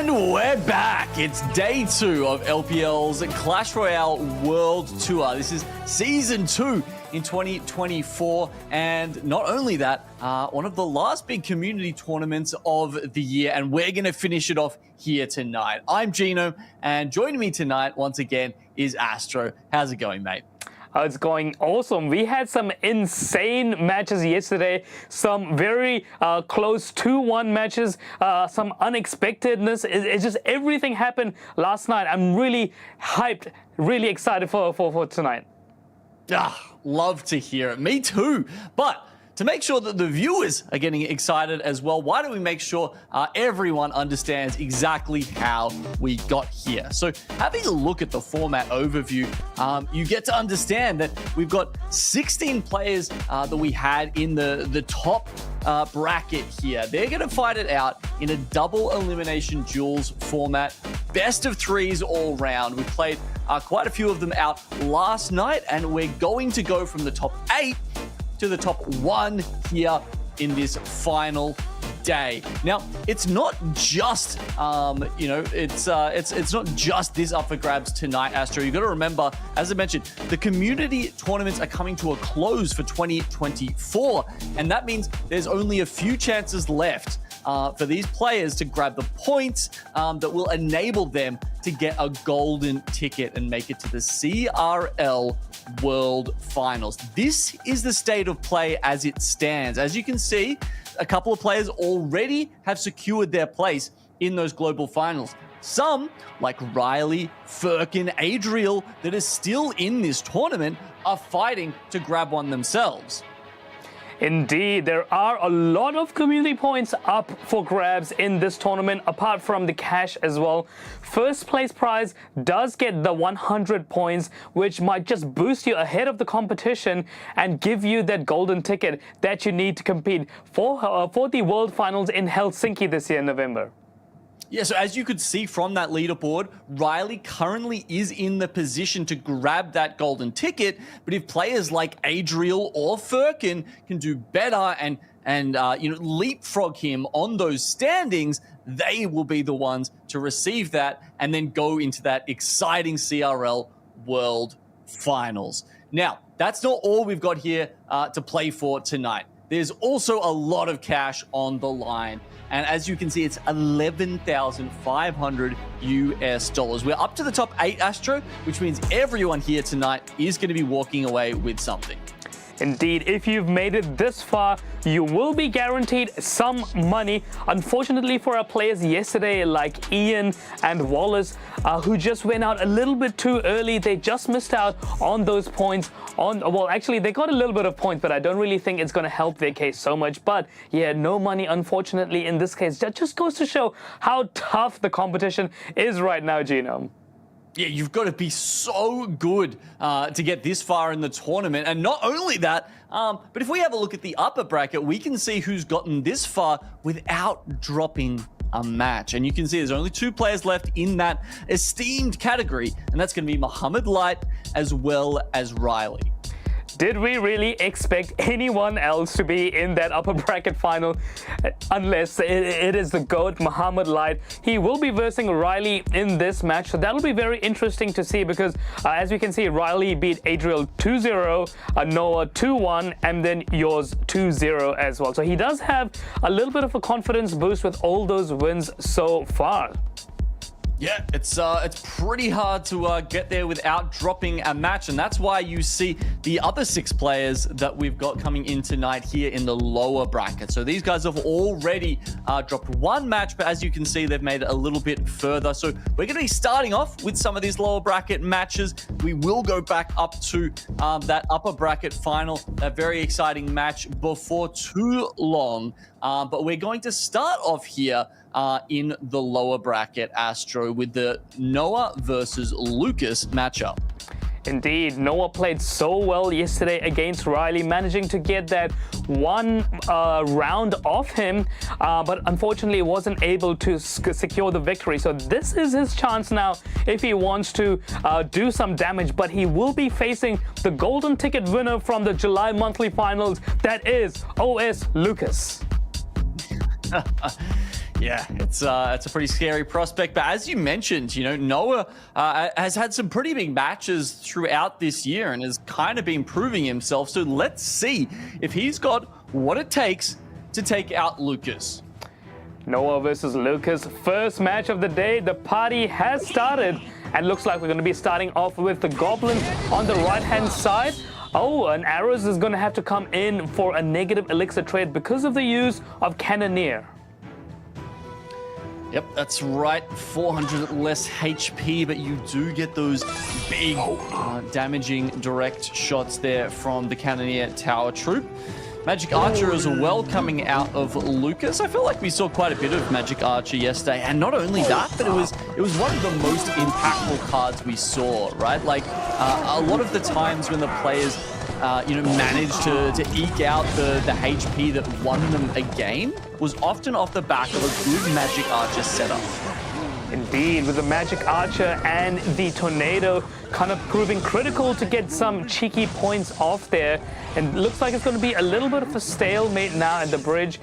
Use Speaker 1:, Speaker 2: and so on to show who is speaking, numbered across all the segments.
Speaker 1: And we're back. It's day 2 of LPL's Clash Royale World Tour. This is season 2 in 2024. And not only that, one of the last big community tournaments of the year. And we're going to finish it off here tonight. I'm Gino, and joining me tonight once again is Astro. How's it going, mate?
Speaker 2: It's going awesome. We had some insane matches yesterday, some very close 2-1 matches, some unexpectedness. It's just everything happened last night. I'm really hyped, really excited for tonight.
Speaker 1: Love to hear it. Me too. But to make sure that the viewers are getting excited as well, why don't we make sure everyone understands exactly how we got here? So having a look at the format overview, you get to understand that we've got 16 players that we had in the top bracket here. They're going to fight it out in a double elimination duels format, best of 3s all round. We played quite a few of them out last night, and we're going to go from the top 8 to the top 1 here in this final day. Now, it's not just it's not just this up for grabs tonight, Astro. You got to remember, as I mentioned, the community tournaments are coming to a close for 2024, and that means there's only a few chances left for these players to grab the points that will enable them to get a golden ticket and make it to the CRL World Finals. This is the state of play as it stands. As you can see, a couple of players already have secured their place in those global finals. Some, like Riley, Furin, Adriel, that are still in this tournament, are fighting to grab one themselves.
Speaker 2: Indeed, there are a lot of community points up for grabs in this tournament, apart from the cash as well. First place prize does get the 100 points, which might just boost you ahead of the competition and give you that golden ticket that you need to compete for the World Finals in Helsinki this year in November.
Speaker 1: Yeah, so as you could see from that leaderboard, Riley currently is in the position to grab that golden ticket. But if players like Adriel or Furin can do better and leapfrog him on those standings, they will be the ones to receive that and then go into that exciting CRL World Finals. Now, that's not all we've got here to play for tonight. There's also a lot of cash on the line. And as you can see, it's $11,500 US. We're up to the top 8, Astro, which means everyone here tonight is going to be walking away with something.
Speaker 2: Indeed, if you've made it this far, you will be guaranteed some money. Unfortunately for our players yesterday, like Ian and Wallace, who just went out a little bit too early, they just missed out on those points. Well, actually, they got a little bit of points, but I don't really think it's going to help their case so much. But yeah, no money, unfortunately, in this case. That just goes to show how tough the competition is right now, Gino.
Speaker 1: Yeah, you've got to be so good to get this far in the tournament. And not only that, but if we have a look at the upper bracket, we can see who's gotten this far without dropping a match. And you can see there's only 2 players left in that esteemed category, and that's going to be Muhammad Light as well as Riley.
Speaker 2: Did we really expect anyone else to be in that upper bracket final unless it is the GOAT, Muhammad Light? He will be versing Riley in this match, so that'll be very interesting to see because as we can see, Riley beat Adriel 2-0, Noah 2-1, and then yours 2-0 as well. So he does have a little bit of a confidence boost with all those wins so far.
Speaker 1: Yeah, it's pretty hard to get there without dropping a match, and that's why you see the other 6 players that we've got coming in tonight here in the lower bracket. So these guys have already dropped 1 match, but as you can see, they've made it a little bit further. So we're going to be starting off with some of these lower bracket matches. We will go back up to that upper bracket final, that very exciting match before too long. But we're going to start off here in the lower bracket, Astro, with the Noah versus Lucas matchup.
Speaker 2: Indeed, Noah played so well yesterday against Riley, managing to get that 1 round off him, but unfortunately wasn't able to secure the victory. So this is his chance now if he wants to do some damage, but he will be facing the golden ticket winner from the July monthly finals, that is OS Lucas.
Speaker 1: Yeah, it's a pretty scary prospect. But as you mentioned, you know, Noah has had some pretty big matches throughout this year and has kind of been proving himself. So let's see if he's got what it takes to take out Lucas.
Speaker 2: Noah versus Lucas, first match of the day. The party has started, and looks like we're going to be starting off with the Goblin on the right-hand side. Oh, and Arrows is going to have to come in for a negative elixir trade because of the use of Cannoneer.
Speaker 1: Yep, that's right. 400 less HP, but you do get those big damaging direct shots there from the Cannoneer Tower Troop. Magic Archer as well coming out of Lucas. I feel like we saw quite a bit of Magic Archer yesterday, and not only that, but it was one of the most impactful cards we saw, right? Like a lot of the times when the players managed to eke out the HP that won them a game was often off the back of a good Magic Archer setup.
Speaker 2: Indeed, with the Magic Archer and the Tornado kind of proving critical to get some cheeky points off there. And looks like it's going to be a little bit of a stalemate now at the bridge.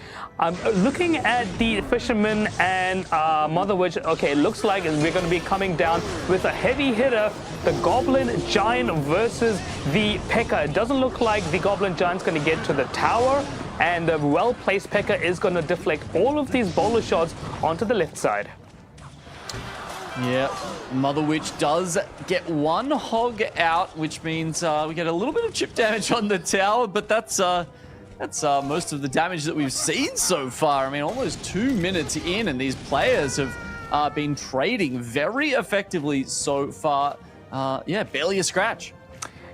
Speaker 2: Looking at the Fisherman and Mother Witch, okay, it looks like we're going to be coming down with a heavy hitter, the Goblin Giant versus the P.E.K.K.A. It doesn't look like the Goblin Giant's going to get to the tower, and the well-placed P.E.K.K.A. is going to deflect all of these bowler shots onto the left side.
Speaker 1: Yeah, Mother Witch does get one hog out, which means we get a little bit of chip damage on the tower, but that's most of the damage that we've seen so far. I mean, almost 2 minutes in, and these players have been trading very effectively so far. Yeah, barely a scratch.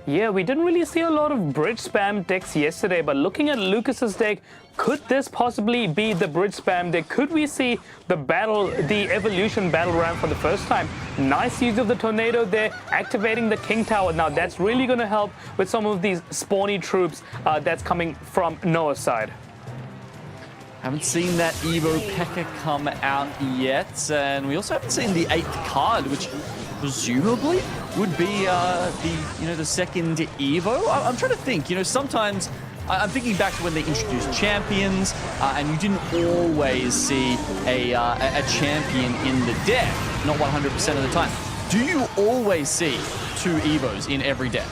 Speaker 2: Yeah, we didn't really see a lot of bridge spam decks yesterday, but looking at Lucas's deck, could this possibly be the bridge spam deck? Could we see the evolution battle round for the first time? Nice use of the Tornado there, activating the King Tower. Now that's really going to help with some of these spawny troops that's coming from Noah's side.
Speaker 1: Haven't seen that Evo P.E.K.K.A. come out yet, and we also haven't seen the 8th card, which presumably would be the second Evo. I'm trying to think. You know, sometimes I'm thinking back to when they introduced champions, and you didn't always see a champion in the deck, not 100% of the time. Do you always see 2 Evos in every deck?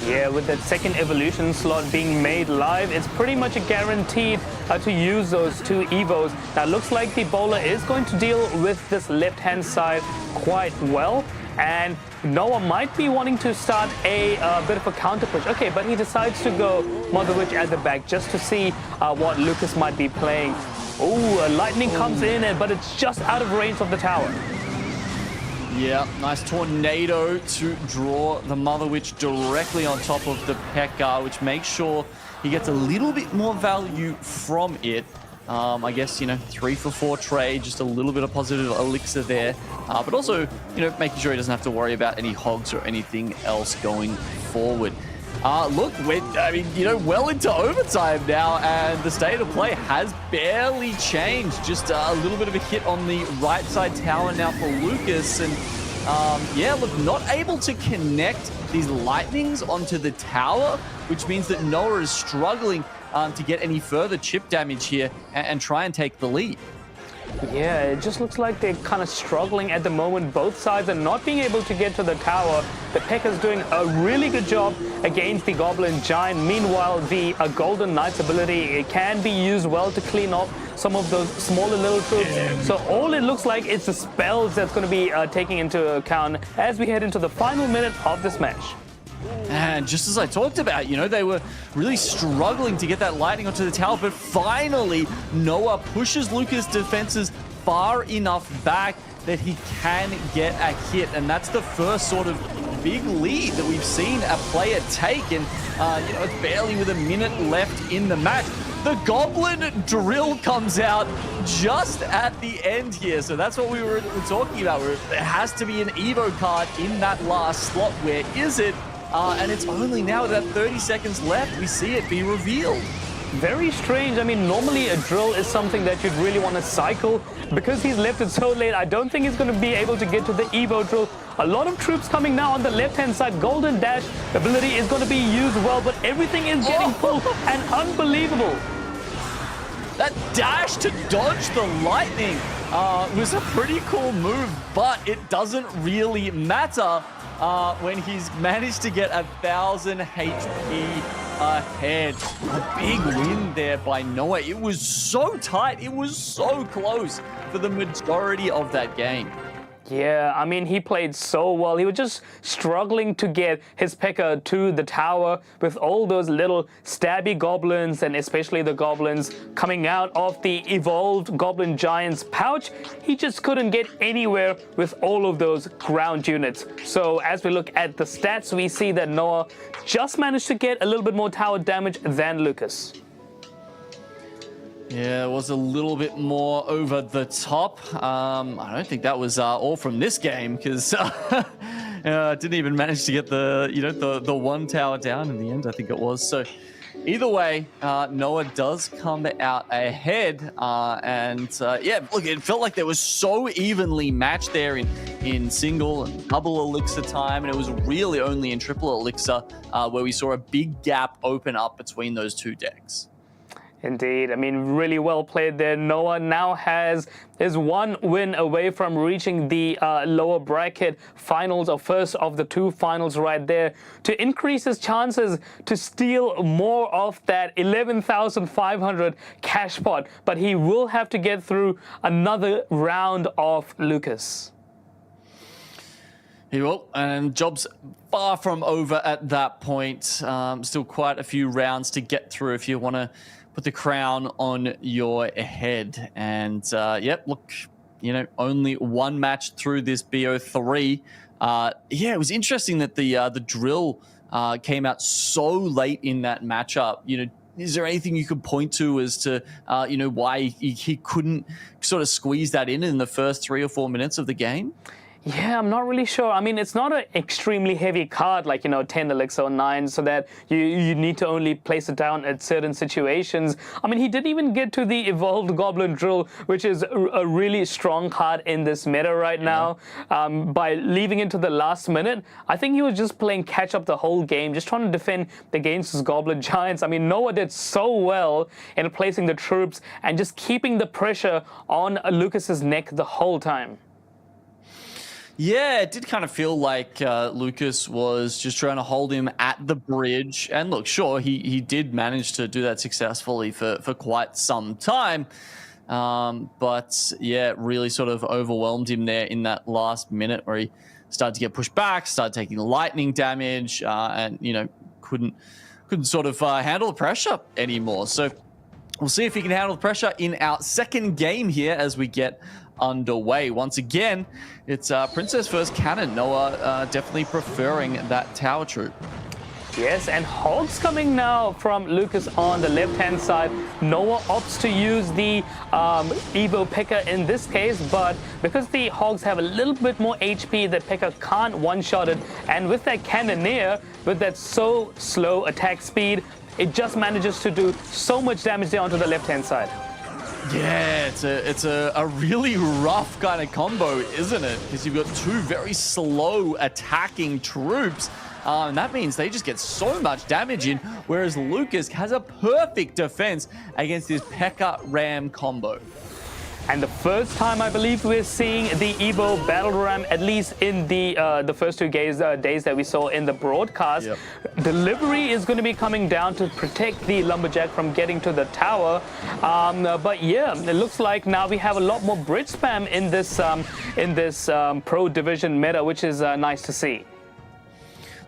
Speaker 2: Yeah, with that second evolution slot being made live, it's pretty much a guaranteed to use those 2 Evos. Now, looks like the bowler is going to deal with this left-hand side quite well, and Noah might be wanting to start a bit of a counter push. Okay, but he decides to go Mother Witch at the back just to see what Lucas might be playing. Oh, lightning comes in, but it's just out of range of the tower.
Speaker 1: Yeah, nice Tornado to draw the Mother Witch directly on top of the P.E.K.K.A., which makes sure he gets a little bit more value from it. I guess, 3 for 4 trade, just a little bit of positive elixir there. But also, making sure he doesn't have to worry about any hogs or anything else going forward. Look, we're, well into overtime now, and the state of play has barely changed. Just a little bit of a hit on the right side tower now for Lucas, and yeah, look, not able to connect these lightnings onto the tower, which means that Noah is struggling to get any further chip damage here and try and take the lead.
Speaker 2: Yeah, it just looks like they're kind of struggling at the moment. Both sides are not being able to get to the tower. The P.E.K.K.A. is doing a really good job against the Goblin Giant. Meanwhile, the Golden Knight's ability, it can be used well to clean off some of those smaller little troops. So all it looks like is the spells that's going to be taking into account as we head into the final minute of this match.
Speaker 1: And just as I talked about, they were really struggling to get that lightning onto the tower, but finally Noah pushes Lucas' defenses far enough back that he can get a hit, and that's the first sort of big lead that we've seen a player take, and it's barely with a minute left in the match. The Goblin Drill comes out just at the end here, so that's what we were talking about. There has to be an Evo card in that last slot. Where is it? And it's only now that 30 seconds left we see it be revealed.
Speaker 2: Very strange. I mean, normally a drill is something that you'd really want to cycle. Because he's left it so late, I don't think he's going to be able to get to the Evo drill. A lot of troops coming now on the left-hand side. Golden Dash ability is going to be used well, but everything is getting pulled and unbelievable.
Speaker 1: That dash to dodge the lightning was a pretty cool move, but it doesn't really matter when he's managed to get 1,000 HP ahead. A big win there by Noah. It was so tight. It was so close for the majority of that game.
Speaker 2: Yeah, I mean, he played so well. He was just struggling to get his P.E.K.K.A. to the tower with all those little stabby goblins, and especially the goblins coming out of the evolved goblin giant's pouch. He just couldn't get anywhere with all of those ground units. So as we look at the stats, we see that Noah just managed to get a little bit more tower damage than Lucas.
Speaker 1: Yeah, it was a little bit more over the top. I don't think that was all from this game, because didn't even manage to get the one tower down in the end, I think it was. So either way, Noah does come out ahead. Yeah, look, it felt like there was so evenly matched there in single and double elixir time, and it was really only in triple elixir where we saw a big gap open up between those two decks.
Speaker 2: Indeed. I mean, really well played there. Noah now is one win away from reaching the lower bracket finals, or first of the two finals right there, to increase his chances to steal more of that 11,500 cash pot. But he will have to get through another round of Lucas.
Speaker 1: He will, and job's far from over at that point. Still quite a few rounds to get through if you want to put the crown on your head. And yep, look, only one match through this BO3. Yeah, it was interesting that the drill came out so late in that matchup. Is there anything you could point to as to why he couldn't sort of squeeze that in the first 3 or 4 minutes of the game?
Speaker 2: Yeah, I'm not really sure. I mean, it's not an extremely heavy card like, 10 elixir or 9, so that you need to only place it down at certain situations. I mean, he didn't even get to the evolved goblin drill, which is a really strong card in this meta right now. By leaving it to the last minute, I think he was just playing catch up the whole game, just trying to defend against his goblin giants. I mean, Noah did so well in placing the troops and just keeping the pressure on Lucas's neck the whole time.
Speaker 1: Yeah, it did kind of feel like Lucas was just trying to hold him at the bridge. And look, sure, he did manage to do that successfully for quite some time. But yeah, it really sort of overwhelmed him there in that last minute where he started to get pushed back, started taking lightning damage, and, couldn't sort of handle the pressure anymore. So we'll see if he can handle the pressure in our second game here as we get underway. Once again, it's Princess first cannon. Noah definitely preferring that tower troop.
Speaker 2: Yes, and Hogs coming now from Lucas on the left-hand side. Noah opts to use the Evo P.E.K.K.A. in this case, but because the Hogs have a little bit more HP, the P.E.K.K.A. can't one-shot it. And with that Cannoneer, with that so slow attack speed, it just manages to do so much damage there onto the left-hand side.
Speaker 1: Yeah, it's a really rough kind of combo, isn't it? Because you've got two very slow attacking troops, and that means they just get so much damage in, whereas Lucas has a perfect defense against this P.E.K.K.A. Ram combo.
Speaker 2: And the first time, I believe, we're seeing the Evo Battle Ram, at least in the first 2 days that we saw in the broadcast. Yep. Delivery is going to be coming down to protect the Lumberjack from getting to the tower. But yeah, it looks like now we have a lot more bridge spam in this Pro Division meta, which is nice to see.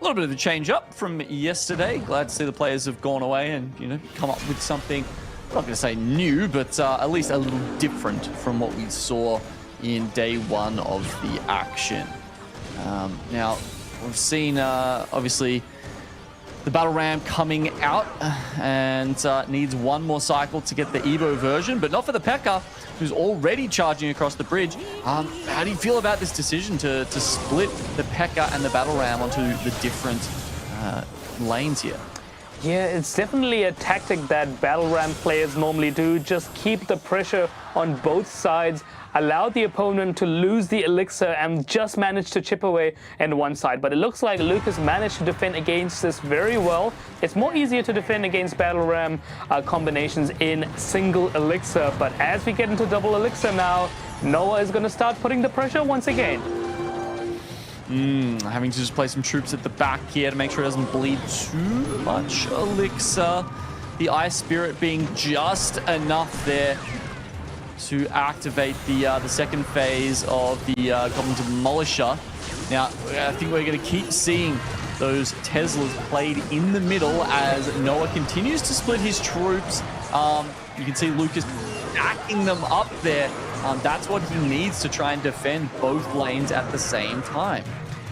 Speaker 1: A little bit of a change up from yesterday. Glad to see the players have gone away and come up with something. I'm not going to say new, but at least a little different from what we saw in day 1 of the action. Now, we've seen, obviously, the Battle Ram coming out and needs one more cycle to get the Evo version, but not for the P.E.K.K.A., who's already charging across the bridge. How do you feel about this decision to split the P.E.K.K.A. and the Battle Ram onto the different lanes here?
Speaker 2: Yeah, it's definitely a tactic that Battle Ram players normally do. Just keep the pressure on both sides, allow the opponent to lose the elixir and just manage to chip away in one side. But it looks like Lucas managed to defend against this very well. It's more easier to defend against Battle Ram combinations in single elixir. But as we get into double elixir now, Noah is going to start putting the pressure once again.
Speaker 1: Having to just play some troops at the back here to make sure it doesn't bleed too much elixir. The Ice Spirit being just enough there to activate the second phase of the Goblin Demolisher. Now, I think we're going to keep seeing those Teslas played in the middle as Noah continues to split his troops. You can see Lucas backing them up there. That's what he needs to try and defend both lanes at the same time.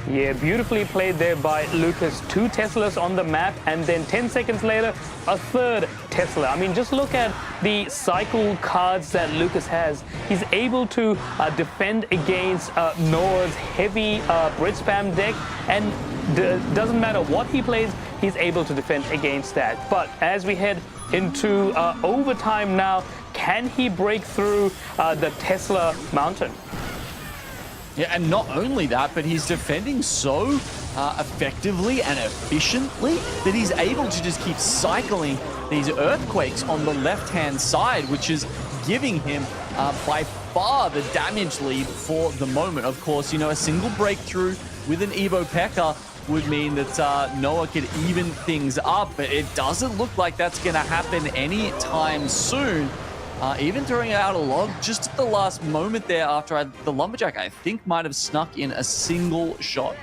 Speaker 2: Yeah, beautifully played there by Lucas. 2 Teslas on the map, and then 10 seconds later, a third Tesla. I mean, just look at the cycle cards that Lucas has. He's able to defend against Noah's heavy Brit spam deck, and doesn't matter what he plays, he's able to defend against that. But as we head into overtime now, can he break through the Tesla mountain?
Speaker 1: Yeah, and not only that, but he's defending so effectively and efficiently that he's able to just keep cycling these earthquakes on the left-hand side, which is giving him by far the damage lead for the moment. Of course, you know, a single breakthrough with an Evo P.E.K.K.A. would mean that Noah could even things up, but it doesn't look like that's going to happen anytime soon. Even throwing out a log just at the last moment there after the Lumberjack, I think, might have snuck in a single shot.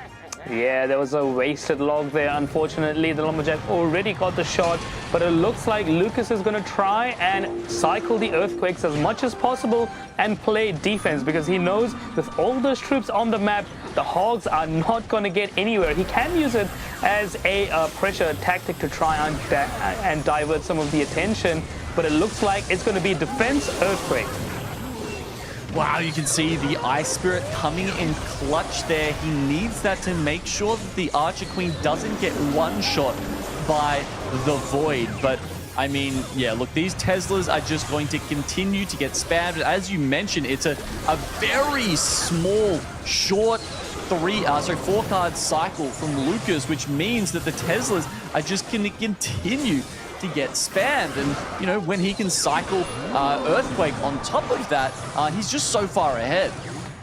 Speaker 2: Yeah, there was a wasted log there. Unfortunately, the Lumberjack already got the shot, but it looks like Lucas is going to try and cycle the Earthquakes as much as possible and play defense, because he knows with all those troops on the map, the Hogs are not going to get anywhere. He can use it as a pressure tactic to try and divert some of the attention, but it looks like it's going to be defense Earthquake.
Speaker 1: Wow, you can see the Ice Spirit coming in clutch there. He needs that to make sure that the Archer Queen doesn't get one-shot by the Void. But, I mean, yeah, look, these Teslas are just going to continue to get spammed. As you mentioned, it's a very small, short 4-card cycle from Lucas, which means that the Teslas are just going to continue to get spammed. And, you know, when he can cycle Earthquake on top of that, he's just so far ahead.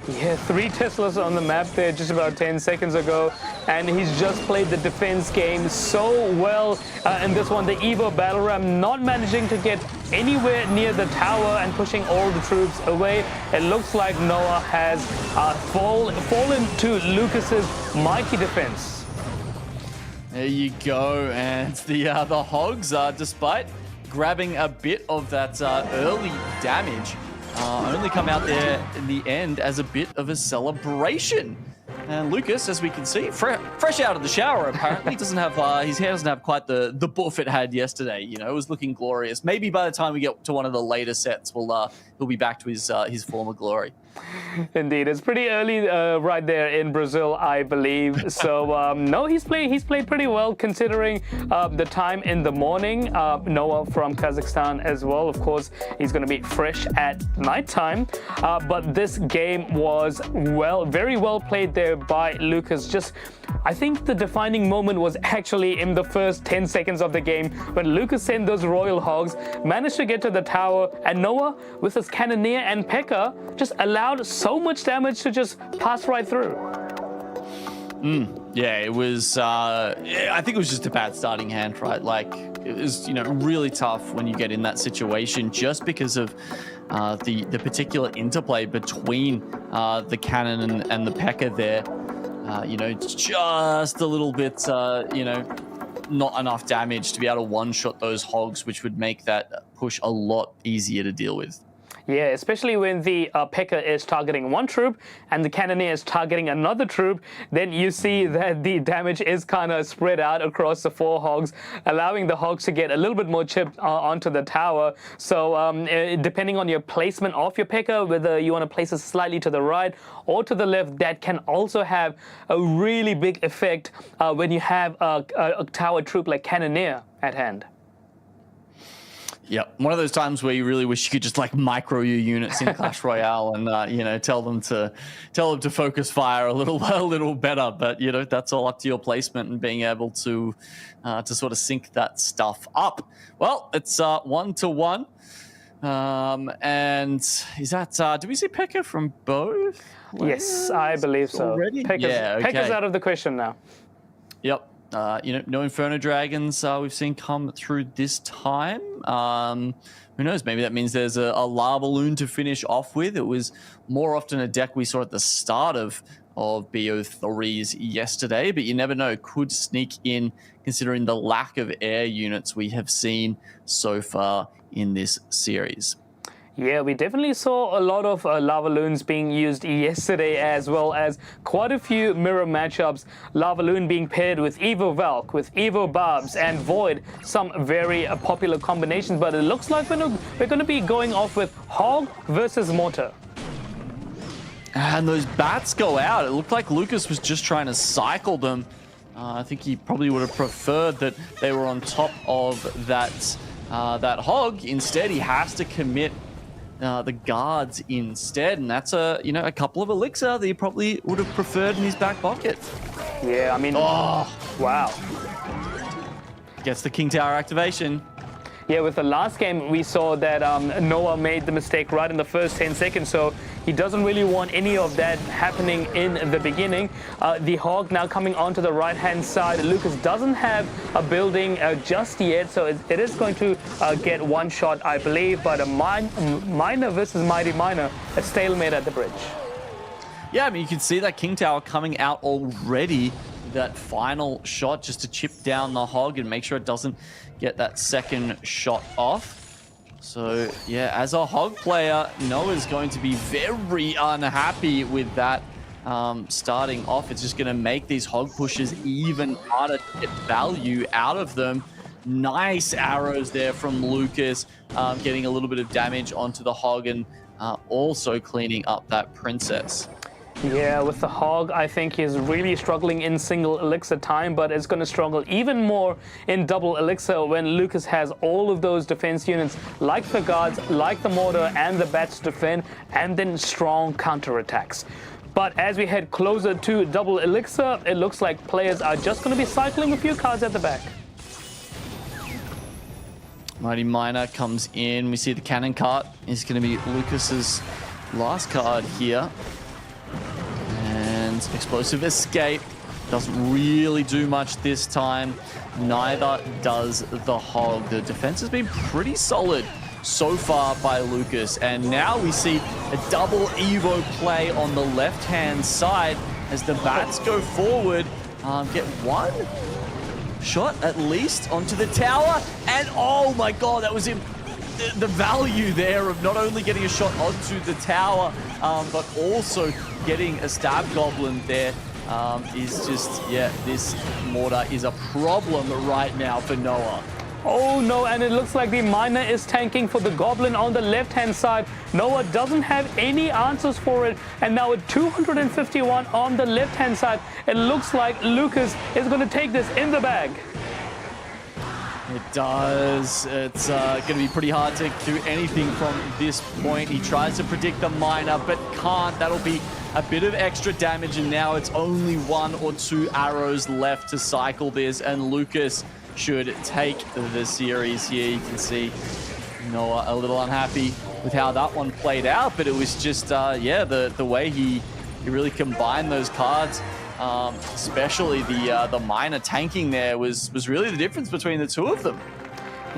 Speaker 2: Yeah, 3 Teslas on the map there just about 10 seconds ago, and he's just played the defense game so well in this one. The Evo Battle Ram not managing to get anywhere near the tower and pushing all the troops away. It looks like Noah has fallen to Lucas's mighty defense.
Speaker 1: There you go, and the Hogs, despite grabbing a bit of that early damage, only come out there in the end as a bit of a celebration. And Lucas, as we can see, fresh out of the shower, apparently doesn't have his hair doesn't have quite the buff it had yesterday. You know, it was looking glorious. Maybe by the time we get to one of the later sets, he'll be back to his former glory.
Speaker 2: Indeed, it's pretty early right there in Brazil, I believe. So no, he's played pretty well considering the time in the morning. Noah from Kazakhstan as well. Of course, he's going to be fresh at nighttime. But this game was very well played there by Lucas. I think the defining moment was actually in the first 10 seconds of the game when Lucas sent those Royal Hogs, managed to get to the tower, and Noah, with his Cannoneer and P.E.K.K.A., just allowed so much damage to just pass right through.
Speaker 1: Yeah, it was, I think it was just a bad starting hand, right? Like, it was, you know, really tough when you get in that situation just because of the particular interplay between the cannon and the P.E.K.K.A. there. You know, it's just a little bit, you know, not enough damage to be able to one-shot those Hogs, which would make that push a lot easier to deal with.
Speaker 2: Yeah, especially when the P.E.K.K.A. is targeting one troop and the Cannoneer is targeting another troop, then you see that the damage is kind of spread out across the 4 Hogs, allowing the Hogs to get a little bit more chipped onto the tower. So depending on your placement of your P.E.K.K.A., whether you want to place it slightly to the right or to the left, that can also have a really big effect when you have a tower troop like Cannoneer. at hand.
Speaker 1: Yeah, one of those times where you really wish you could just like micro your units in Clash Royale and you know, tell them to focus fire a little better. But you know, that's all up to your placement and being able to sort of sync that stuff up. Well, it's 1-1, and is that? Do we see Pekka from both?
Speaker 2: Yes, I believe so.
Speaker 1: Already?
Speaker 2: Pekka's out of the question now.
Speaker 1: Yep. You know, no Inferno Dragons we've seen come through this time. Who knows? Maybe that means there's a Lava Loon to finish off with. It was more often a deck we saw at the start of BO3s yesterday, but you never know. Could sneak in considering the lack of air units we have seen so far in this series.
Speaker 2: Yeah, we definitely saw a lot of Lava Loons being used yesterday, as well as quite a few mirror matchups. Lava Loon being paired with Evo Valk, with Evo Barbs and Void, some very popular combinations, but it looks like we're going to be going off with Hog versus Mortar.
Speaker 1: And those bats go out. It looked like Lucas was just trying to cycle them. I think he probably would have preferred that they were on top of that Hog. Instead, he has to commit the guards instead, and that's a couple of elixir that he probably would have preferred in his back pocket.
Speaker 2: Yeah, I mean, wow.
Speaker 1: Gets the King Tower activation.
Speaker 2: Yeah, with the last game, we saw that Noah made the mistake right in the first 10 seconds, so he doesn't really want any of that happening in the beginning. The Hog now coming onto the right-hand side. Lucas doesn't have a building just yet, so it is going to get one shot, I believe, but a Miner versus Mighty Miner, a stalemate at the bridge.
Speaker 1: Yeah, I mean, you can see that King Tower coming out already. That final shot just to chip down the Hog and make sure it doesn't get that second shot off. So yeah, as a Hog player, Noah's going to be very unhappy with that starting off. It's just going to make these Hog pushes even harder to get value out of them. Nice arrows there from Lucas, getting a little bit of damage onto the Hog and also cleaning up that Princess.
Speaker 2: Yeah, with the Hog, I think he's really struggling in single elixir time, but it's going to struggle even more in double elixir when Lucas has all of those defense units, like the guards, like the mortar, and the bats to defend, and then strong counterattacks. But as we head closer to double elixir, it looks like players are just going to be cycling a few cards at the back.
Speaker 1: Mighty Miner comes in. We see the cannon cart is going to be Lucas's last card here. And Explosive Escape doesn't really do much this time. Neither does the Hog. The defense has been pretty solid so far by Lucas. And now we see a double Evo play on the left-hand side as the bats go forward. Get one shot at least onto the tower. And oh my god, that was the value there of not only getting a shot onto the tower, but also getting a stab goblin there is just, yeah, this mortar is a problem right now for Noah.
Speaker 2: Oh no, and it looks like the Miner is tanking for the goblin on the left-hand side. Noah doesn't have any answers for it, and now at 251 on the left-hand side, it looks like Lucas is going to take this in the bag.
Speaker 1: It does. It's going to be pretty hard to do anything from this point. He tries to predict the Miner, but can't. That'll be a bit of extra damage, and now it's only 1 or 2 arrows left to cycle this, and Lucas should take the series here. You can see Noah a little unhappy with how that one played out, but it was just, yeah, the way he really combined those cards. Especially the Miner tanking there was really the difference between the two of them.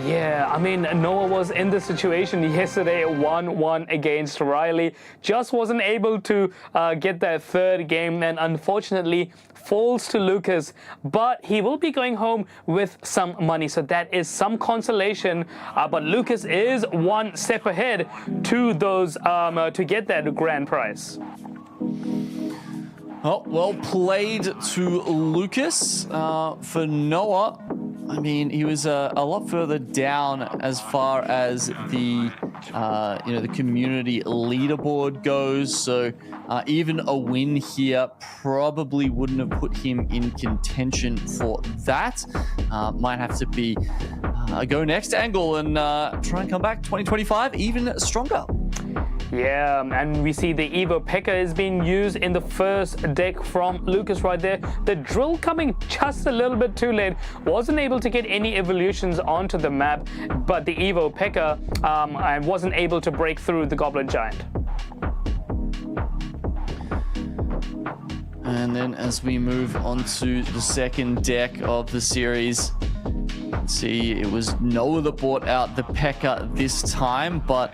Speaker 2: Yeah, I mean, Noah was in the situation yesterday, 1-1 against Riley. Just wasn't able to get that third game, and unfortunately falls to Lucas. But he will be going home with some money, so that is some consolation. But Lucas is one step ahead to those to get that grand prize.
Speaker 1: Oh, well played to Lucas. For Noah, I mean, he was a lot further down as far as the the community leaderboard goes. So even a win here probably wouldn't have put him in contention for that. Might have to be a go next angle and try and come back 2025 even stronger.
Speaker 2: Yeah, and we see the Evo P.E.K.K.A is being used in the first deck from Lucas right there. The drill coming just a little bit too late. Wasn't able to get any evolutions onto the map, but the Evo P.E.K.K.A wasn't able to break through the Goblin Giant.
Speaker 1: And then as we move on to the second deck of the series, see, it was Noah that brought out the P.E.K.K.A this time, but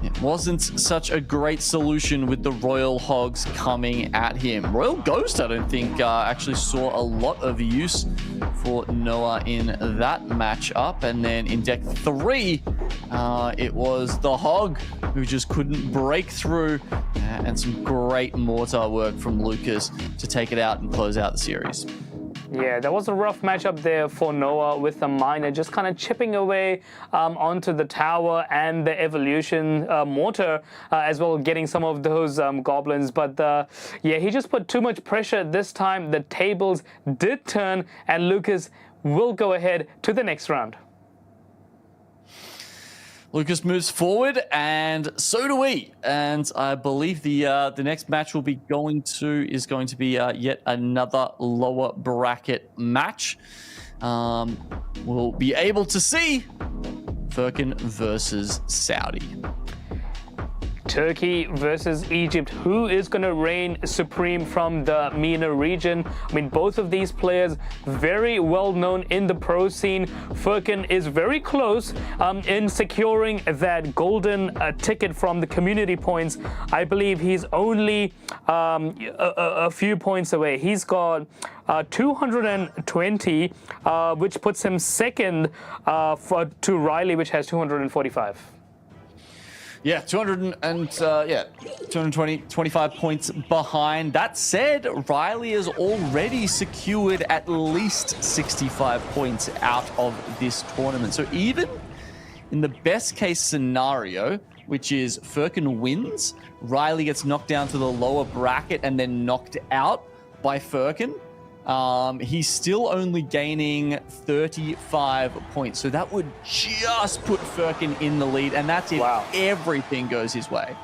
Speaker 1: it wasn't such a great solution with the Royal Hogs coming at him. Royal Ghost, I don't think, actually saw a lot of use for Noah in that matchup. And then in deck 3, it was the Hog who just couldn't break through, and some great mortar work from Lucas to take it out and close out the series.
Speaker 2: Yeah, that was a rough matchup there for Noah with the miner just kind of chipping away onto the tower and the evolution mortar as well, getting some of those goblins. But yeah, he just put too much pressure this time. The tables did turn, and Lucas will go ahead to the next round.
Speaker 1: Lucas moves forward, and so do we. And I believe the next match is going to be yet another lower bracket match. We'll be able to see Furin versus Saudi.
Speaker 2: Turkey versus Egypt. Who is going to reign supreme from the MENA region? I mean, both of these players very well known in the pro scene. Furin is very close in securing that golden ticket from the community points. I believe he's only a few points away. He's got 220, which puts him second to Riley, which has 245.
Speaker 1: Yeah, 225 points behind. That said, Riley has already secured at least 65 points out of this tournament. So even in the best case scenario, which is Furin wins, Riley gets knocked down to the lower bracket and then knocked out by Furin, he's still only gaining 35 points. So that would just put Furin in the lead, and that's if everything goes his way.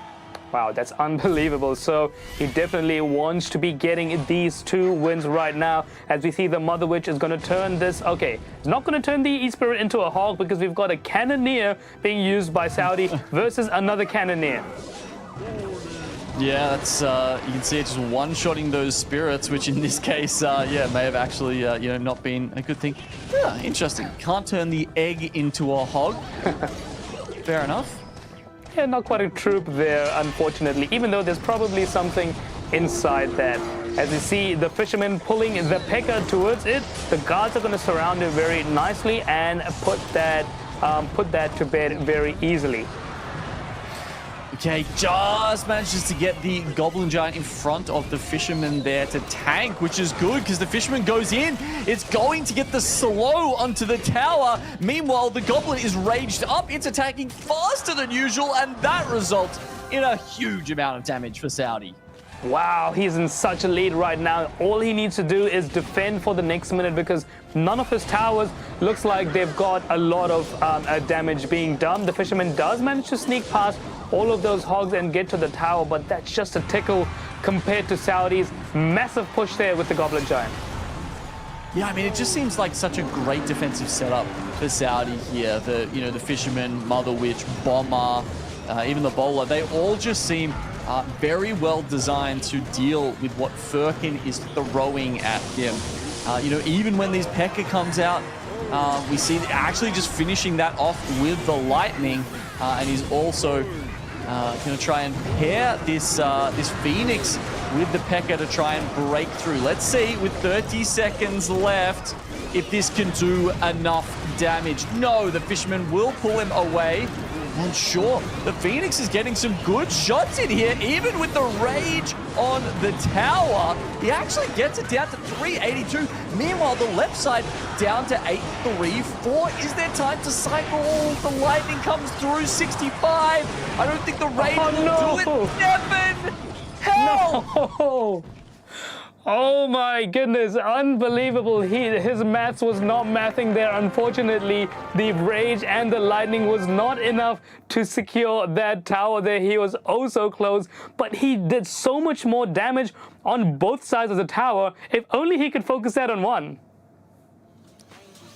Speaker 2: Wow, that's unbelievable. So he definitely wants to be getting these 2 wins right now. As we see, the Mother Witch is going to turn this. Okay, it's not going to turn the E-Spirit into a Hog because we've got a Cannoneer being used by Saudi versus another Cannoneer.
Speaker 1: Yeah, that's you can see it just one-shotting those spirits, which in this case, yeah, may have actually, not been a good thing. Yeah, interesting. Can't turn the egg into a hog. Fair enough.
Speaker 2: Yeah, not quite a troop there, unfortunately, even though there's probably something inside that. As you see, the fisherman pulling the P.E.K.K.A towards it, the guards are going to surround it very nicely and put that to bed very easily.
Speaker 1: Okay, just manages to get the Goblin Giant in front of the Fisherman there to tank, which is good because the Fisherman goes in. It's going to get the slow onto the tower. Meanwhile, the Goblin is raged up. It's attacking faster than usual, and that results in a huge amount of damage for Saudi.
Speaker 2: Wow, he's in such a lead right now. All he needs to do is defend for the next minute because none of his towers looks like they've got a lot of damage being done. The Fisherman does manage to sneak past all of those hogs and get to the tower, but that's just a tickle compared to Saudi's massive push there with the Goblin Giant.
Speaker 1: Yeah, I mean, it just seems like such a great defensive setup for Saudi here. The Fisherman, Mother Witch, Bomber, even the Bowler, they all just seem very well designed to deal with what Furin is throwing at him. Even when these P.E.K.K.A comes out, we see actually just finishing that off with the Lightning, and he's also going to try and pair this Phoenix with the P.E.K.K.A to try and break through. Let's see, with 30 seconds left, if this can do enough damage. No, the Fisherman will pull him away. And sure, the Phoenix is getting some good shots in here, even with the rage on the tower. He actually gets it down to 382. Meanwhile, the left side down to 834. Is there time to cycle? The lightning comes through 65. I don't think the rage will do it. 7! Hell!
Speaker 2: No. Oh my goodness, unbelievable. His maths was not mathing there. Unfortunately, the rage and the lightning was not enough to secure that tower there. He was oh so close, but he did so much more damage on both sides of the tower. If only he could focus that on one.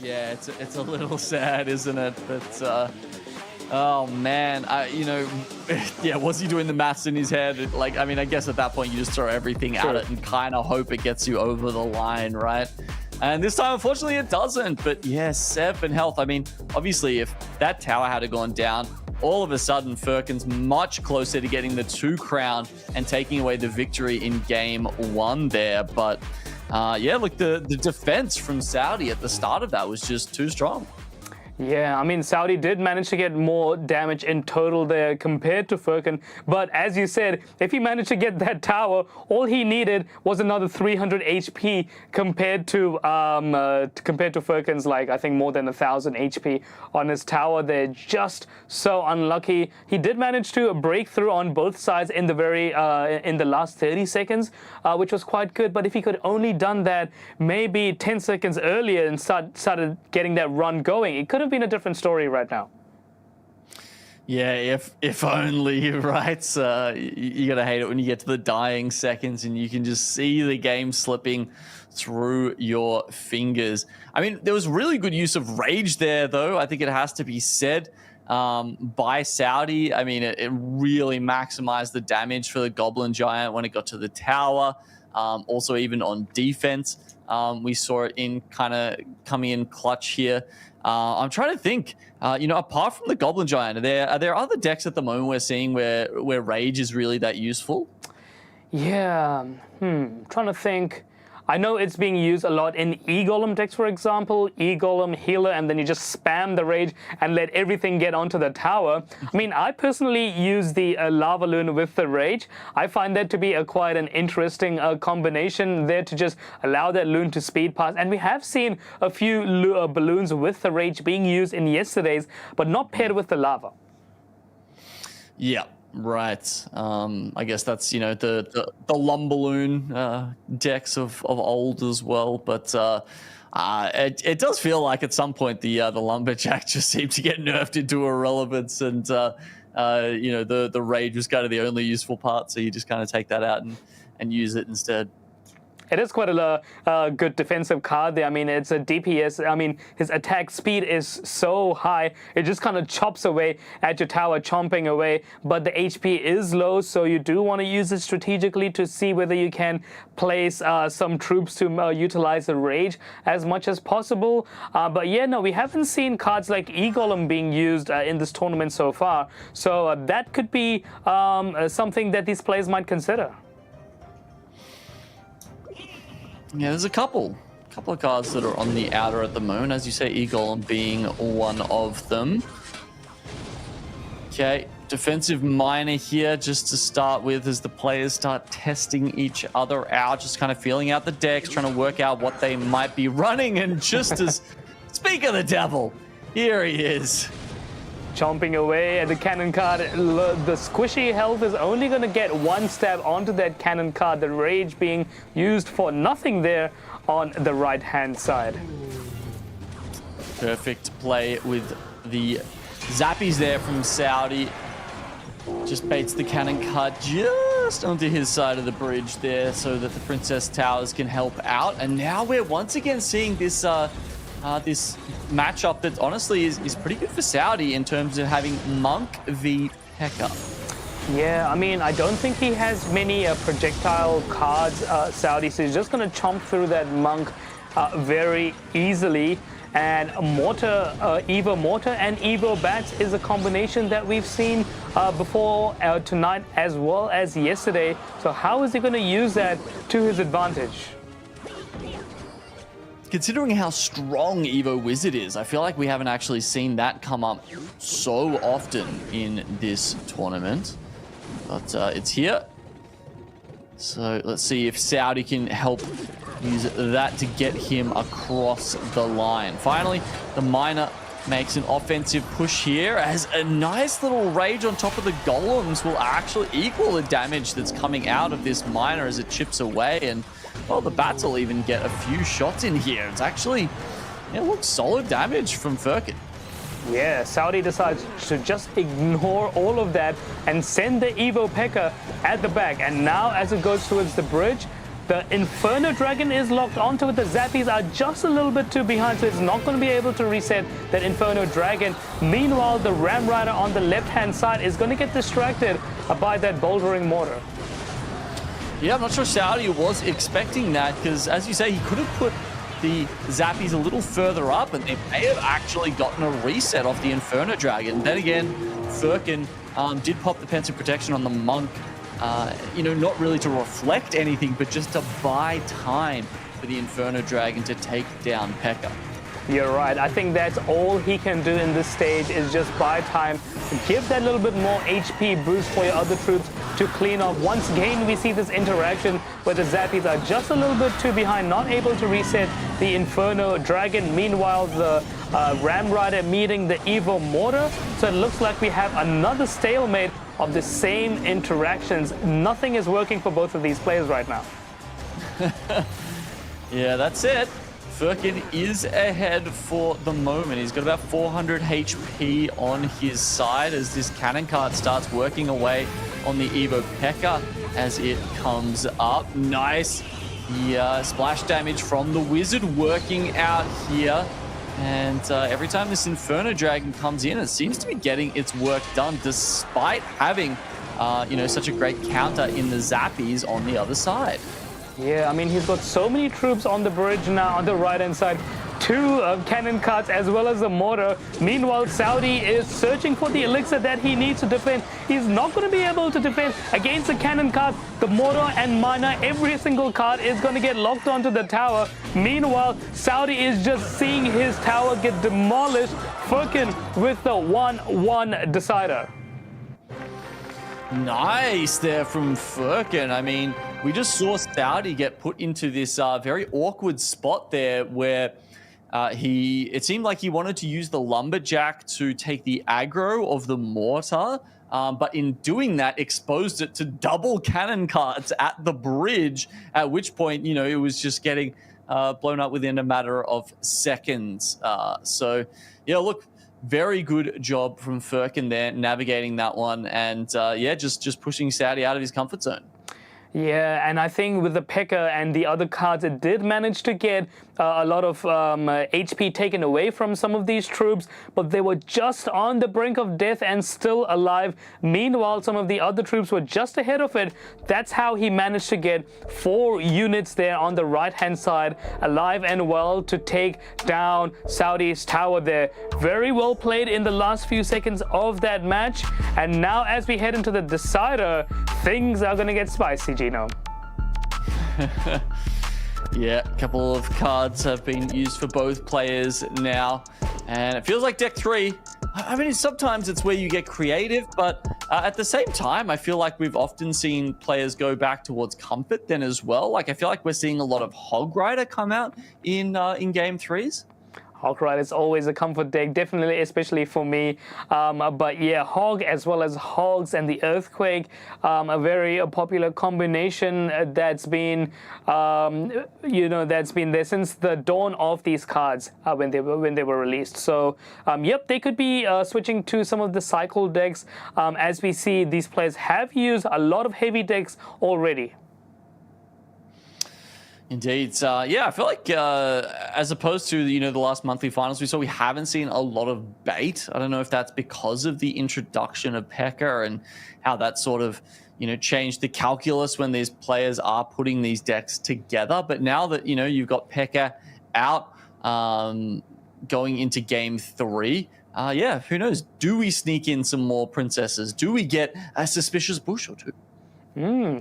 Speaker 1: Yeah, it's a little sad, isn't it? But oh man, yeah, was he doing the maths in his head? Like, I mean, I guess at that point you just throw everything at it and kind of hope it gets you over the line, right? And this time, unfortunately, it doesn't. But yeah, 7 health. I mean, obviously, if that tower had gone down, all of a sudden, Furkan's much closer to getting the 2 crown and taking away the victory in game 1 there. But yeah, look, the defense from Saudi at the start of that was just too strong.
Speaker 2: Yeah, I mean, Saudi did manage to get more damage in total there compared to Furkan. But as you said, if he managed to get that tower, all he needed was another 300 HP compared to Furkan's, like, I think more than 1,000 HP on his tower. They're just so unlucky. He did manage to break through on both sides in the in the last 30 seconds, which was quite good. But if he could only done that maybe 10 seconds earlier and started getting that run going, it could have been a different story right now.
Speaker 1: Yeah, if only, right? You gotta hate it when you get to the dying seconds and you can just see the game slipping through your fingers. I mean, there was really good use of rage there, though. I think it has to be said by Saudi. I mean, it really maximized the damage for the Goblin Giant when it got to the tower. Also, even on defense, we saw it in kind of coming in clutch here. I'm trying to think, apart from the Goblin Giant, are there other decks at the moment we're seeing where Rage is really that useful?
Speaker 2: Yeah, trying to think. I know it's being used a lot in E-Golem decks, for example. E-Golem, Healer, and then you just spam the Rage and let everything get onto the tower. I mean, I personally use the Lava Loon with the Rage. I find that to be quite an interesting combination there to just allow that Loon to speed past. And we have seen a few balloons with the Rage being used in yesterday's, but not paired with the Lava.
Speaker 1: Yeah. Right. I guess that's, the Lumballoon decks of old as well. But it does feel like at some point the Lumberjack just seemed to get nerfed into irrelevance, and the Rage was kind of the only useful part. So you just kind of take that out and use it instead.
Speaker 2: It is quite a good defensive card there. I mean, it's a DPS. I mean, his attack speed is so high. It just kind of chops away at your tower, chomping away. But the HP is low, so you do want to use it strategically to see whether you can place some troops to utilize the Rage as much as possible. But yeah, no, we haven't seen cards like E-Golem being used in this tournament so far. So that could be something that these players might consider.
Speaker 1: Yeah, there's a couple of cards that are on the outer at the moment, as you say, E-Golem being one of them. Okay, defensive miner here just to start with as the players start testing each other out, just kind of feeling out the decks, trying to work out what they might be running. And just as, speak of the devil, here he is.
Speaker 2: Chomping away at the cannon card. The squishy health is only going to get one stab onto that cannon card. The Rage being used for nothing there on the right-hand side.
Speaker 1: Perfect play with the zappies there from Saudi. Just baits the cannon card just onto his side of the bridge there so that the Princess Towers can help out. And now we're once again seeing this this matchup that honestly is pretty good for Saudi in terms of having Monk v P.E.K.K.A.
Speaker 2: Yeah, I mean, I don't think he has many projectile cards, Saudi, so he's just going to chomp through that Monk very easily. And Mortar, Evo Mortar and Evo Bats is a combination that we've seen before tonight as well as yesterday. So how is he going to use that to his advantage?
Speaker 1: considering how strong Evo Wizard is, I feel like we haven't actually seen that come up so often in this tournament. But it's here. So let's see if Saudi can help use that to get him across the line. Finally, the miner makes an offensive push here as a nice little rage on top of the golems will actually equal the damage that's coming out of this miner as it chips away. And well, the bats will even get a few shots in here. It's actually, it looks solid damage from Furin.
Speaker 2: Yeah, Saudi decides to just ignore all of that and send the Evo P.E.K.K.A at the back. And now as it goes towards the bridge, the Inferno Dragon is locked onto it. The Zappies are just a little bit too behind, so it's not going to be able to reset that Inferno Dragon. Meanwhile, the Ram Rider on the left-hand side is going to get distracted by that bouldering mortar.
Speaker 1: Yeah, I'm not sure Saudi was expecting that because, as you say, he could have put the Zappies a little further up and they may have actually gotten a reset off the Inferno Dragon. Then again, Furin did pop the Pensive Protection on the Monk. You know, not really to reflect anything, but just to buy time for the Inferno Dragon to take down P.E.K.K.A.
Speaker 2: You're right. I think that's all he can do in this stage is just buy time, give that little bit more HP boost for your other troops to clean up. Once again, we see this interaction where the Zappies are just a little bit too behind, not able to reset the Inferno Dragon. Meanwhile, the Ram Rider meeting the Evo Mortar. So it looks like we have another stalemate of the same interactions. Nothing is working for both of these players right now.
Speaker 1: Yeah, that's it. Furin is ahead for the moment. He's got about 400 HP on his side as this cannon cart starts working away on the Evo P.E.K.K.A as it comes up. Nice. The splash damage from the Wizard working out here. And every time this Inferno Dragon comes in, it seems to be getting its work done despite having, you know, such a great counter in the Zappies on the other side.
Speaker 2: Yeah, I mean, he's got so many troops on the bridge now on the right-hand side. Two cannon carts as well as a mortar. Meanwhile, Saudi is searching for the elixir that he needs to defend. He's not going to be able to defend against the cannon cart, the mortar and miner. Every single cart is going to get locked onto the tower. Meanwhile, Saudi is just seeing his tower get demolished. Furin with the 1-1 decider.
Speaker 1: Nice there from Furin. I mean, we just saw Saudi get put into this very awkward spot there where it seemed like he wanted to use the lumberjack to take the aggro of the mortar, but in doing that exposed it to double cannon carts at the bridge, at which point, you know, it was just getting blown up within a matter of seconds. So, yeah, look, very good job from Furin there, navigating that one, and yeah, just pushing Saudi out of his comfort zone.
Speaker 2: Yeah, and I think with the P.E.K.K.A and the other cards, it did manage to get a lot of HP taken away from some of these troops, but they were just on the brink of death and still alive. Meanwhile, some of the other troops were just ahead of it. That's how he managed to get 4 units there on the right-hand side, alive and well, to take down Saudi's tower there. Very well played in the last few seconds of that match. And now as we head into the decider, things are going to get spicy, Gino.
Speaker 1: Yeah, a couple of cards have been used for both players now, and it feels like deck 3. I mean, sometimes it's where you get creative, but at the same time, I feel like we've often seen players go back towards comfort then as well. Like, I feel like we're seeing a lot of Hog Rider come out in game 3s.
Speaker 2: Hog Rider is always a comfort deck, definitely, especially for me. But yeah, Hog as well as Hogs and the Earthquake, a very popular combination that's been, you know, that's been there since the dawn of these cards when they were released. So yep, they could be switching to some of the cycle decks. As we see, these players have used a lot of heavy decks already.
Speaker 1: Indeed. Yeah, I feel like as opposed to, you know, the last monthly finals we saw, we haven't seen a lot of bait. I don't know if that's because of the introduction of P.E.K.K.A and how that sort of, you know, changed the calculus when these players are putting these decks together. But now that, you know, you've got P.E.K.K.A out going into game 3, yeah, who knows? Do we sneak in some more princesses? Do we get a suspicious bush or two?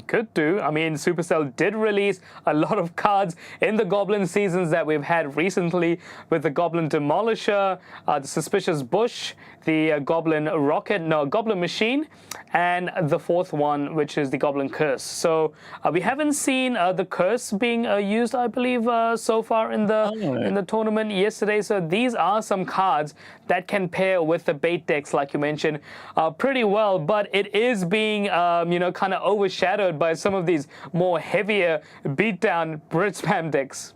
Speaker 2: Could do. I mean, Supercell did release a lot of cards in the Goblin seasons that we've had recently, with the Goblin Demolisher, the Suspicious Bush, the Goblin Goblin Machine, and the fourth one, which is the Goblin Curse. So we haven't seen the Curse being used, I believe, so far in the tournament yesterday. So these are some cards that can pair with the bait decks, like you mentioned, pretty well. But it is being, kind of overshadowed by some of these more heavier beatdown Brit spam decks.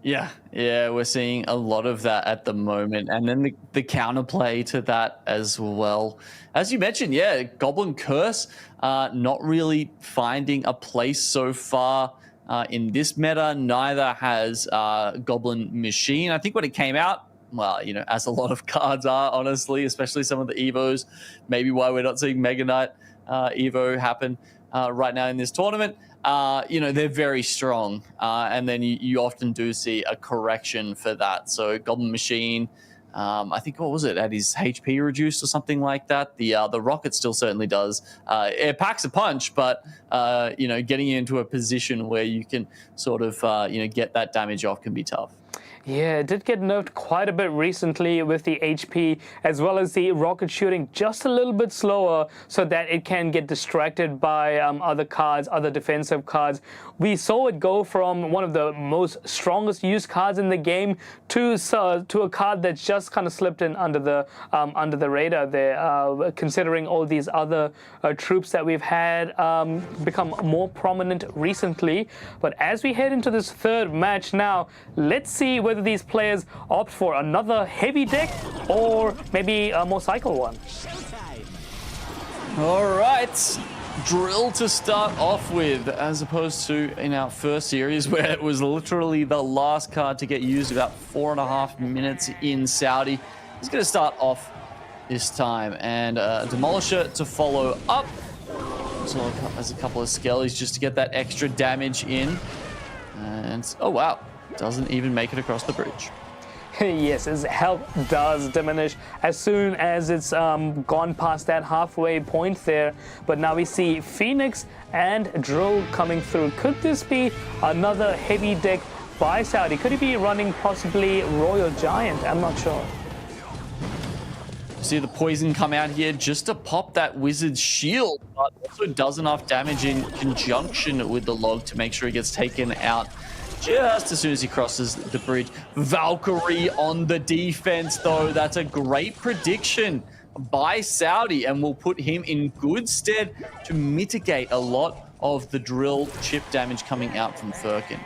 Speaker 1: Yeah, we're seeing a lot of that at the moment. And then the counterplay to that as well. As you mentioned, Goblin Curse not really finding a place so far in this meta. Neither has Goblin Machine. I think when it came out, well, as a lot of cards are, honestly, especially some of the Evos, maybe why we're not seeing Mega Knight Evo happen right now in this tournament. They're very strong, and then you often do see a correction for that. So Goblin Machine, I think, what was it, had his HP reduced or something like that. The Rocket still certainly does. It packs a punch, but getting into a position where you can sort of get that damage off can be tough.
Speaker 2: Yeah, it did get nerfed quite a bit recently with the HP, as well as the rocket shooting just a little bit slower so that it can get distracted by other cards, other defensive cards. We saw it go from one of the most strongest used cards in the game to a card that's just kind of slipped in under the radar there, considering all these other troops that we've had become more prominent recently. But as we head into this third match now, let's see whether these players opt for another heavy deck or maybe a more cycle one.
Speaker 1: All right, drill to start off with, as opposed to in our first series where it was literally the last card to get used about 4.5 minutes in Saudi. He's going to start off this time, and Demolisher to follow up. So there's a couple of skellies just to get that extra damage in. And oh wow, doesn't even make it across the bridge.
Speaker 2: Yes, his health does diminish as soon as it's gone past that halfway point there. But now we see Phoenix and Drill coming through. Could this be another heavy deck by Saudi? Could he be running possibly Royal Giant? I'm not sure.
Speaker 1: See the poison come out here just to pop that wizard's shield, but also does enough damage in conjunction with the log to make sure he gets taken out just as soon as he crosses the bridge. Valkyrie on the defense, though. That's a great prediction by Saudi, and will put him in good stead to mitigate a lot of the drill chip damage coming out from Furin.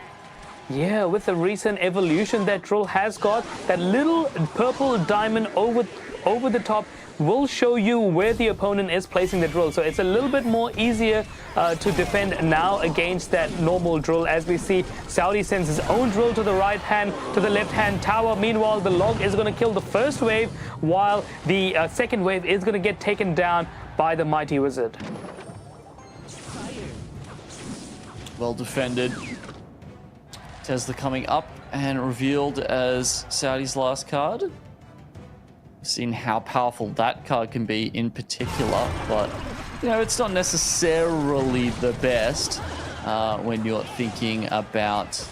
Speaker 2: Yeah, with the recent evolution that Drill has got, that little purple diamond over the top will show you where the opponent is placing the drill. So it's a little bit more easier to defend now against that normal drill. As we see, Saudi sends his own drill to the right hand, to the left hand tower. Meanwhile, the log is going to kill the first wave, while the second wave is going to get taken down by the mighty wizard.
Speaker 1: Well defended. Tesla coming up and revealed as Saudi's last card. Seen how powerful that card can be in particular, but it's not necessarily the best when you're thinking about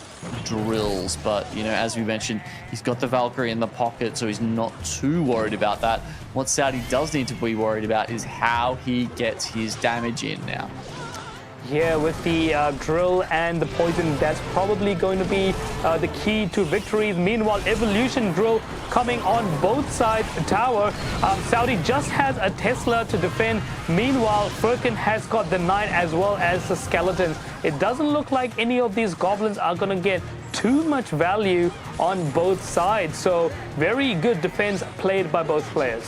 Speaker 1: drills. But as we mentioned, he's got the Valkyrie in the pocket, so he's not too worried about that. What Saudi does need to be worried about is how he gets his damage in now.
Speaker 2: Yeah, with the drill and the poison, that's probably going to be the key to victories. Meanwhile, Evolution Drill coming on both sides tower. Saudi just has a Tesla to defend. Meanwhile, Furin has got the Knight as well as the Skeletons. It doesn't look like any of these goblins are going to get too much value on both sides. So very good defense played by both players.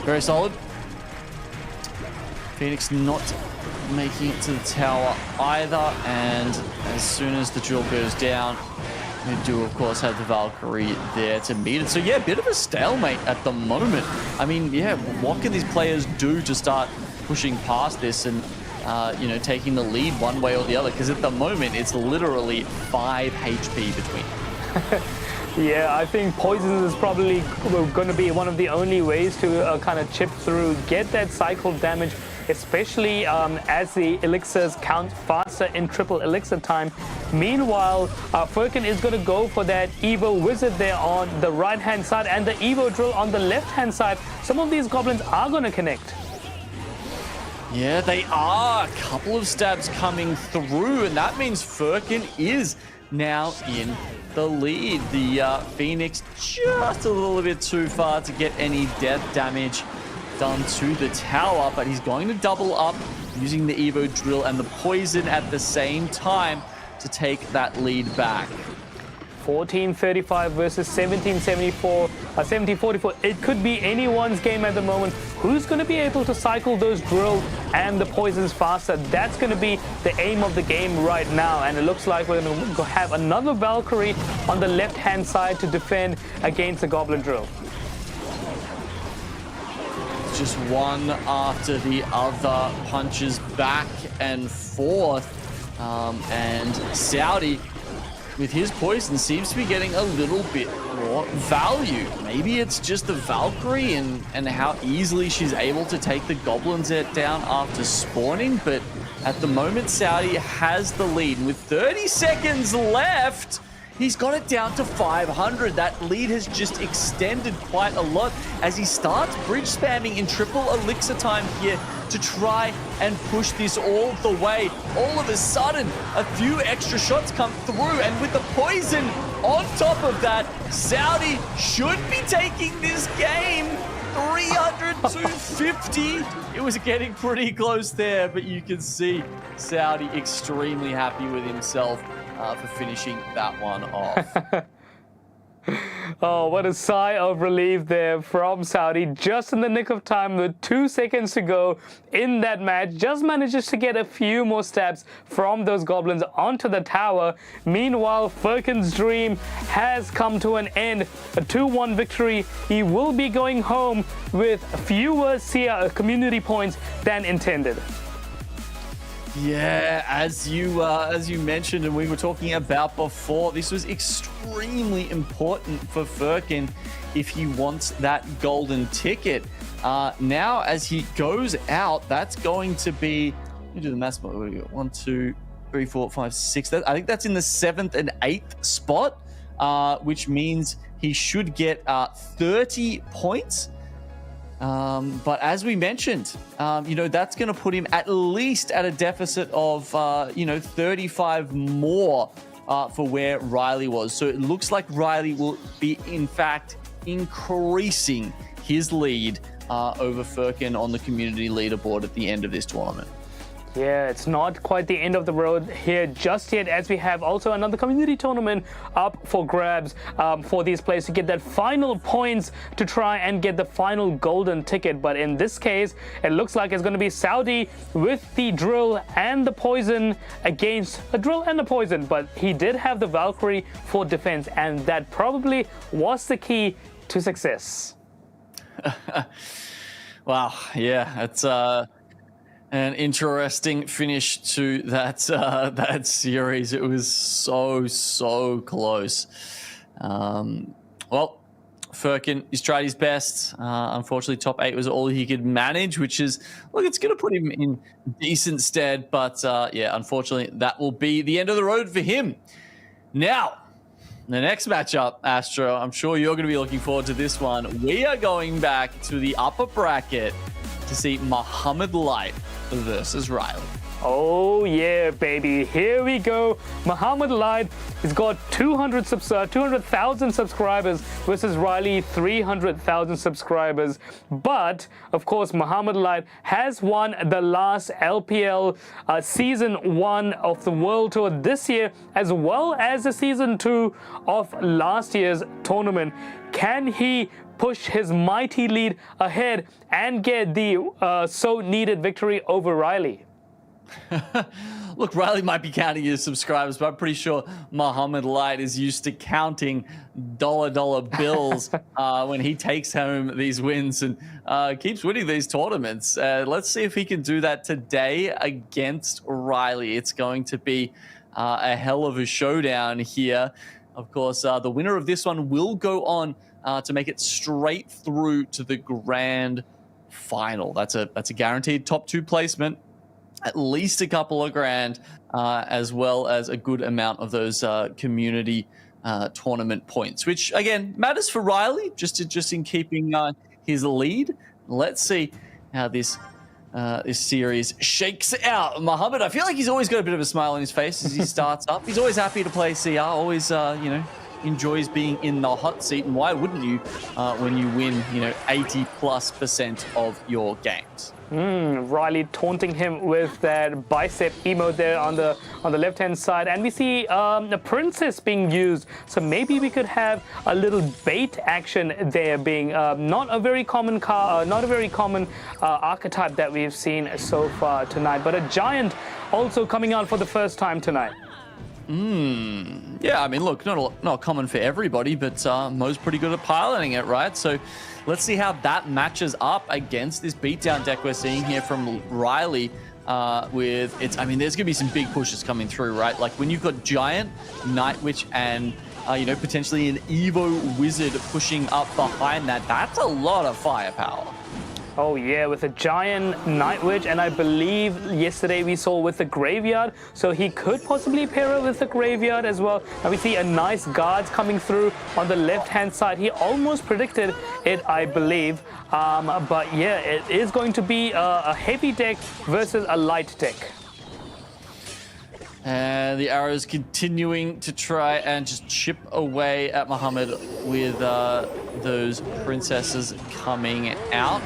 Speaker 1: Very solid. Phoenix not making it to the tower either, and as soon as the drill goes down, we do of course have the Valkyrie there to meet it. So yeah, a bit of a stalemate at the moment. I mean, yeah, what can these players do to start pushing past this and taking the lead one way or the other? Because at the moment it's literally 5 HP between.
Speaker 2: Yeah, I think Poisons is probably going to be one of the only ways to kind of chip through, get that cycle damage, especially as the elixirs count faster in triple elixir time. Meanwhile, Furin is going to go for that Evo Wizard there on the right-hand side and the Evo Drill on the left-hand side. Some of these goblins are going to connect.
Speaker 1: Yeah, they are. A couple of stabs coming through, and that means Furin is now in the lead. The Phoenix just a little bit too far to get any death damage done to the tower, but he's going to double up using the Evo Drill and the Poison at the same time to take that lead back.
Speaker 2: 1435 versus 1774, 1744. It could be anyone's game at the moment. Who's going to be able to cycle those drills and the poisons faster? That's going to be the aim of the game right now. And it looks like we're going to have another Valkyrie on the left-hand side to defend against the Goblin Drill.
Speaker 1: Just one after the other, punches back and forth. And Saudi, with his poison, seems to be getting a little bit more value. Maybe it's just the Valkyrie and how easily she's able to take the goblins down after spawning. But at the moment, Saudi has the lead. And with 30 seconds left, he's got it down to 500. That lead has just extended quite a lot as he starts bridge spamming in triple elixir time here to try and push this all the way. All of a sudden, a few extra shots come through, and with the poison on top of that, Saudi should be taking this game. 300 to 50. It was getting pretty close there, but you can see Saudi extremely happy with himself for finishing that one off.
Speaker 2: Oh, what a sigh of relief there from Saudi. Just in the nick of time, with 2 seconds to go in that match, just manages to get a few more stabs from those goblins onto the tower. Meanwhile, Furin's dream has come to an end. A 2-1 victory. He will be going home with fewer community points than intended.
Speaker 1: Yeah, as you mentioned and we were talking about before, this was extremely important for Furin if he wants that golden ticket. Now, as he goes out, that's going to be, let me do the math. What do we got? 1, 2, 3, 4, 5, 6. I think that's in the 7th and 8th spot, which means he should get 30 points. But as we mentioned, that's going to put him at least at a deficit of, 35 more for where Riley was. So it looks like Riley will be, in fact, increasing his lead over Furin on the community leaderboard at the end of this tournament.
Speaker 2: Yeah, it's not quite the end of the road here just yet, as we have also another community tournament up for grabs for these players to get that final points to try and get the final golden ticket. But in this case, it looks like it's going to be Saudi with the drill and the poison against a drill and a poison. But he did have the Valkyrie for defense, and that probably was the key to success.
Speaker 1: Wow, yeah, it's an interesting finish to that series. It was so close. Well, Furin, he's tried his best. Unfortunately, top 8 was all he could manage, which is, look, it's going to put him in decent stead. But yeah, unfortunately, that will be the end of the road for him. Now, the next matchup, Astro, I'm sure you're going to be looking forward to this one. We are going back to the upper bracket to see Muhammad Light versus Riley.
Speaker 2: Oh yeah, baby, here we go. Muhammad Light has got 200,000 subscribers versus Riley 300,000 subscribers. But of course, Muhammad Light has won the last LPL season 1 of the World Tour this year, as well as the season 2 of last year's tournament. Can he push his mighty lead ahead and get the so needed victory over Riley?
Speaker 1: Look, Riley might be counting his subscribers, but I'm pretty sure Muhammad Light is used to counting dollar bills when he takes home these wins and keeps winning these tournaments. Let's see if he can do that today against Riley. It's going to be a hell of a showdown here. Of course, the winner of this one will go on to make it straight through to the grand final. That's a guaranteed top 2 placement, at least a couple of grand, as well as a good amount of those community tournament points, which again matters for Riley, just in keeping his lead. Let's see how this series shakes out. Mohammed, I feel like he's always got a bit of a smile on his face as he starts up. He's always happy to play CR, always enjoys being in the hot seat, and why wouldn't you when you win 80+% of your games?
Speaker 2: Riley taunting him with that bicep emote there on the left-hand side, and we see the princess being used. So maybe we could have a little bait action there, being not a very common archetype that we've seen so far tonight, but a giant also coming out for the first time tonight.
Speaker 1: Yeah, I mean, look, not common for everybody, but Mo's pretty good at piloting it, right? So let's see how that matches up against this beatdown deck we're seeing here from Riley. I mean, there's going to be some big pushes coming through, right? Like when you've got Giant, Night Witch, and potentially an Evo Wizard pushing up behind that, that's a lot of firepower.
Speaker 2: Oh yeah, with a giant Night Witch, and I believe yesterday we saw with the Graveyard, so he could possibly pair it with the Graveyard as well. And we see a nice guards coming through on the left-hand side. He almost predicted it, I believe. But yeah, it is going to be a heavy deck versus a light deck.
Speaker 1: And the arrows continuing to try and just chip away at Mohammed with those princesses coming out.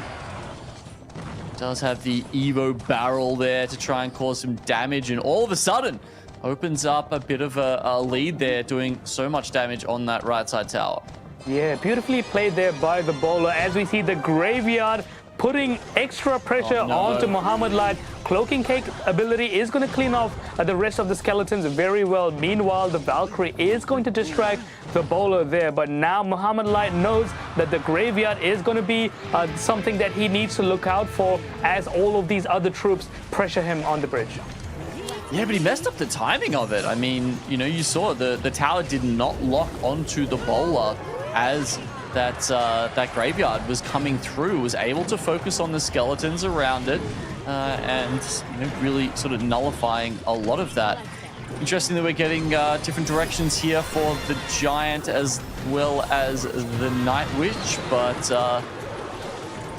Speaker 1: Does have the Evo barrel there to try and cause some damage, and all of a sudden opens up a bit of a lead there, doing so much damage on that right side tower. Yeah,
Speaker 2: beautifully played there by the bowler, as we see the Graveyard putting extra pressure onto Mohammed Light. Cloaking Cake ability is going to clean off the rest of the skeletons very well. Meanwhile, the Valkyrie is going to distract the bowler there. But now Mohammed Light knows that the Graveyard is going to be something that he needs to look out for, as all of these other troops pressure him on the bridge.
Speaker 1: Yeah, but he messed up the timing of it. I mean, you saw the tower did not lock onto the bowler as that Graveyard was coming through, was able to focus on the skeletons around it, and really sort of nullifying a lot of that. Interesting that we're getting different directions here for the Giant as well as the Night Witch, but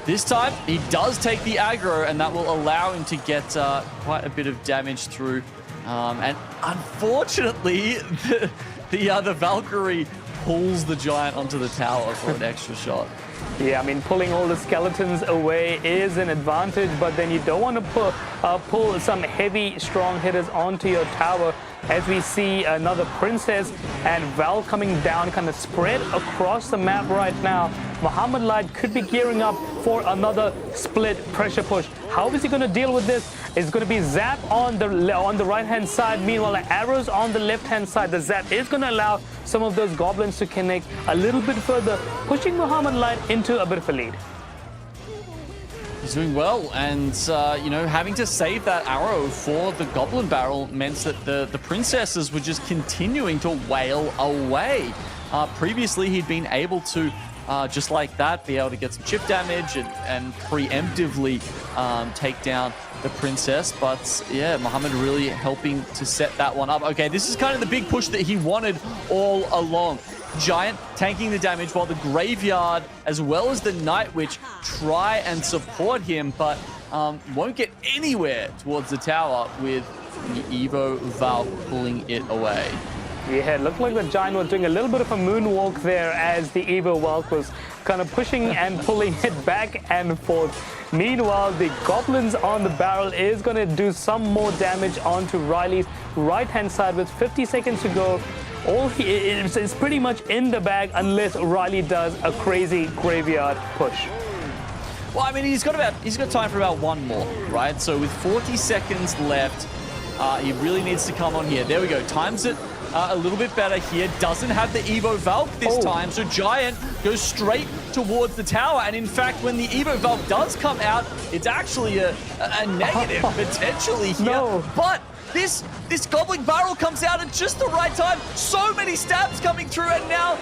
Speaker 1: this time he does take the aggro, and that will allow him to get quite a bit of damage through. And unfortunately, the Valkyrie pulls the Giant onto the tower for an extra shot.
Speaker 2: Yeah, I mean, pulling all the skeletons away is an advantage, but then you don't want to pull some heavy, strong hitters onto your tower, as we see another Princess and Val coming down, kind of spread across the map right now. Mohammed Light could be gearing up for another split pressure push. How is he going to deal with this? It's going to be Zap on the right-hand side. Meanwhile, arrows on the left-hand side. The Zap is going to allow some of those goblins to connect a little bit further, pushing Mohammed Light into a bit of a lead.
Speaker 1: He's doing well, and having to save that arrow for the Goblin Barrel meant that the princesses were just continuing to wail away. Previously, he'd been able to, just like that, be able to get some chip damage and preemptively take down the princess. But yeah, Mohammed really helping to set that one up. Okay, this is kind of the big push that he wanted all along. Giant tanking the damage while the Graveyard as well as the Night Witch try and support him, but won't get anywhere towards the tower with the Evo Val pulling it away.
Speaker 2: Yeah, it looked like the Giant was doing a little bit of a moonwalk there, as the Evo Valk was kind of pushing and pulling it back and forth. Meanwhile, the Goblins on the barrel is going to do some more damage onto Riley's right-hand side with 50 seconds to go. It's pretty much in the bag unless Riley does a crazy Graveyard push.
Speaker 1: Well, I mean, he's got time for about one more, right? So with 40 seconds left, he really needs to come on here. There we go. Times it a little bit better here. Doesn't have the Evo Valk this time, so Giant goes straight towards the tower. And in fact, when the Evo Valk does come out, it's actually a negative potentially here.
Speaker 2: No.
Speaker 1: But this Goblin Barrel comes out at just the right time. So many stabs coming through, and now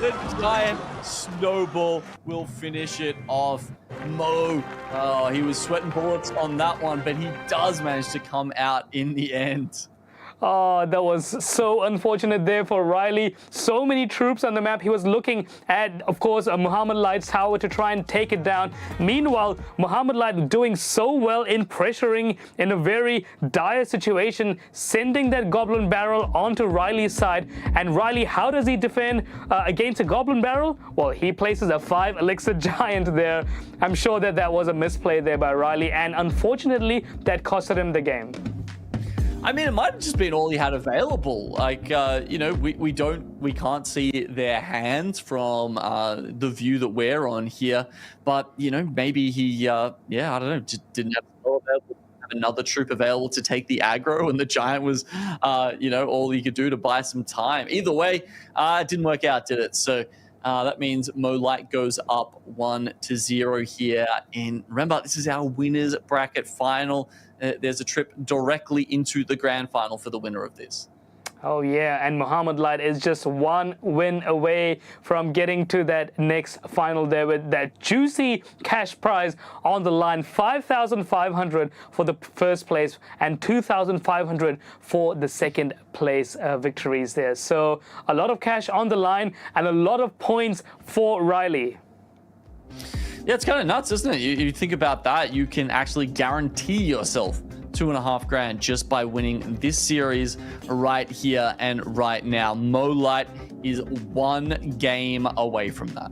Speaker 1: the Giant Snowball will finish it off. Mo, oh, he was sweating bullets on that one, but he does manage to come out in the end.
Speaker 2: Oh, that was so unfortunate there for Riley. So many troops on the map. He was looking at, of course, Muhammad Light's tower to try and take it down. Meanwhile, Muhammad Light doing so well in pressuring in a very dire situation, sending that Goblin Barrel onto Riley's side. And Riley, how does he defend against a Goblin Barrel? Well, he places a 5 Elixir Giant there. I'm sure that that was a misplay there by Riley, and unfortunately, that costed him the game.
Speaker 1: I mean, it might have just been all he had available. Like, you know, we can't see their hands from the view that we're on here. But, you know, maybe he, yeah, I don't know, just didn't have another troop available to take the aggro, and the Giant was, you know, all he could do to buy some time. Either way, it didn't work out, did it? So that means Mo Light goes up 1-0 here. And remember, this is our winners bracket final. There's a trip directly into the grand final for the winner of this.
Speaker 2: Oh yeah, and Muhammad Light is just one win away from getting to that next final there with that juicy cash prize on the line. 5,500 for the first place and 2,500 for the second place victories there. So a lot of cash on the line and a lot of points for Riley.
Speaker 1: Yeah, it's kind of nuts, isn't it? You think about that, you can actually guarantee yourself 2.5 grand just by winning this series right here and right now. Mo Light is one game away from that.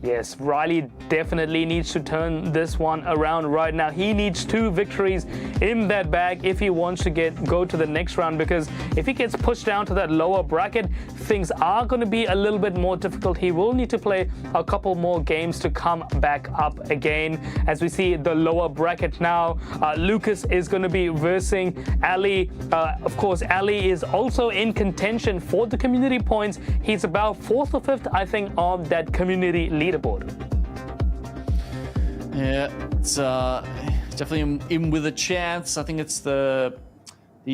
Speaker 2: Yes, Riley definitely needs to turn this one around right now. He needs 2 victories in that bag if he wants to go to the next round, because if he gets pushed down to that lower bracket, things are going to be a little bit more difficult. He will need to play a couple more games to come back up again. As we see the lower bracket now, Lucas is going to be versing Alli. Of course, Alli is also in contention for the community points. He's about 4th or 5th, I think, on that community leaderboard.
Speaker 1: Yeah, it's definitely in with a chance. I think it's the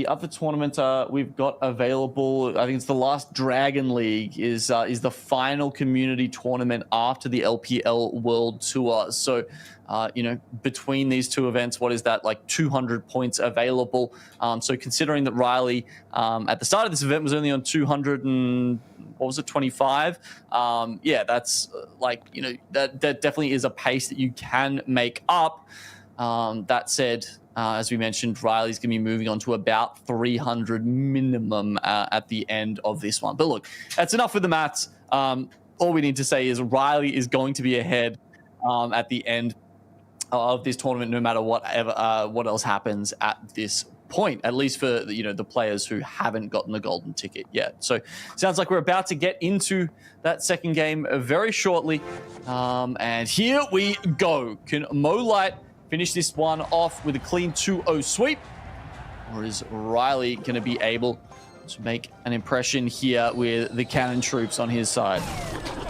Speaker 1: other tournament we've got available. I think it's the last Dragon League is the final community tournament after the LPL World Tour. So, you know, between these two events, what is that, like 200 points available? So considering that Riley at the start of this event was only on 200 and what was it, 25? Yeah, that's like, you know, that definitely is a pace that you can make up. That said, as we mentioned, Riley's going to be moving on to about 300 minimum at the end of this one. But look, that's enough with the maths. All we need to say is Riley is going to be ahead at the end of this tournament, no matter what else happens at this point, at least for, you know, the players who haven't gotten the golden ticket yet. So sounds like we're about to get into that second game very shortly. And here we go. Can Mo Light finish this one off with a clean 2-0 sweep? Or is Riley going to be able to make an impression here with the cannon troops on his side?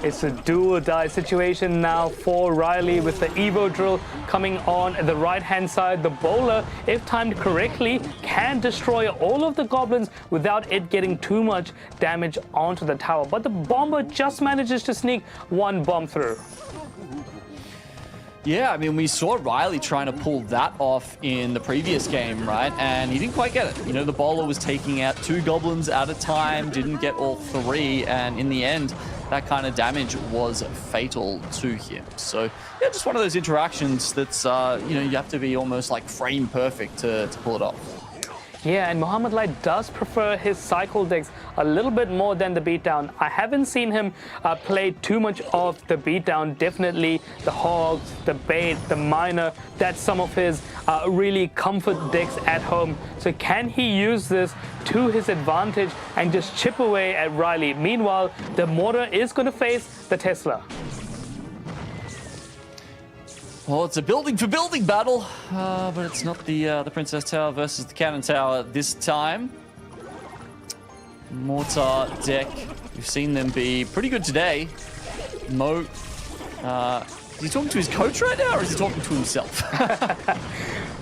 Speaker 2: It's a do or die situation now for Riley with the Evo drill coming on the right-hand side. The bowler, if timed correctly, can destroy all of the goblins without it getting too much damage onto the tower. But the bomber just manages to sneak one bomb through.
Speaker 1: Yeah, I mean, we saw Riley trying to pull that off in the previous game, right? And he didn't quite get it. You know, the bowler was taking out 2 goblins at a time, didn't get all 3, and in the end, that kind of damage was fatal to him. So, yeah, just one of those interactions that's, you know, you have to be almost like frame perfect to pull it off.
Speaker 2: Yeah, and Muhammad Light does prefer his cycle decks a little bit more than the beatdown. I haven't seen him play too much of the beatdown. Definitely the Hogs, the Bait, the Miner, that's some of his really comfort decks at home. So can he use this to his advantage and just chip away at Riley? Meanwhile, the Mortar is going to face the Tesla.
Speaker 1: Well, it's a building for building battle, but it's not the Princess Tower versus the Cannon Tower this time. Mortar deck, we've seen them be pretty good today. Mo, is he talking to his coach right now, or is he talking to himself?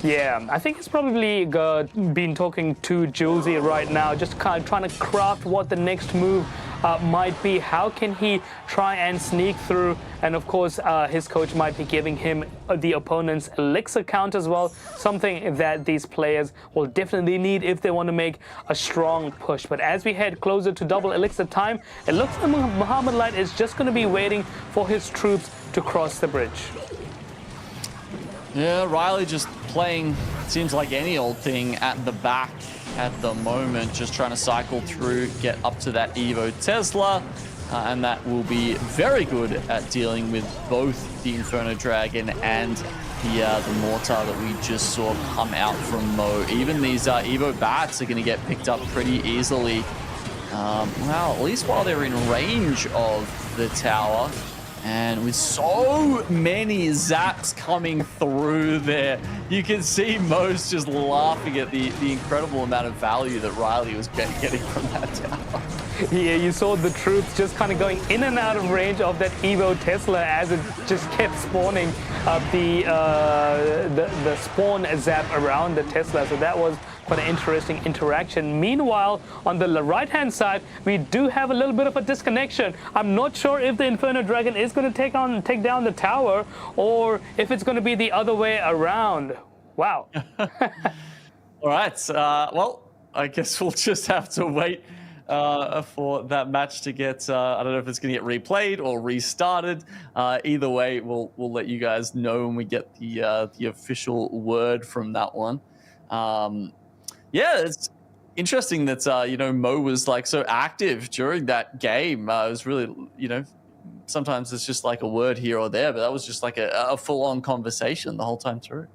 Speaker 2: Yeah, I think he's probably been talking to Julesy right now, just kind of trying to craft what the next move might be. How can he try and sneak through? And of course, his coach might be giving him the opponent's elixir count as well, something that these players will definitely need if they want to make a strong push. But as we head closer to double elixir time, it looks like Muhammad Light is just going to be waiting for his troops to cross the bridge.
Speaker 1: Yeah, Riley just playing, seems like any old thing at the back at the moment, just trying to cycle through, get up to that Evo Tesla, and that will be very good at dealing with both the Inferno Dragon and the Mortar that we just saw come out from Mo. Even these Evo Bats are going to get picked up pretty easily. Well, at least while they're in range of the tower. And with so many zaps coming through there, you can see Mo's just laughing at the incredible amount of value that Riley was getting from that tower.
Speaker 2: Yeah, you saw the troops just kind of going in and out of range of that Evo Tesla as it just kept spawning the spawn zap around the Tesla. So that was quite an interesting interaction. Meanwhile, on the right-hand side, we do have a little bit of a disconnection. I'm not sure if the Inferno Dragon is going to take down the tower, or if it's going to be the other way around. Wow.
Speaker 1: All right. Well, I guess we'll just have to wait for that match to get, I don't know if it's going to get replayed or restarted. Either way, we'll let you guys know when we get the official word from that one. Yeah, it's interesting that, Mo was like so active during that game. It was really, sometimes it's just like a word here or there, but that was just like a full-on conversation the whole time through.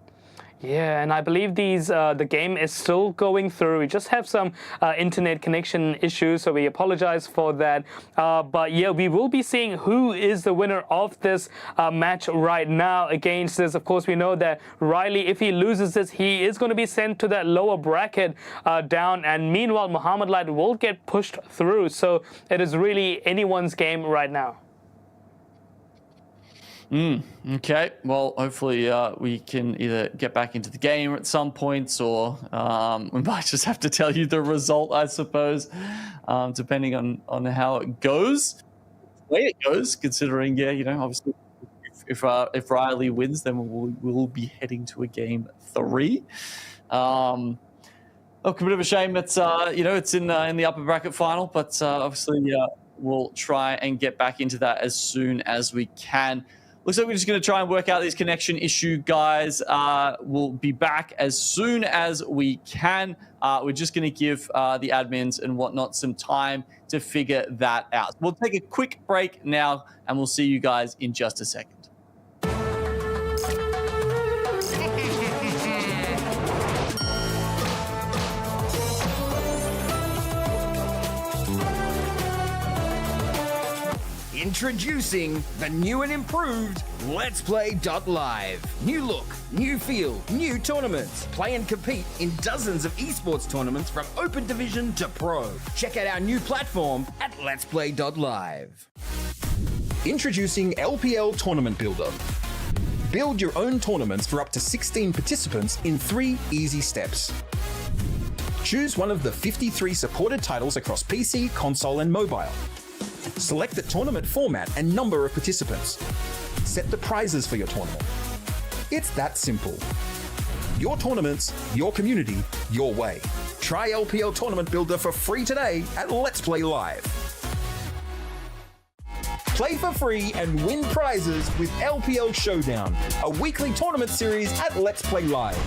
Speaker 2: Yeah, and I believe the game is still going through. We just have some internet connection issues, so we apologize for that. But yeah, we will be seeing who is the winner of this match right now against this. Of course, we know that Riley, if he loses this, he is going to be sent to that lower bracket down. And meanwhile, Muhammad Light will get pushed through. So it is really anyone's game right now.
Speaker 1: Okay, well, hopefully we can either get back into the game at some points, or we might just have to tell you the result, I suppose, depending on how it goes. The way it goes, considering, obviously, if Riley wins, then we'll be heading to a game 3. Look, a bit of a shame it's it's in the upper bracket final, but obviously we'll try and get back into that as soon as we can. Looks like we're just going to try and work out this connection issue, guys. We'll be back as soon as we can. We're just going to give the admins and whatnot some time to figure that out. We'll take a quick break now, and we'll see you guys in just a second.
Speaker 3: Introducing the new and improved LetsPlay.Live. New look, new feel, new tournaments. Play and compete in dozens of esports tournaments from Open Division to Pro. Check out our new platform at LetsPlay.Live. Introducing LPL Tournament Builder. Build your own tournaments for up to 16 participants in 3 easy steps. Choose one of the 53 supported titles across PC, console, and mobile. Select the tournament format and number of participants. Set the prizes for your tournament. It's that simple. Your tournaments, your community, your way. Try LPL Tournament Builder for free today at Let's Play Live. Play for free and win prizes with LPL Showdown, a weekly tournament series at Let's Play Live.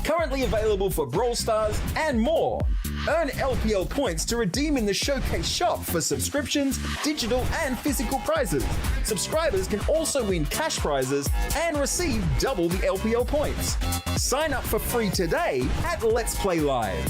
Speaker 3: Currently available for Brawl Stars and more. Earn LPL points to redeem in the Showcase shop for subscriptions, digital and physical prizes. Subscribers can also win cash prizes and receive double the LPL points. Sign up for free today at Let's Play Live.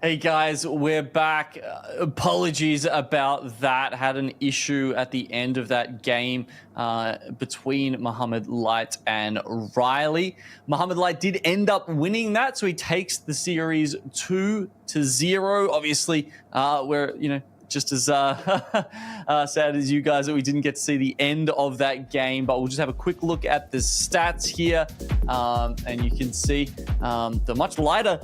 Speaker 1: Hey guys, we're back. Apologies about that. Had an issue at the end of that game between Muhammad Light and Riley. Muhammad Light did end up winning that, so he takes the series 2-0. Obviously, we're just as sad as you guys that we didn't get to see the end of that game, but we'll just have a quick look at the stats here, and you can see the much lighter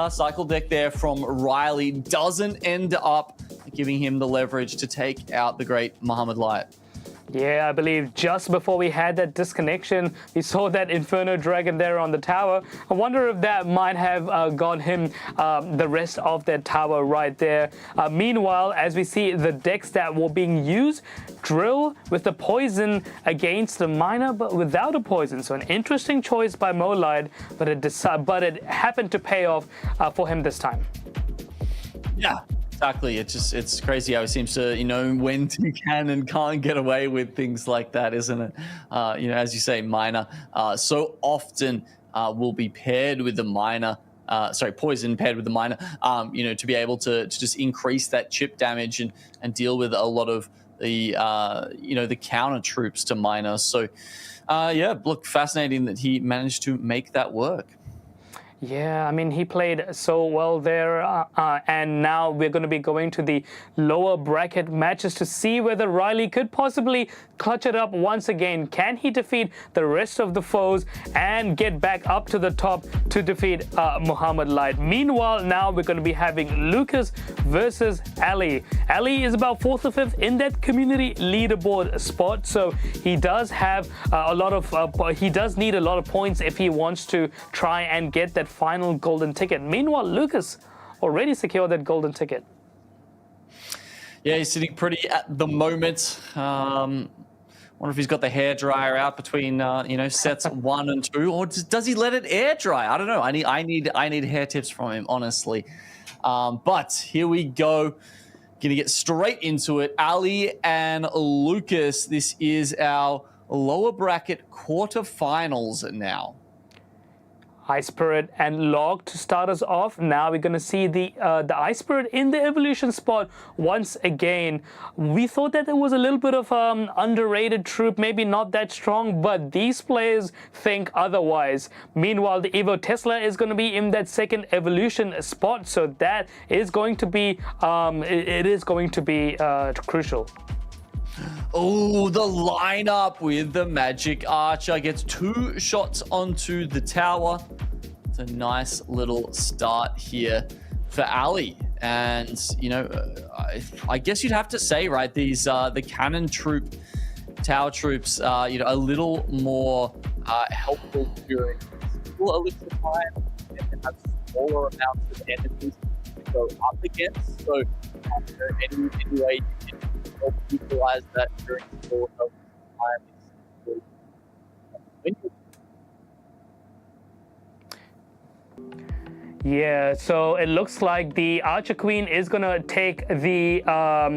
Speaker 1: cycle deck there from Riley doesn't end up giving him the leverage to take out the great Muhammad Light.
Speaker 2: Yeah, I believe just before we had that disconnection, we saw that Inferno Dragon there on the tower. I wonder if that might have got him the rest of that tower right there. Meanwhile, as we see the decks that were being used, Drill with the poison against the Miner, but without a poison. So an interesting choice by Molide, but it happened to pay off for him this time.
Speaker 1: Yeah. Exactly. It's crazy how he seems to, when he can and can't get away with things like that, isn't it? As you say, Miner so often will be paired with the Miner. Poison paired with the Miner, to be able to just increase that chip damage and deal with a lot of the, the counter troops to Miner. So, look, fascinating that he managed to make that work.
Speaker 2: Yeah, I mean, he played so well there, and now we're going to be going to the lower bracket matches to see whether Riley could possibly clutch it up once again. Can he defeat the rest of the foes and get back up to the top to defeat Muhammad Light? Meanwhile, now we're going to be having Lucas versus Alli. Alli is about 4th or 5th in that community leaderboard spot, so he does have he does need a lot of points if he wants to try and get that final golden ticket. Meanwhile, Lucas already secured that golden ticket.
Speaker 1: Yeah, he's sitting pretty at the moment. Wonder if he's got the hair dryer out between sets 1 and 2, or does he let it air dry? I don't know. I need hair tips from him, honestly. But here we go. Gonna get straight into it. Alli and Lucas. This is our lower bracket quarterfinals now.
Speaker 2: Ice Spirit and Log to start us off. Now we're going to see the Ice Spirit in the evolution spot once again. We thought that it was a little bit of underrated troop, maybe not that strong, but these players think otherwise. Meanwhile, the Evo Tesla is going to be in that second evolution spot, so that is going to be crucial.
Speaker 1: Oh, the lineup with the Magic Archer gets 2 shots onto the tower. It's a nice little start here for Alli. And, I guess you'd have to say, right, these the cannon troop, tower troops, a little more helpful during elixir time and have smaller amounts of enemies to go up against. So, anyway, you can help utilize that during sport time.
Speaker 2: Yeah, so it looks like the Archer Queen is going to take the...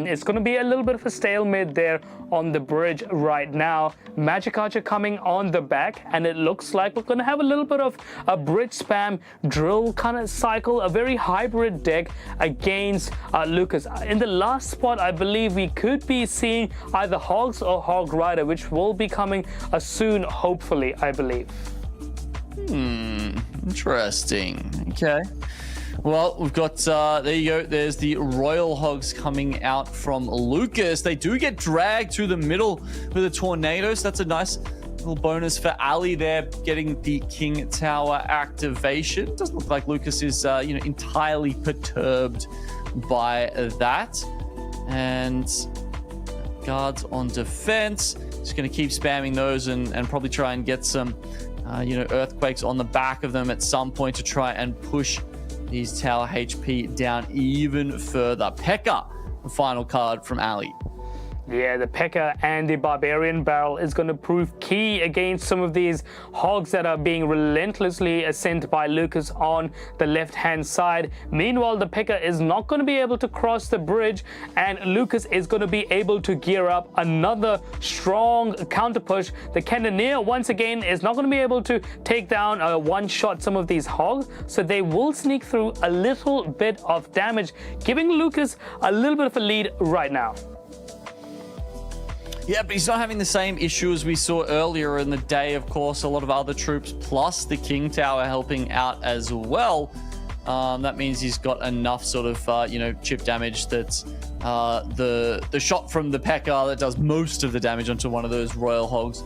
Speaker 2: it's going to be a little bit of a stalemate there on the bridge right now. Magic Archer coming on the back, and it looks like we're going to have a little bit of a bridge spam drill kind of cycle, a very hybrid deck against Lucas. In the last spot, I believe we could be seeing either Hogs or Hog Rider, which will be coming soon, hopefully, I believe.
Speaker 1: Interesting. Okay. Well, we've got, there you go. There's the Royal Hogs coming out from Lucas. They do get dragged to the middle with a tornado, so that's a nice little bonus for Alli there, getting the King Tower activation. Doesn't look like Lucas is, entirely perturbed by that. And guards on defense. Just going to keep spamming those and probably try and get some earthquakes on the back of them at some point to try and push these tower HP down even further. Pekka, the final card from Alli.
Speaker 2: Yeah, the P.E.K.K.A. and the Barbarian Barrel is going to prove key against some of these hogs that are being relentlessly sent by Lucas on the left-hand side. Meanwhile, the P.E.K.K.A. is not going to be able to cross the bridge, and Lucas is going to be able to gear up another strong counter push. The Cannoneer, once again, is not going to be able to take down one-shot some of these hogs, so they will sneak through a little bit of damage, giving Lucas a little bit of a lead right now.
Speaker 1: Yeah, but he's not having the same issue as we saw earlier in the day. Of course, a lot of other troops plus the King Tower helping out as well. That means he's got enough sort of, chip damage that's the shot from the P.E.K.K.A. that does most of the damage onto one of those Royal Hogs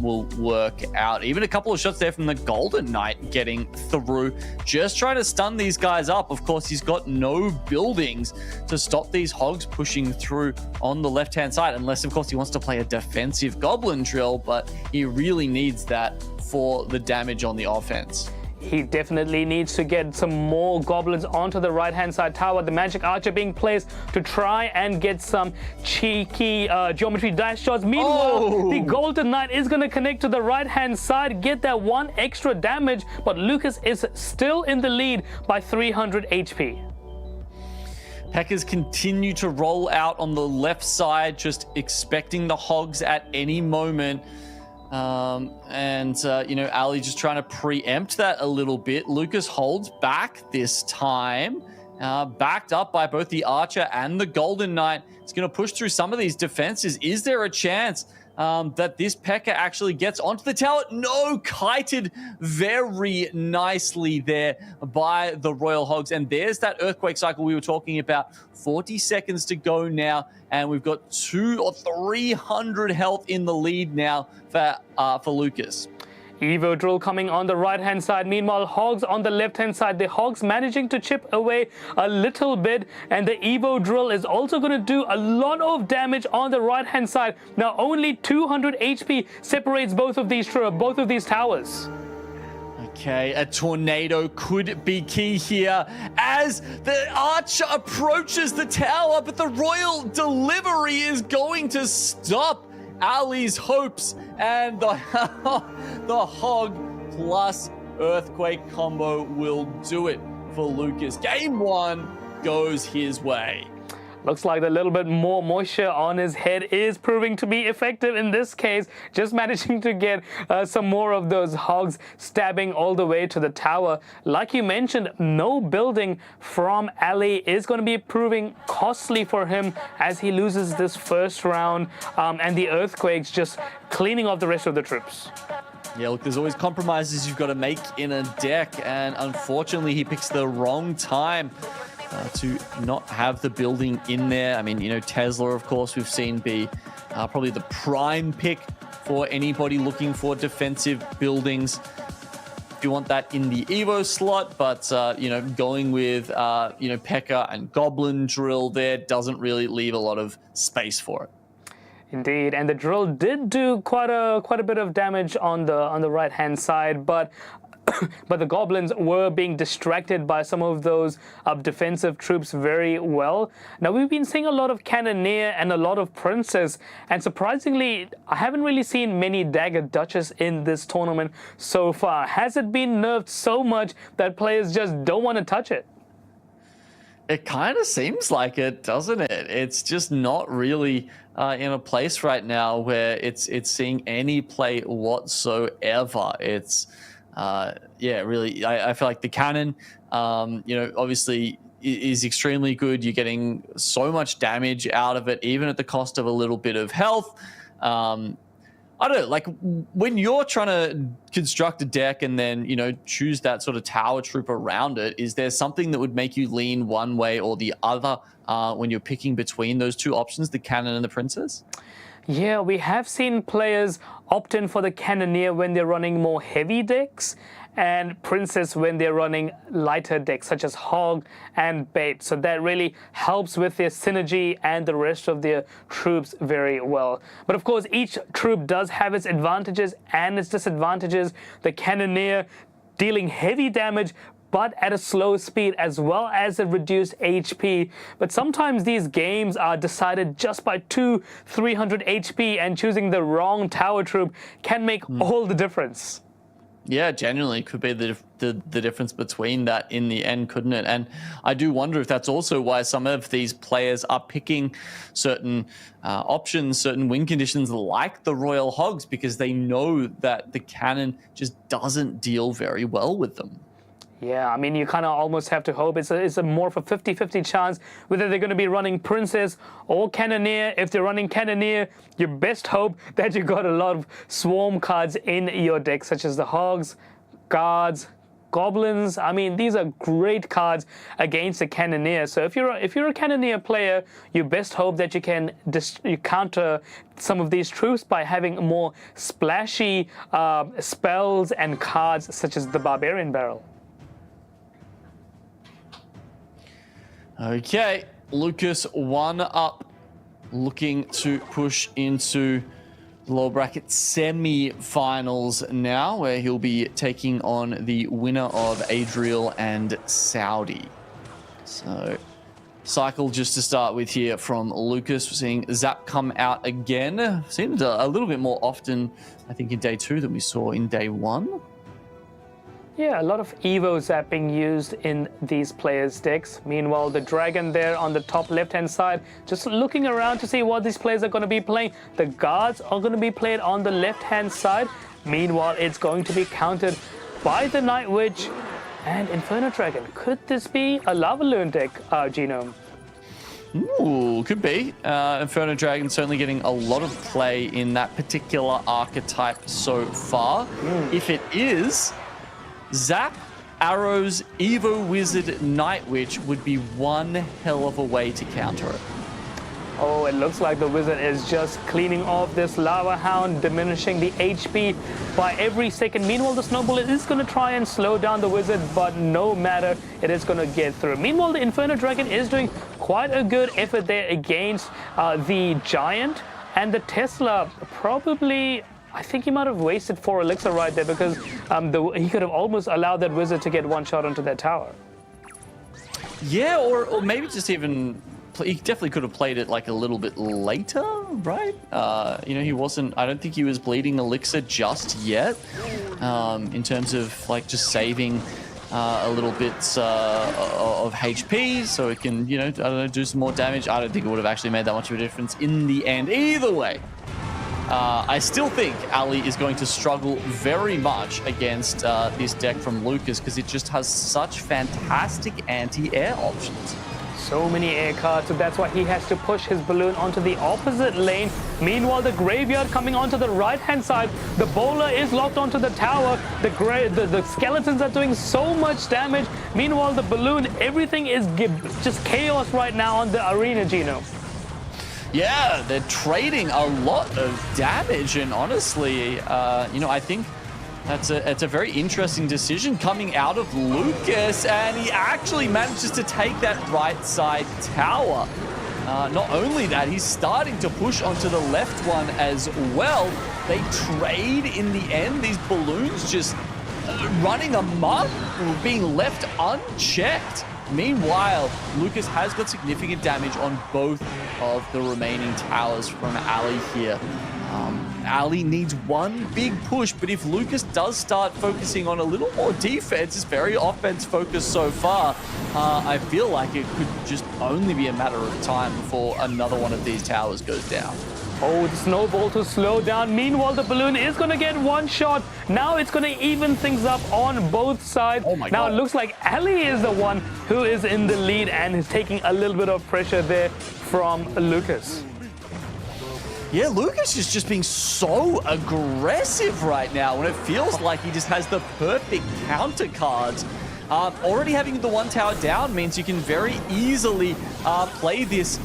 Speaker 1: will work out. Even a couple of shots there from the Golden Knight getting through, just trying to stun these guys up. Of course, he's got no buildings to stop these hogs pushing through on the left-hand side, unless, of course, he wants to play a defensive Goblin drill, but he really needs that for the damage on the offense.
Speaker 2: He definitely needs to get some more goblins onto the right-hand side tower. The Magic Archer being placed to try and get some cheeky geometry dash shots. Meanwhile, the Golden Knight is going to connect to the right-hand side, get that one extra damage, but Lucas is still in the lead by 300 HP.
Speaker 1: P.E.K.K.As continue to roll out on the left side, just expecting the hogs at any moment. Alli just trying to preempt that a little bit. Lucas holds back this time, backed up by both the Archer and the Golden Knight. It's going to push through some of these defenses. Is there a chance that this P.E.K.K.A. actually gets onto the tower? No, kited very nicely there by the Royal Hogs. And there's that Earthquake cycle we were talking about. 40 seconds to go now, and we've got 200 or 300 health in the lead now for Lucas.
Speaker 2: Evo drill coming on the right-hand side. Meanwhile, hogs on the left-hand side. The hogs managing to chip away a little bit, and the Evo drill is also going to do a lot of damage on the right-hand side. Now, only 200 HP separates both of these towers.
Speaker 1: Okay, a tornado could be key here as the Archer approaches the tower, but the Royal Delivery is going to stop Alli's hopes, and the Hog plus Earthquake combo will do it for Lucas. Game 1 goes his way.
Speaker 2: Looks like the little bit more moisture on his head is proving to be effective in this case, just managing to get some more of those hogs stabbing all the way to the tower. Like you mentioned, no building from Alli is going to be proving costly for him as he loses this first round, and the Earthquakes just cleaning off the rest of the troops.
Speaker 1: Yeah, look, there's always compromises you've got to make in a deck, and unfortunately he picks the wrong time to not have the building in there. I mean, Tesla, of course, we've seen be probably the prime pick for anybody looking for defensive buildings. You want that in the Evo slot, but, going with, P.E.K.K.A. and Goblin Drill there doesn't really leave a lot of space for it.
Speaker 2: Indeed, and the drill did do quite a bit of damage on the right-hand side, but the Goblins were being distracted by some of those defensive troops very well. Now, we've been seeing a lot of Cannoneer and a lot of Princess, and surprisingly, I haven't really seen many Dagger Duchess in this tournament so far. Has it been nerfed so much that players just don't want to touch it?
Speaker 1: It kind of seems like it, doesn't it? It's just not really in a place right now where it's seeing any play whatsoever. It's really, I feel like the cannon, obviously is extremely good. You're getting so much damage out of it, even at the cost of a little bit of health. I don't know, like when you're trying to construct a deck and then, choose that sort of tower troop around it, is there something that would make you lean one way or the other when you're picking between those two options, the cannon and the princess?
Speaker 2: Yeah, we have seen players opt in for the Cannoneer when they're running more heavy decks, and Princess when they're running lighter decks such as Hog and Bait. So that really helps with their synergy and the rest of their troops very well. But of course, each troop does have its advantages and its disadvantages. The Cannoneer dealing heavy damage but at a slow speed, as well as a reduced HP. But sometimes these games are decided just by 200-300 HP, and choosing the wrong tower troop can make all the difference.
Speaker 1: Yeah, genuinely could be the difference between that in the end, couldn't it? And I do wonder if that's also why some of these players are picking certain options, certain win conditions like the Royal Hogs, because they know that the cannon just doesn't deal very well with them.
Speaker 2: Yeah, I mean, you kind of almost have to hope. It's a more of a 50-50 chance whether they're going to be running Princess or Cannoneer. If they're running Cannoneer, your best hope that you got a lot of Swarm cards in your deck, such as the Hogs, Guards, Goblins. I mean, these are great cards against a Cannoneer. So if you're a Cannoneer player, you best hope that you can you counter some of these troops by having more splashy spells and cards, such as the Barbarian Barrel.
Speaker 1: Okay, Lucas 1 up, looking to push into the lower bracket semi-finals now, where he'll be taking on the winner of Adriel and Saudi. So, cycle just to start with here from Lucas. We're seeing Zap come out again. Seemed a little bit more often, I think, in day 2 than we saw in day 1.
Speaker 2: Yeah, a lot of Evo Zap being used in these players' decks. Meanwhile, the Dragon there on the top left-hand side, just looking around to see what these players are going to be playing. The Guards are going to be played on the left-hand side. Meanwhile, it's going to be countered by the Night Witch and Inferno Dragon. Could this be a Lava Loon deck, Genome?
Speaker 1: Ooh, could be. Inferno Dragon certainly getting a lot of play in that particular archetype so far. If it is, Zap, Arrows, Evo Wizard, Night Witch would be one hell of a way to counter it.
Speaker 2: Oh, it looks like the Wizard is just cleaning off this Lava Hound, diminishing the HP by every second. Meanwhile, the Snowball is going to try and slow down the Wizard, but no matter, it is going to get through. Meanwhile, the Inferno Dragon is doing quite a good effort there against the Giant, and the Tesla probably... I think he might have wasted 4 elixir right there, because he could have almost allowed that Wizard to get one shot onto that tower.
Speaker 1: Yeah, or maybe just even... He definitely could have played it like a little bit later, right? You know, he wasn't... I don't think he was bleeding elixir just yet, in terms of like just saving a little bit of HP so it can, you know, I don't know, do some more damage. I don't think it would have actually made that much of a difference in the end. Either way, I still think Alli is going to struggle very much against this deck from Lucas, because it just has such fantastic anti-air options.
Speaker 2: So many air cards, so that's why he has to push his balloon onto the opposite lane. Meanwhile, the Graveyard coming onto the right-hand side. The Bowler is locked onto the tower. The Skeletons are doing so much damage. Meanwhile, the balloon, everything is just chaos right now on the arena, Gino.
Speaker 1: Yeah, they're trading a lot of damage, and honestly, you know, I think it's a very interesting decision coming out of Lucas, and he actually manages to take that right side tower. Not only that, he's starting to push onto the left one as well. They trade in the end, these balloons just running amok, being left unchecked. Meanwhile, Lucas has got significant damage on both of the remaining towers from Alli here. Alli needs one big push, but if Lucas does start focusing on a little more defense, it's very offense focused so far. I feel like it could just only be a matter of time before another one of these towers goes down.
Speaker 2: Oh, the Snowball to slow down. Meanwhile, the balloon is going to get one shot. Now it's going to even things up on both sides.
Speaker 1: Oh my God.
Speaker 2: Now it looks like Alli is the one who is in the lead and is taking a little bit of pressure there from Lucas.
Speaker 1: Yeah, Lucas is just being so aggressive right now, and it feels like he just has the perfect counter cards. Already having the one tower down means you can very easily play this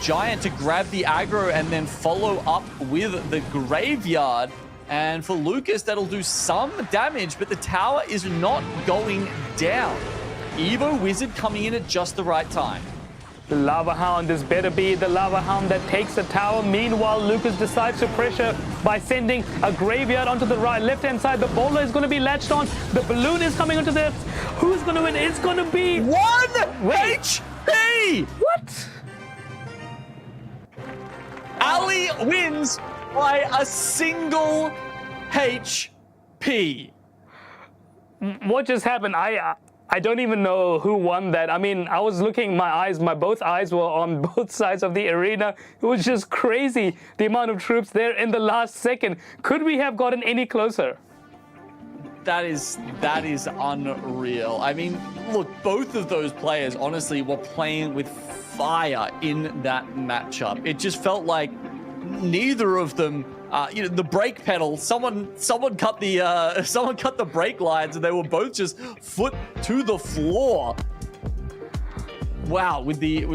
Speaker 1: Giant to grab the aggro and then follow up with the Graveyard. And for Lucas, that'll do some damage, but the tower is not going down. Evo Wizard coming in at just the right time.
Speaker 2: The Lava Hound, this better be the Lava Hound that takes the tower. Meanwhile, Lucas decides to pressure by sending a Graveyard onto the right, left-hand side. The bowler is going to be latched on. The balloon is coming onto the... Who's going to win? It's going to be...
Speaker 1: 1 HP!
Speaker 2: What?
Speaker 1: Alli wins by a single HP.
Speaker 2: What just happened? I don't even know who won that. I mean, I was looking, both eyes were on both sides of the arena. It was just crazy, the amount of troops there in the last second. Could we have gotten any closer?
Speaker 1: That is unreal. I mean, look, both of those players honestly were playing with fire in that matchup. It just felt like neither of them, the brake pedal, someone cut the brake lines, and they were both just foot to the floor. Wow, with the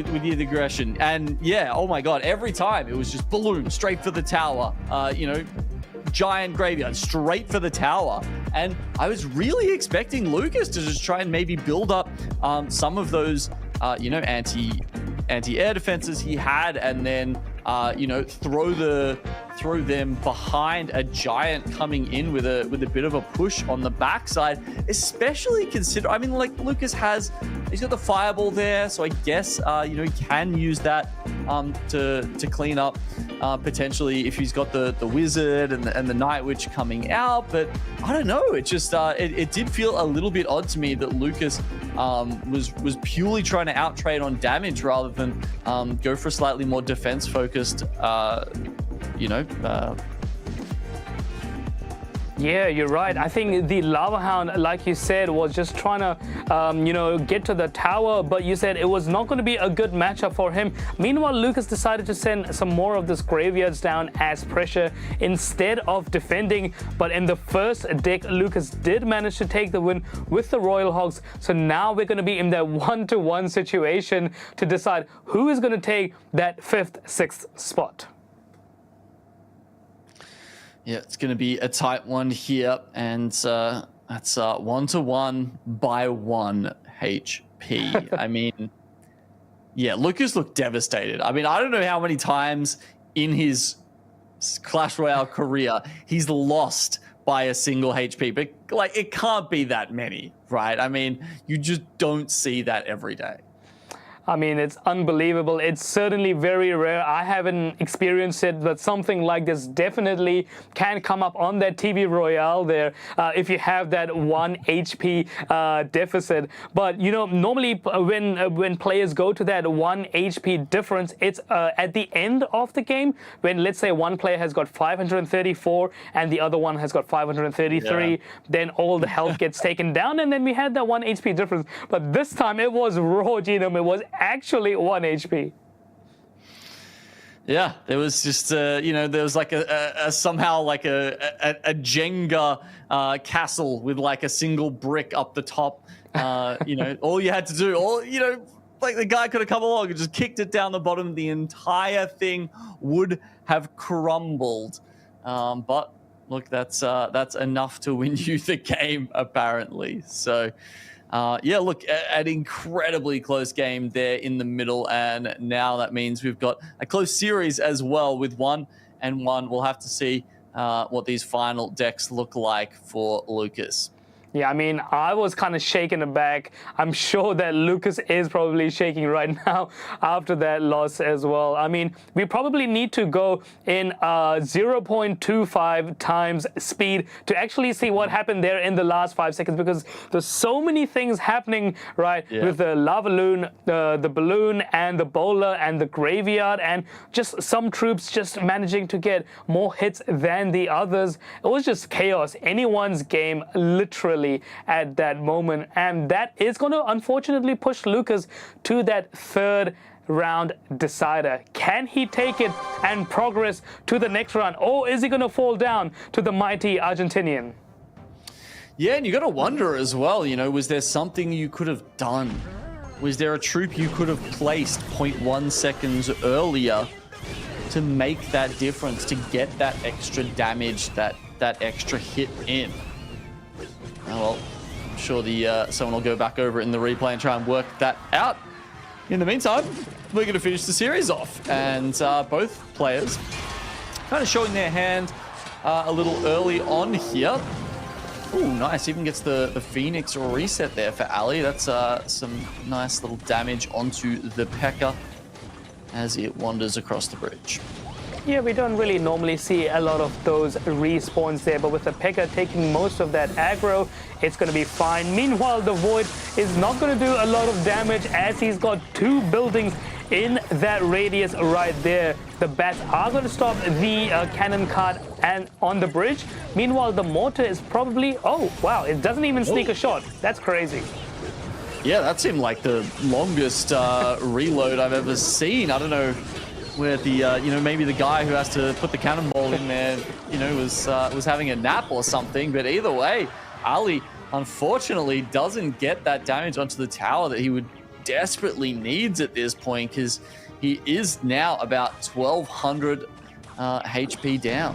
Speaker 1: aggression. And yeah, oh my god, every time it was just balloon straight for the tower. Giant Graveyard straight for the tower. And I was really expecting Lucas to just try and maybe build up some of those anti-air defenses he had, and then throw them behind a Giant coming in with a bit of a push on the backside, especially consider, I mean, like, Lucas he's got the fireball there, so I guess he can use that to clean up potentially if he's got the wizard and the night witch coming out. But I don't know, it just it did feel a little bit odd to me that Lucas was purely trying to out trade on damage rather than go for a slightly more defense focused
Speaker 2: Yeah, you're right. I think the Lava Hound, like you said, was just trying to, get to the tower, but you said it was not going to be a good matchup for him. Meanwhile, Lucas decided to send some more of this Graveyards down as pressure instead of defending. But in the first deck, Lucas did manage to take the win with the Royal Hogs. So now we're going to be in that 1-to-1 situation to decide who is going to take that 5th, 6th spot.
Speaker 1: Yeah, it's going to be a tight one here, and that's 1-to-1 by 1 HP. I mean, yeah, Lucas looked devastated. I mean, I don't know how many times in his Clash Royale career he's lost by a single HP, but like, it can't be that many, right? I mean, you just don't see that every day.
Speaker 2: I mean, it's unbelievable. It's certainly very rare. I haven't experienced it, but something like this definitely can come up on that TV Royale there if you have that 1 HP deficit. But, normally when players go to that 1 HP difference, it's at the end of the game when, let's say, one player has got 534 and the other one has got 533, then all the health gets taken down, and then we had that 1 HP difference. But this time it was raw genome. It was actually 1 HP.
Speaker 1: Yeah, there was just there was like somehow like a Jenga castle with like a single brick up the top. All you had to do, like the guy could have come along and just kicked it down the bottom. The entire thing would have crumbled. But look, that's enough to win you the game apparently. So. Look, an incredibly close game there in the middle, and now that means we've got a close series as well with 1-1. We'll have to see what these final decks look like for Lucas.
Speaker 2: Yeah, I mean, I was kind of shaken aback. I'm sure that Lucas is probably shaking right now after that loss as well. I mean, we probably need to go in 0.25 times speed to actually see what happened there in the last 5 seconds, because there's so many things happening, right? Yeah. With the lava loon, the balloon, and the bowler, and the graveyard, and just some troops just managing to get more hits than the others. It was just chaos. Anyone's game, literally, at that moment, and that is going to unfortunately push Lucas to that 3rd round decider. Can he take it and progress to the next round, or is he going to fall down to the mighty Argentinian?
Speaker 1: Yeah, and you got to wonder as well, was there something you could have done? Was there a troop you could have placed 0.1 seconds earlier to make that difference, to get that extra damage, that extra hit in? Well, I'm sure someone will go back over it in the replay and try and work that out. In the meantime, we're going to finish the series off. And both players kind of showing their hand a little early on here. Ooh, nice. Even gets the Phoenix reset there for Alli. That's some nice little damage onto the P.E.K.K.A. as it wanders across the bridge.
Speaker 2: Yeah, we don't really normally see a lot of those respawns there, but with the P.E.K.K.A. taking most of that aggro, it's going to be fine. Meanwhile, the Void is not going to do a lot of damage as he's got 2 buildings in that radius right there. The bats are going to stop the cannon cart and on the bridge. Meanwhile, the mortar is probably... Oh, wow, it doesn't even sneak a shot. That's crazy.
Speaker 1: Yeah, that seemed like the longest reload I've ever seen. I don't know where the, maybe the guy who has to put the cannonball in there, was having a nap or something. But either way, Alli, unfortunately, doesn't get that damage onto the tower that he would desperately needs at this point, because he is now about 1,200 HP down.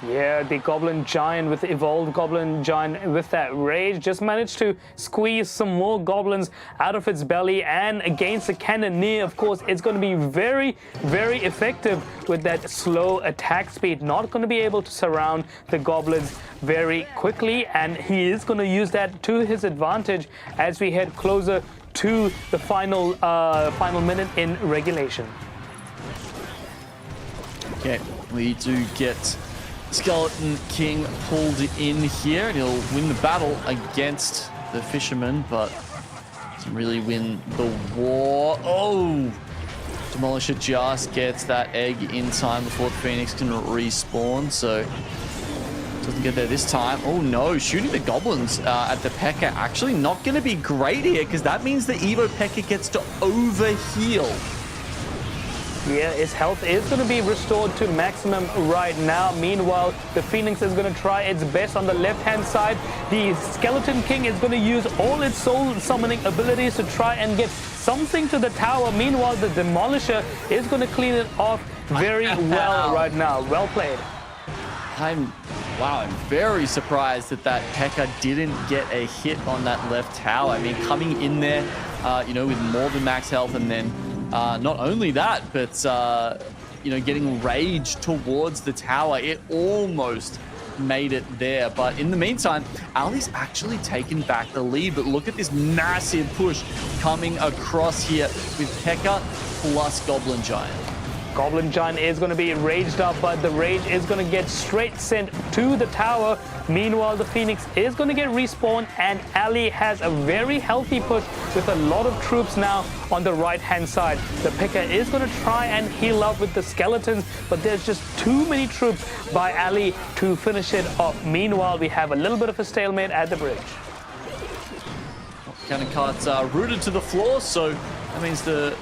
Speaker 2: Yeah, the Goblin Giant with the Evolved Goblin Giant with that Rage just managed to squeeze some more Goblins out of its belly, and against the Cannoneer, of course, it's going to be very, very effective with that slow attack speed. Not going to be able to surround the Goblins very quickly, and he is going to use that to his advantage as we head closer to the final minute in regulation.
Speaker 1: Okay, we do get Skeleton King pulled in here, and he'll win the battle against the Fisherman, but doesn't really win the war. Oh! Demolisher just gets that egg in time before the Phoenix can respawn, so doesn't get there this time. Oh no, shooting the Goblins at the P.E.K.K.A. actually not going to be great here, because that means the Evo P.E.K.K.A. gets to overheal.
Speaker 2: Yeah, his health is going to be restored to maximum right now. Meanwhile, the Phoenix is going to try its best on the left-hand side. The Skeleton King is going to use all its soul summoning abilities to try and get something to the tower. Meanwhile, the Demolisher is going to clean it off very well right now. Well played.
Speaker 1: I'm very surprised that P.E.K.K.A. didn't get a hit on that left tower. I mean, coming in there, with more than max health, and then not only that, but getting rage towards the tower. It almost made it there, but in the meantime, Alli's actually taken back the lead. But look at this massive push coming across here with P.E.K.K.A. plus Goblin Giant.
Speaker 2: Goblin Giant is going to be raged up, but the rage is going to get straight sent to the tower. Meanwhile, the Phoenix is going to get respawned, and Alli has a very healthy push with a lot of troops now on the right-hand side. The P.E.K.K.A. is going to try and heal up with the skeletons, but there's just too many troops by Alli to finish it off. Meanwhile, we have a little bit of a stalemate at the bridge.
Speaker 1: Cannon cart's rooted to the floor, so that means the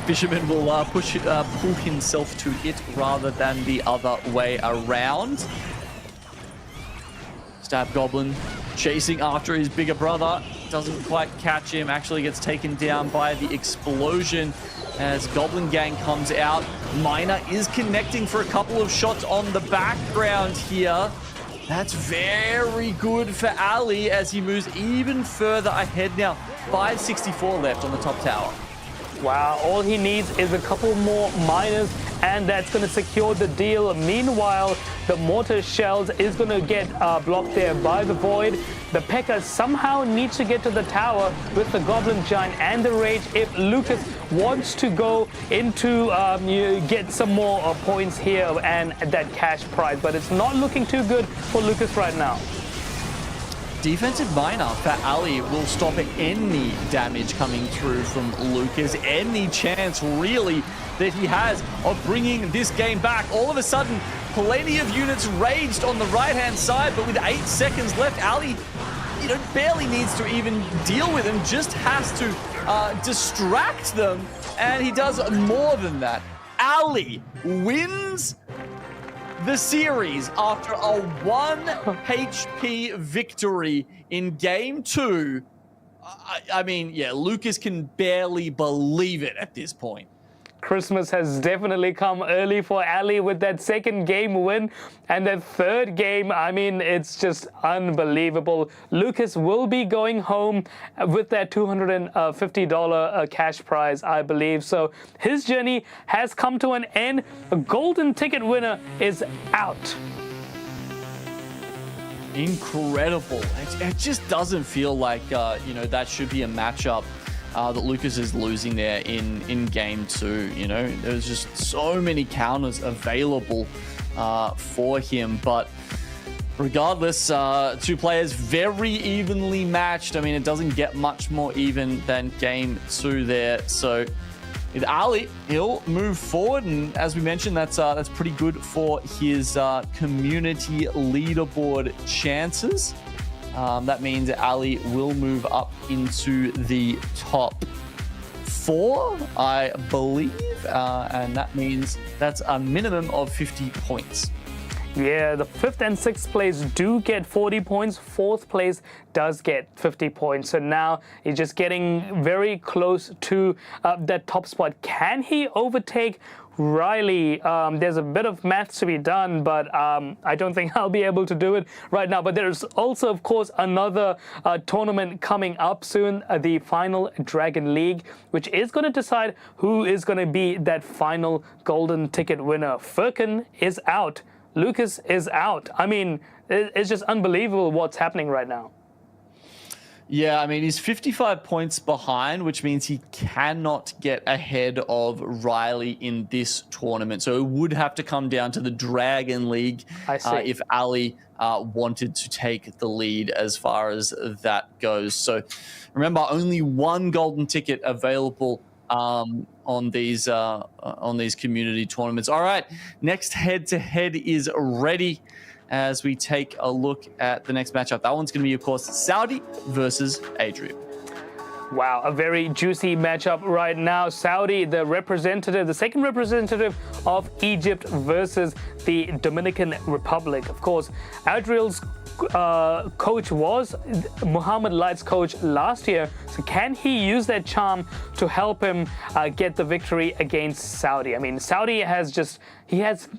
Speaker 1: Fisherman will pull himself to it rather than the other way around. Stab Goblin chasing after his bigger brother. Doesn't quite catch him. Actually gets taken down by the explosion as Goblin Gang comes out. Miner is connecting for a couple of shots on the background here. That's very good for Alli as he moves even further ahead now. 564 left on the top tower.
Speaker 2: Wow, all he needs is a couple more miners, and that's going to secure the deal. Meanwhile, the mortar shells is going to get blocked there by the Void. The P.E.K.K.A. somehow needs to get to the tower with the Goblin Giant and the Rage if Lucas wants to go into get some more points here and that cash prize. But it's not looking too good for Lucas right now.
Speaker 1: Defensive Miner for Alli will stop any damage coming through from Lucas. Any chance, really, that he has of bringing this game back. All of a sudden, plenty of units raged on the right-hand side, but with 8 seconds left, Alli, barely needs to even deal with them, just has to distract them, and he does more than that. Alli wins the series after a 1 HP victory in Game 2. I mean, yeah, Lucas can barely believe it at this point.
Speaker 2: Christmas has definitely come early for Alli with that second game win. And that third game, I mean, it's just unbelievable. Lucas will be going home with that $250 cash prize, I believe. So his journey has come to an end. A golden ticket winner is out.
Speaker 1: Incredible. It just doesn't feel like, you know, that should be a matchup that Lucas is losing there in game 2. You know, there's just so many counters available for him. But regardless, two players very evenly matched. I mean, it doesn't get much more even than game 2 there. So with Alli, he'll move forward, and as we mentioned, that's pretty good for his community leaderboard chances. That means Alli will move up into the top 4, I believe, and that means that's a minimum of 50 points.
Speaker 2: Yeah, the 5th and 6th place do get 40 points. 4th place does get 50 points. So now he's just getting very close to that top spot. Can he overtake Riley? There's a bit of maths to be done, but I don't think I'll be able to do it right now. But there's also, of course, another tournament coming up soon, the final Dragon League, which is going to decide who is going to be that final golden ticket winner. Furin is out. Lucas is out. I mean, it's just unbelievable what's happening right now.
Speaker 1: Yeah, I mean, he's 55 points behind, which means he cannot get ahead of Riley in this tournament. So it would have to come down to the Dragon League if Alli wanted to take the lead as far as that goes. So remember, only one golden ticket available on these community tournaments. All right, next head-to-head is ready as we take a look at the next matchup. That one's going to be, of course, Saudi versus Adriel.
Speaker 2: Wow, a very juicy matchup right now. Saudi, the second representative of Egypt versus the Dominican Republic. Of course, Adriel's coach was Muhammad Light's coach last year. So can he use that charm to help him get the victory against Saudi? I mean, Saudi has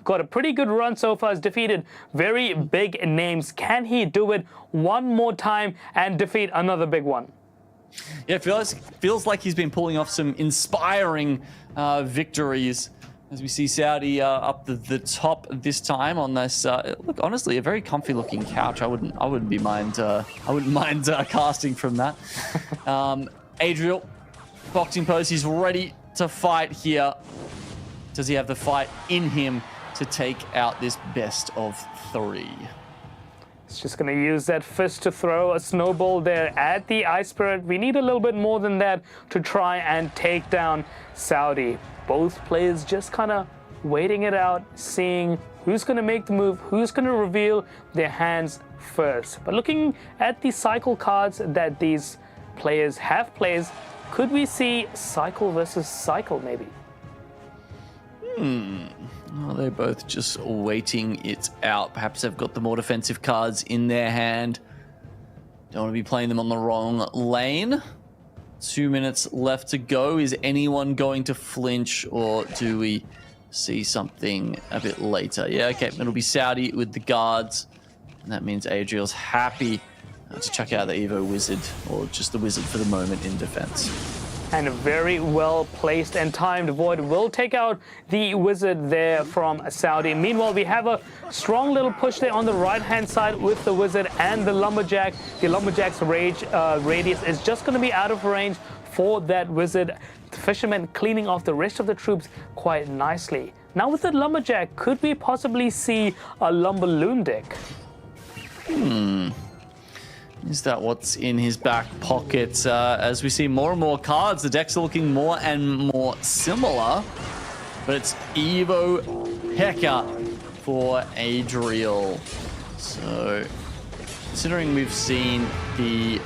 Speaker 2: got a pretty good run so far. Has defeated very big names. Can he do it one more time and defeat another big one?
Speaker 1: Yeah, it feels like he's been pulling off some inspiring victories as we see Saudi up the top this time on this. Look, honestly, a very comfy looking couch. I wouldn't mind casting from that. Adriel, boxing pose. He's ready to fight here. Does he have the fight in him to take out this best of 3?
Speaker 2: It's just going to use that fist to throw a snowball there at the Ice Spirit. We need a little bit more than that to try and take down Saudi. Both players just kind of waiting it out, seeing who's going to make the move, who's going to reveal their hands first. But looking at the cycle cards that these players have played, could we see cycle versus cycle maybe?
Speaker 1: Oh, they're both just waiting it out. Perhaps they've got the more defensive cards in their hand. Don't want to be playing them on the wrong lane. 2 minutes left to go. Is anyone going to flinch, or do we see something a bit later? Yeah, okay, it'll be Saudi with the guards. And that means Adriel's happy to chuck out the Evo Wizard, or just the Wizard for the moment in defense.
Speaker 2: And a very well placed and timed Void will take out the Wizard there from Saudi. Meanwhile, we have a strong little push there on the right-hand side with the Wizard and the Lumberjack. The Lumberjack's radius is just going to be out of range for that Wizard. The Fisherman cleaning off the rest of the troops quite nicely. Now with the Lumberjack, could we possibly see a Lumberloon deck?
Speaker 1: Is that what's in his back pocket? As we see more and more cards, the decks are looking more and more similar. But it's Evo P.E.K.K.A. for Adriel. So, considering we've seen the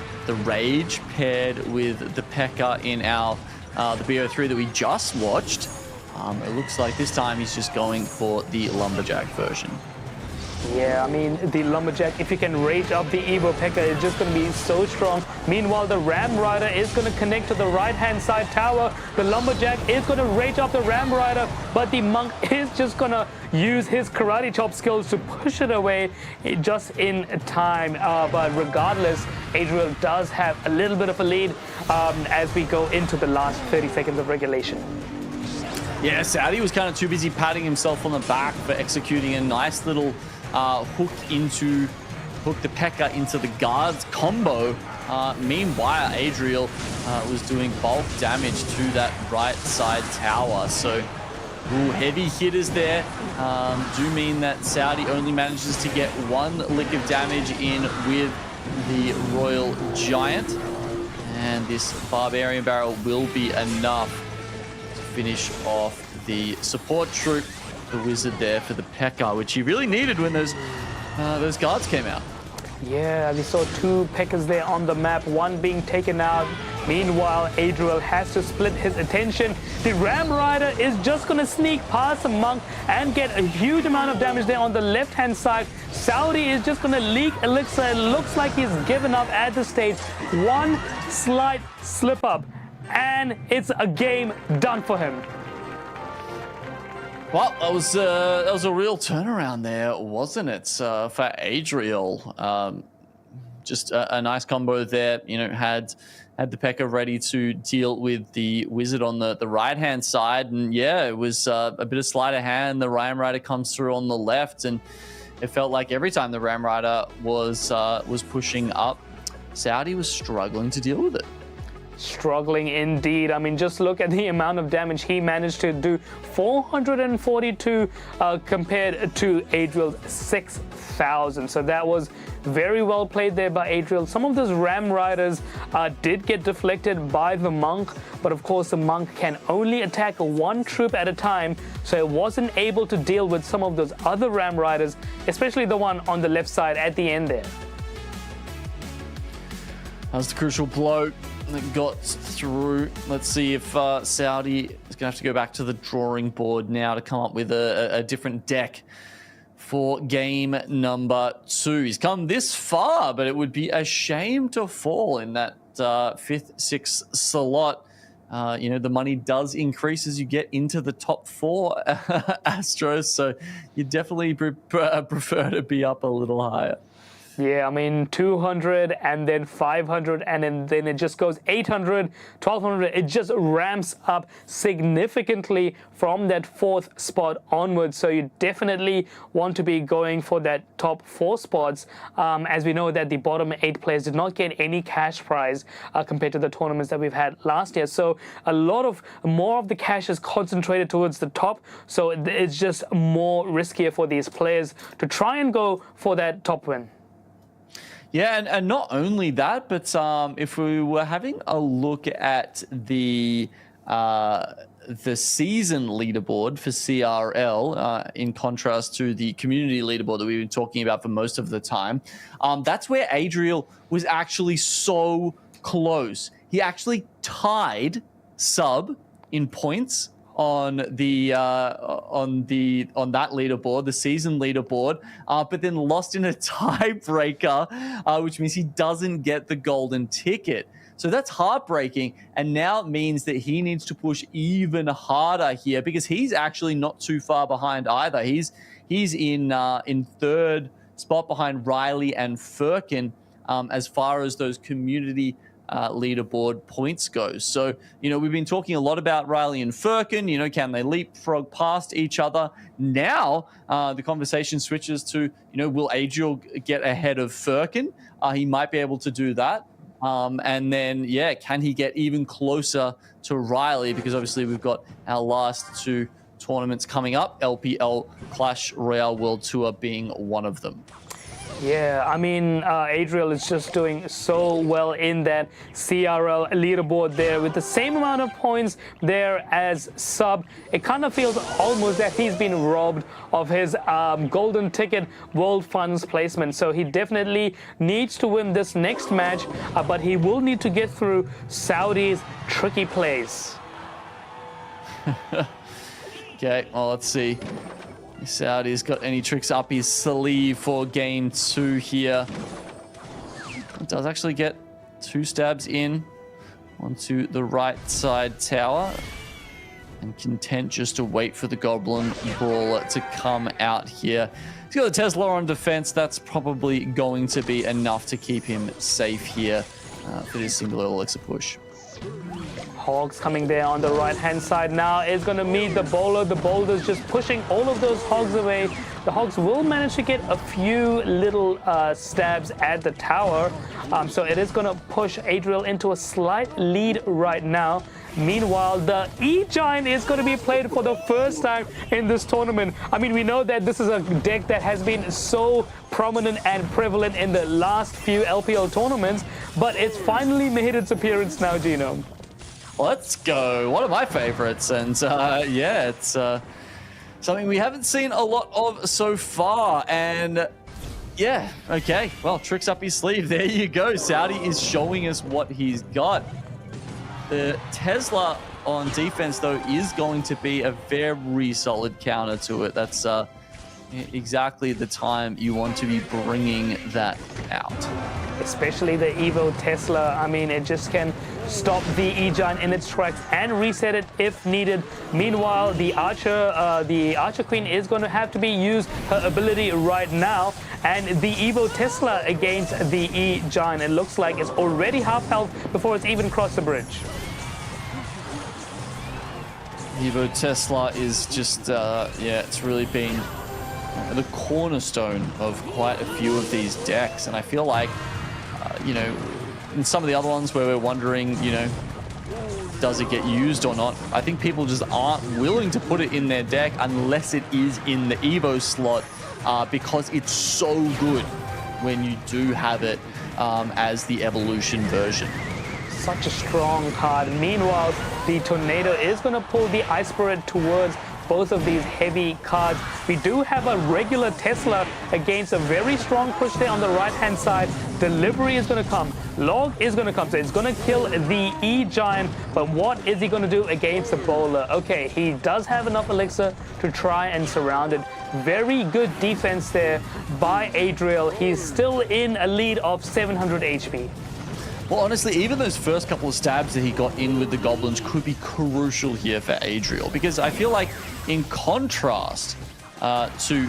Speaker 1: Rage paired with the P.E.K.K.A. in our the BO3 that we just watched, it looks like this time he's just going for the Lumberjack version.
Speaker 2: Yeah, I mean, the Lumberjack, if you can rage up the Evo P.E.K.K.A, it's just going to be so strong. Meanwhile, the Ram Rider is going to connect to the right-hand side tower. The Lumberjack is going to rage up the Ram Rider, but the Monk is just going to use his karate chop skills to push it away just in time. But regardless, Adriel does have a little bit of a lead as we go into the last 30 seconds of regulation.
Speaker 1: Yeah, Saudi was kind of too busy patting himself on the back for executing a nice little hook the P.E.K.K.A into the guards combo. Meanwhile, Adriel was doing bulk damage to that right side tower. So, heavy hitters there do mean that Saudi only manages to get one lick of damage in with the Royal Giant. And this Barbarian Barrel will be enough finish off the support troop, the Wizard there for the P.E.K.K.A, which he really needed when those guards came out.
Speaker 2: Yeah, we saw two P.E.K.K.As there on the map, one being taken out. Meanwhile, Adriel has to split his attention. The Ram Rider is just going to sneak past the Monk and get a huge amount of damage there on the left-hand side. Saudi is just going to leak Elixir. It looks like he's given up at this stage. One slight slip-up, and it's a game done for him.
Speaker 1: Well, that was a real turnaround there, wasn't it, for Adriel? Just a nice combo there. You know, had the P.E.K.K.A ready to deal with the Wizard on the right-hand side, and yeah, it was a bit of sleight of hand. The Ram Rider comes through on the left, and it felt like every time the Ram Rider was pushing up, Saudi was struggling to deal with it.
Speaker 2: Struggling indeed. I mean, just look at the amount of damage he managed to do. 442 compared to Adriel's 6,000. So that was very well played there by Adriel. Some of those Ram Riders did get deflected by the Monk, but of course the Monk can only attack one troop at a time, so it wasn't able to deal with some of those other Ram Riders, especially the one on the left side at the end there.
Speaker 1: That was the crucial blow that got through. Let's see if Saudi is going to have to go back to the drawing board now to come up with a different deck for game number 2. He's come this far, but it would be a shame to fall in that 5th, 6th slot. You know, the money does increase as you get into the top 4 Astros, so you definitely prefer to be up a little higher.
Speaker 2: Yeah, I mean, 200 and then 500 and then it just goes 800, 1200. It just ramps up significantly from that 4th spot onwards. So you definitely want to be going for that top 4 spots, as we know that the bottom 8 players did not get any cash prize compared to the tournaments that we've had last year. So a lot of more of the cash is concentrated towards the top. So it's just more riskier for these players to try and go for that top win.
Speaker 1: Yeah, and not only that, but if we were having a look at the season leaderboard for CRL, in contrast to the community leaderboard that we've been talking about for most of the time, that's where Adriel was actually so close. He actually tied Sub in points on that leaderboard, the season leaderboard, but then lost in a tiebreaker, which means he doesn't get the golden ticket. So that's heartbreaking, and now it means that he needs to push even harder here because he's actually not too far behind either. He's in 3rd spot behind Riley and Furin as far as those community leaderboard points goes. So, you know, we've been talking a lot about Riley and Furin, you know, can they leapfrog past each other? Now, the conversation switches to, you know, will Adriel get ahead of Furin? He might be able to do that. And then, yeah, can he get even closer to Riley? Because obviously we've got our last 2 tournaments coming up, LPL Clash Royale World Tour being one of them.
Speaker 2: Yeah, I mean, Adriel is just doing so well in that CRL leaderboard there with the same amount of points there as Sub. It kind of feels almost that he's been robbed of his golden ticket World Funds placement. So he definitely needs to win this next match, but he will need to get through Saudi's tricky plays.
Speaker 1: Okay, well, let's see. Saudi's got any tricks up his sleeve for game 2 here. It does actually get 2 stabs in onto the right side tower. And content just to wait for the Goblin Brawler to come out here. He's got the Tesla on defense. That's probably going to be enough to keep him safe here for this single elixir push.
Speaker 2: Hogs coming there on the right-hand side now is going to meet the bowler. The bowler's just pushing all of those hogs away. The hogs will manage to get a few little stabs at the tower. So it is going to push Adriel into a slight lead right now. Meanwhile, the E-Giant is going to be played for the first time in this tournament. I mean, we know that this is a deck that has been so prominent and prevalent in the last few LPL tournaments, but it's finally made its appearance now, Gino.
Speaker 1: Let's go. One of my favorites. And yeah, it's something we haven't seen a lot of so far. And yeah, okay. Well, tricks up his sleeve. There you go. Saudi is showing us what he's got. The Tesla on defense, though, is going to be a very solid counter to it. That's exactly the time you want to be bringing that out.
Speaker 2: Especially the Evo Tesla. I mean, it just can stop the E-Giant in its tracks and reset it if needed. Meanwhile, the Archer Queen is going to have to be used her ability right now. And the Evo Tesla against the E-Giant, it looks like it's already half health before it's even crossed the bridge.
Speaker 1: Evo Tesla is just, yeah, it's really been the cornerstone of quite a few of these decks. And I feel like, you know, in some of the other ones where we're wondering, you know, does it get used or not? I think people just aren't willing to put it in their deck unless it is in the Evo slot because it's so good when you do have it as the evolution version.
Speaker 2: Such a strong card. Meanwhile, the Tornado is going to pull the Ice Spirit towards both of these heavy cards. We do have a regular Tesla against a very strong push there on the right-hand side. Delivery is going to come. Log is going to come. So it's going to kill the E-Giant. But what is he going to do against the bowler? Okay, he does have enough elixir to try and surround it. Very good defense there by Adriel. He's still in a lead of 700 HP.
Speaker 1: Well, honestly, even those first couple of stabs that he got in with the Goblins could be crucial here for Adriel, because I feel like in contrast to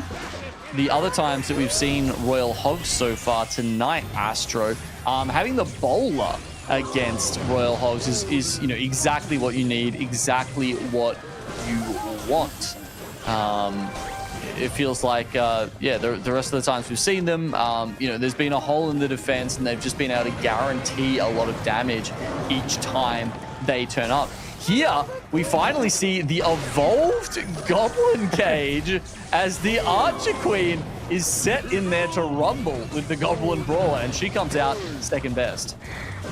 Speaker 1: the other times that we've seen Royal Hogs so far tonight, Astro, having the bowler against Royal Hogs is you know, exactly what you need, exactly what you want. It feels like, yeah, the rest of the times we've seen them, you know, there's been a hole in the defense and they've just been able to guarantee a lot of damage each time they turn up. Here, we finally see the evolved Goblin Cage as the Archer Queen is set in there to rumble with the Goblin Brawler, and she comes out second best.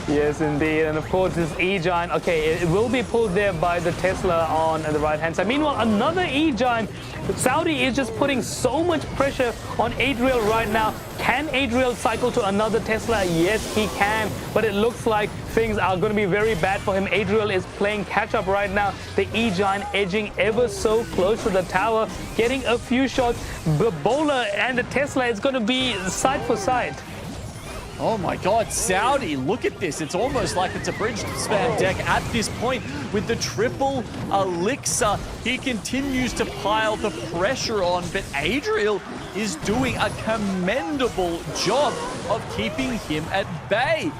Speaker 2: Yes, indeed. And of course, this E-Giant, okay, it will be pulled there by the Tesla on the right-hand side. Meanwhile, another E-Giant. Saudi is just putting so much pressure on Adriel right now. Can Adriel cycle to another Tesla? Yes, he can. But it looks like things are going to be very bad for him. Adriel is playing catch-up right now. The E-Giant edging ever so close to the tower, getting a few shots. The bowler and the Tesla is going to be side for side.
Speaker 1: Oh my god, Saudi, look at this. It's almost like it's a bridge spam deck at this point with the triple elixir. He continues to pile the pressure on, but Adriel is doing a commendable job of keeping him at bay.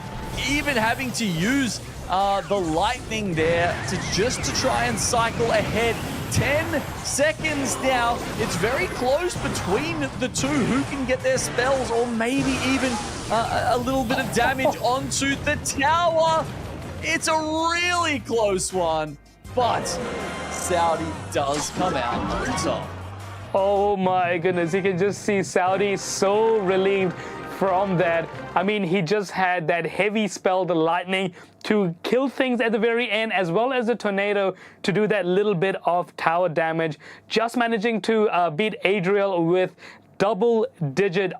Speaker 1: Even having to use the lightning there to try and cycle ahead. 10 seconds now. It's very close between the two. Who can get their spells or maybe even a little bit of damage onto the tower? It's a really close one, but Saudi does come out on top.
Speaker 2: Oh my goodness, you can just see Saudi so relieved from that. I mean, he just had that heavy spell, the lightning, to kill things at the very end, as well as the tornado to do that little bit of tower damage. Just managing to beat Adriel with double-digit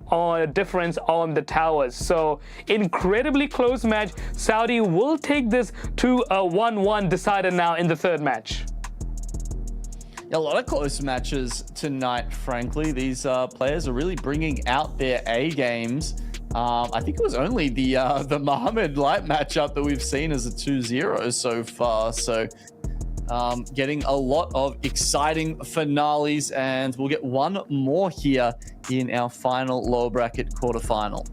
Speaker 2: difference on the towers. So incredibly close match. Saudi will take this to a 1-1 decider now in the third match.
Speaker 1: A lot of close matches tonight, frankly. These players are really bringing out their A games. I think it was only the Mohamed Light matchup that we've seen as a 2-0 so far. So getting a lot of exciting finales, and we'll get one more here in our final lower bracket quarterfinal.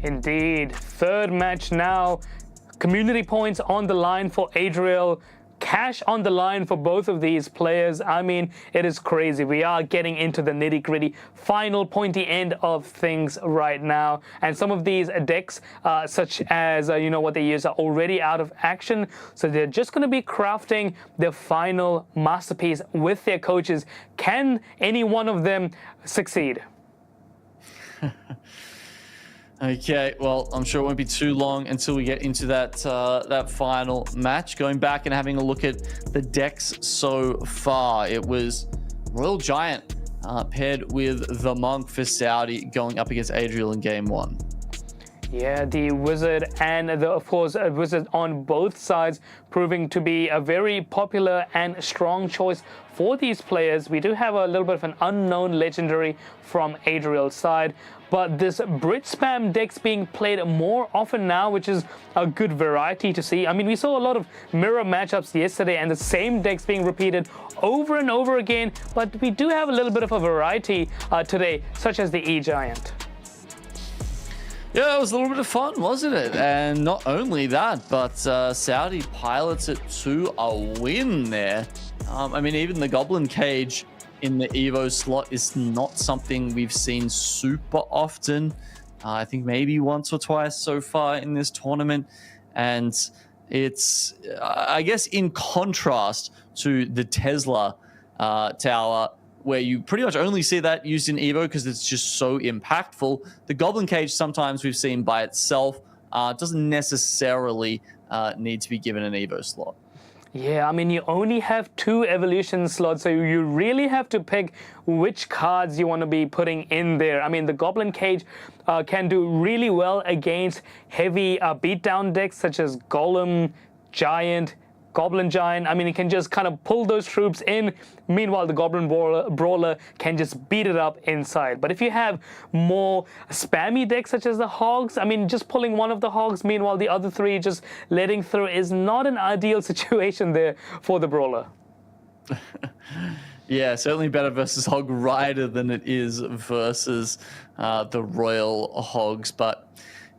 Speaker 2: Indeed. Third match now. Community points on the line for Adriel. Cash on the line for both of these players. I mean, it is crazy. We are getting into the nitty-gritty, final pointy end of things right now. And some of these decks, such as, what they use, are already out of action. So they're just going to be crafting their final masterpiece with their coaches. Can any one of them succeed?
Speaker 1: Okay, well, I'm sure it won't be too long until we get into that final match. Going back and having a look at the decks so far, it was Royal Giant paired with the Monk for Saudi going up against Adriel in game 1.
Speaker 2: Yeah, the Wizard and of course Wizard on both sides proving to be a very popular and strong choice for these players. We do have a little bit of an unknown legendary from Adriel's side, but this Brit spam deck's being played more often now, which is a good variety to see. I mean, we saw a lot of mirror matchups yesterday and the same decks being repeated over and over again, but we do have a little bit of a variety today, such as the E-Giant.
Speaker 1: Yeah, it was a little bit of fun, wasn't it? And not only that, but Saudi pilots it to a win there. I mean, even the Goblin Cage in the Evo slot is not something we've seen super often. I think maybe once or twice so far in this tournament. And it's, I guess, in contrast to the Tesla tower, where you pretty much only see that used in Evo because it's just so impactful. The Goblin Cage sometimes we've seen by itself doesn't necessarily need to be given an Evo slot.
Speaker 2: Yeah, I mean, you only have 2 evolution slots, so you really have to pick which cards you want to be putting in there. I mean, the Goblin Cage can do really well against heavy beatdown decks such as Golem, Giant, Goblin Giant. I mean, it can just kind of pull those troops in. Meanwhile, the Goblin Brawler can just beat it up inside. But if you have more spammy decks such as the Hogs, I mean, just pulling one of the Hogs, meanwhile the other 3 just letting through is not an ideal situation there for the Brawler.
Speaker 1: Yeah, certainly better versus Hog Rider than it is versus the Royal Hogs. But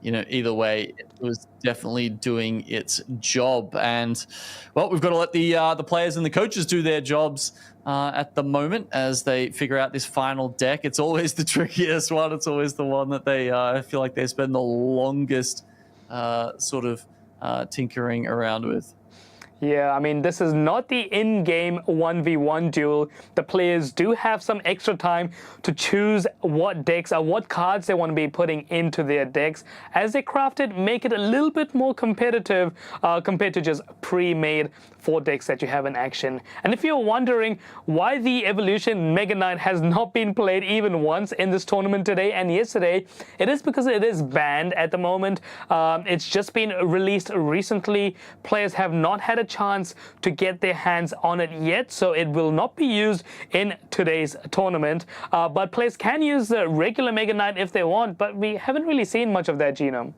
Speaker 1: either way, it was definitely doing its job. And, well, we've got to let the players and the coaches do their jobs at the moment as they figure out this final deck. It's always the trickiest one. It's always the one that they feel like they spend the longest sort of tinkering around with.
Speaker 2: Yeah, I mean, this is not the in-game 1v1 duel. The players do have some extra time to choose what decks or what cards they want to be putting into their decks. As they craft it, make it a little bit more competitive compared to just pre-made 4 decks that you have in action. And if you're wondering why the Evolution Mega Knight has not been played even once in this tournament today and yesterday, it is because it is banned at the moment. It's just been released recently. Players have not had a chance to get their hands on it yet, so it will not be used in today's tournament. But players can use the regular Mega Knight if they want, but we haven't really seen much of that, Genome.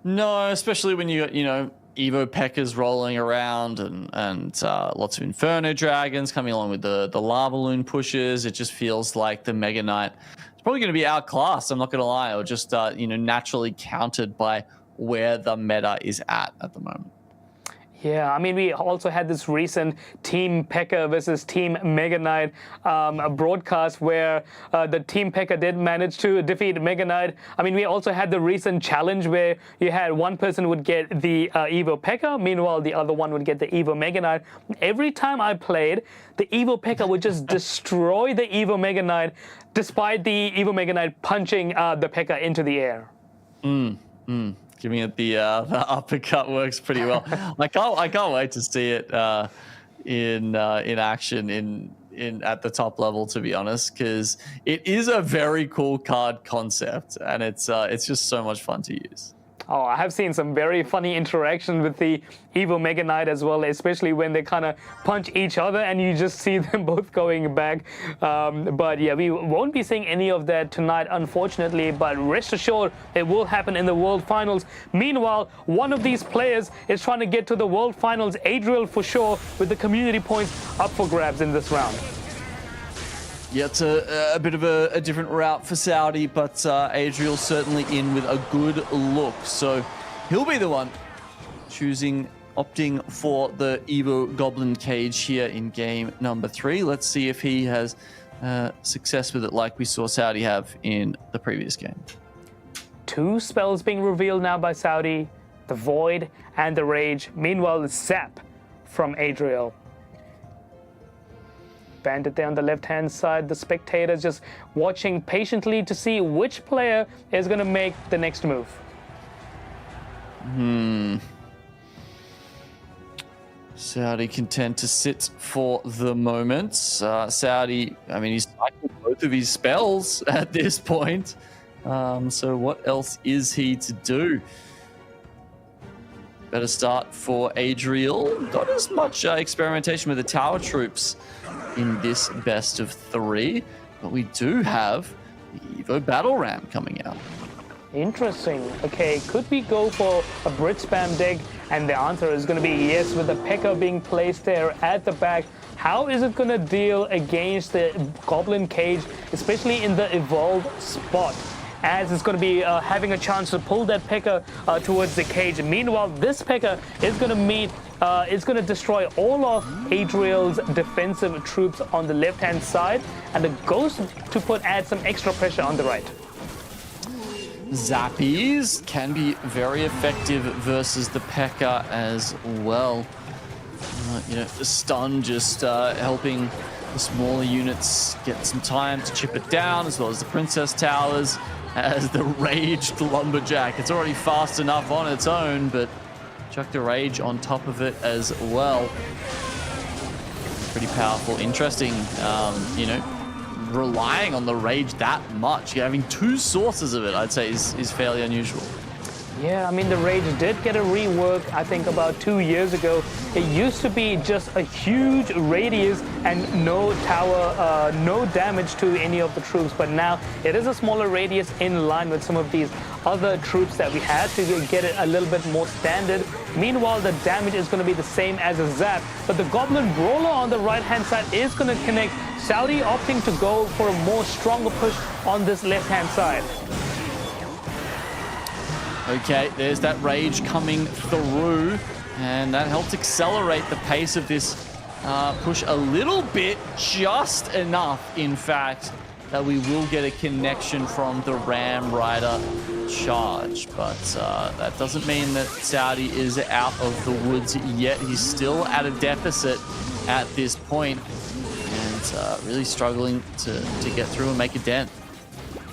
Speaker 1: No, especially when you Evo P.E.K.K.A.s rolling around and lots of Inferno Dragons coming along with the Lava Loon pushes. It just feels like the Mega Knight is probably going to be outclassed, I'm not going to lie, or just naturally countered by where the meta is at the moment.
Speaker 2: Yeah, I mean, we also had this recent Team P.E.K.K.A. versus Team Mega Knight broadcast where the Team P.E.K.K.A. did manage to defeat Mega Knight. I mean, we also had the recent challenge where you had one person would get the Evo P.E.K.K.A., meanwhile the other one would get the Evo Mega Knight. Every time I played, the Evo P.E.K.K.A. would just destroy the Evo Mega Knight despite the Evo Mega Knight punching the P.E.K.K.A. into the air.
Speaker 1: Giving it the uppercut works pretty well. I can't wait to see it in action in at the top level, to be honest, because it is a very cool card concept and it's just so much fun to use.
Speaker 2: Oh, I have seen some very funny interaction with the Evo Mega Knight as well, especially when they kind of punch each other and you just see them both going back. But yeah, we won't be seeing any of that tonight, unfortunately, but rest assured it will happen in the World Finals. Meanwhile, one of these players is trying to get to the World Finals, Adriel for sure, with the community points up for grabs in this round.
Speaker 1: Yeah, it's a bit of a different route for Saudi, but Adriel certainly in with a good look. So he'll be the one opting for the Evo Goblin Cage here in game number 3. Let's see if he has success with it like we saw Saudi have in the previous game.
Speaker 2: 2 spells being revealed now by Saudi, the Void and the Rage. Meanwhile, the Zap from Adriel. Bandit there on the left-hand side. The spectators just watching patiently to see which player is going to make the next move.
Speaker 1: Saudi content to sit for the moment. Saudi, I mean, he's cycled both of his spells at this point. So what else is he to do? Better start for Adriel. Not as much experimentation with the tower troops in this best of 3, but we do have the Evo Battle Ram coming out.
Speaker 2: Interesting. Okay, could we go for a Brit spam deck? And the answer is going to be yes, with the P.E.K.K.A being placed there at the back. How is it going to deal against the Goblin Cage, especially in the evolved spot? As it's going to be having a chance to pull that P.E.K.K.A towards the cage. Meanwhile, this P.E.K.K.A is going to it's going to destroy all of Adriel's defensive troops on the left-hand side, and it goes to add some extra pressure on the right.
Speaker 1: Zappies can be very effective versus the P.E.K.K.A as well. You know, the stun just helping the smaller units get some time to chip it down, as well as the Princess Towers, as the Raged Lumberjack. It's already fast enough on its own, but chuck the Rage on top of it as well. Pretty powerful, interesting, you know, relying on the Rage that much. Having 2 sources of it, I'd say, is fairly unusual.
Speaker 2: Yeah, I mean, the Rage did get a rework, I think, about 2 years ago. It used to be just a huge radius and no tower, no damage to any of the troops. But now it is a smaller radius in line with some of these other troops that we had to get it a little bit more standard. Meanwhile, the damage is going to be the same as a Zap. But the Goblin Brawler on the right-hand side is going to connect. Saudi opting to go for a more stronger push on this left-hand side.
Speaker 1: Okay, there's that Rage coming through, and that helps accelerate the pace of this push a little bit, just enough, in fact, that we will get a connection from the Ram Rider charge. But that doesn't mean that Saudi is out of the woods yet. He's still at a deficit at this point, and really struggling to get through and make a dent.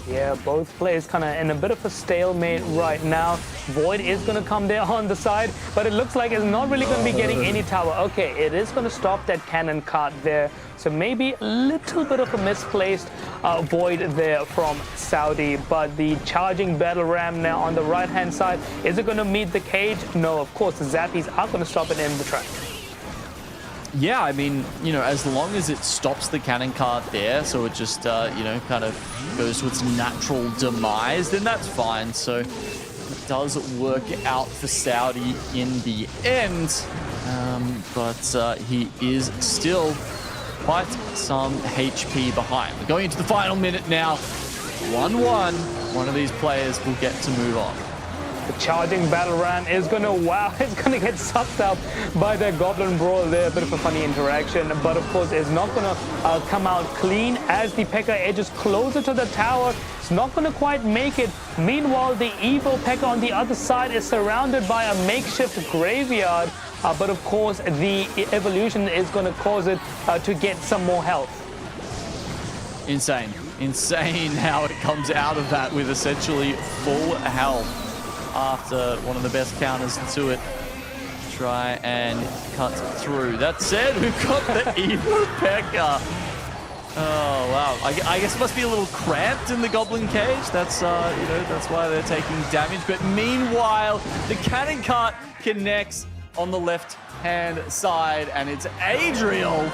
Speaker 2: Yeah, both players kind of in a bit of a stalemate right now. Void is going to come there on the side, but it looks like it's not really going to be getting any tower. Okay, it is going to stop that cannon cart there. So maybe a little bit of a misplaced Void there from Saudi. But the charging battle ram now on the right-hand side, is it going to meet the cage? No, of course, the Zappies are going to stop it in the track.
Speaker 1: Yeah, I mean, you know, as long as it stops the cannon cart there, so it just, you know, kind of goes to its natural demise, then that's fine. So it does work out for Saudi in the end, but he is still quite some HP behind. We're going into the final minute now. 1-1. One of these players will get to move on.
Speaker 2: The charging battle ram is going to, wow, it's going to get sucked up by the Goblin Brawl there. A bit of a funny interaction, but of course it's not going to come out clean as the P.E.K.K.A edges closer to the tower. It's not going to quite make it. Meanwhile, the Evo P.E.K.K.A on the other side is surrounded by a makeshift graveyard, but of course the evolution is going to cause it to get some more health.
Speaker 1: Insane how it comes out of that with essentially full health. After one of the best counters to it, try and cut through. That said, we've got the Evo P.E.K.K.A Oh wow! I guess it must be a little cramped in the Goblin cage. That's that's why they're taking damage. But meanwhile, the cannon cart connects on the left-hand side, and it's Adriel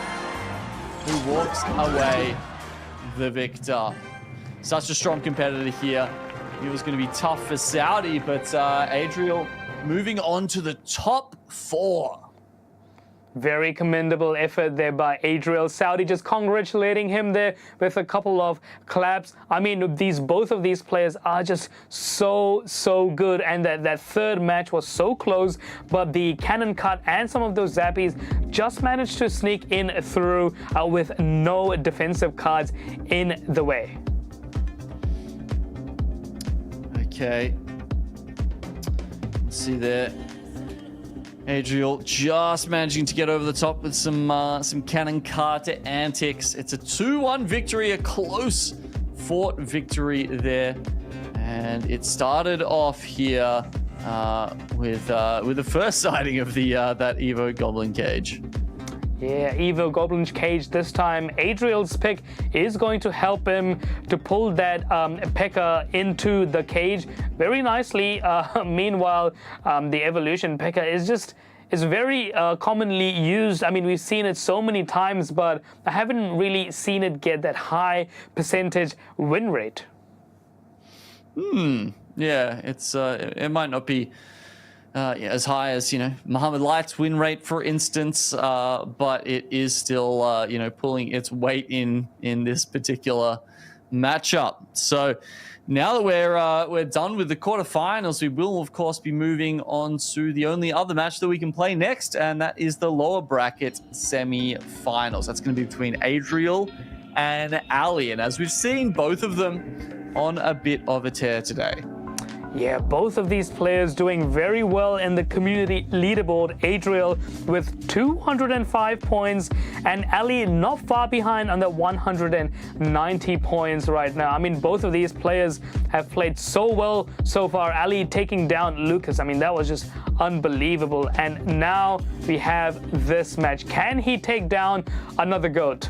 Speaker 1: who walks away the victor. Such a strong competitor here. It was going to be tough for Saudi, but Adriel moving on to the top 4.
Speaker 2: Very commendable effort there by Adriel. Saudi just congratulating him there with a couple of claps. I mean, both of these players are just so good, and that third match was so close, but the cannon cut and some of those zappies just managed to sneak in through with no defensive cards in the way.
Speaker 1: Okay. Let's see there. Adriel just managing to get over the top with some cannon carter antics. It's a 2-1 victory, a close fought victory there. And it started off here with the first sighting of the that Evo Goblin cage.
Speaker 2: Yeah, Evo Goblin cage this time. Adriel's pick is going to help him to pull that P.E.K.K.A into the cage very nicely. Meanwhile, the evolution P.E.K.K.A is very commonly used. I mean, we've seen it so many times, but I haven't really seen it get that high percentage win rate.
Speaker 1: Yeah, it's it might not be as high as Muhammad Light's win rate, for instance, but it is still pulling its weight in this particular matchup. So now that we're done with the quarterfinals, we will of course be moving on to the only other match that we can play next, and that is the lower bracket semi-finals. That's going to be between Adriel and Alli, and as we've seen, both of them on a bit of a tear today.
Speaker 2: Yeah, both of these players doing very well in the community leaderboard. Adriel with 205 points and Alli not far behind on the 190 points right now. I mean, both of these players have played so well so far. Alli taking down Lucas. I mean, that was just unbelievable. And now we have this match. Can he take down another GOAT?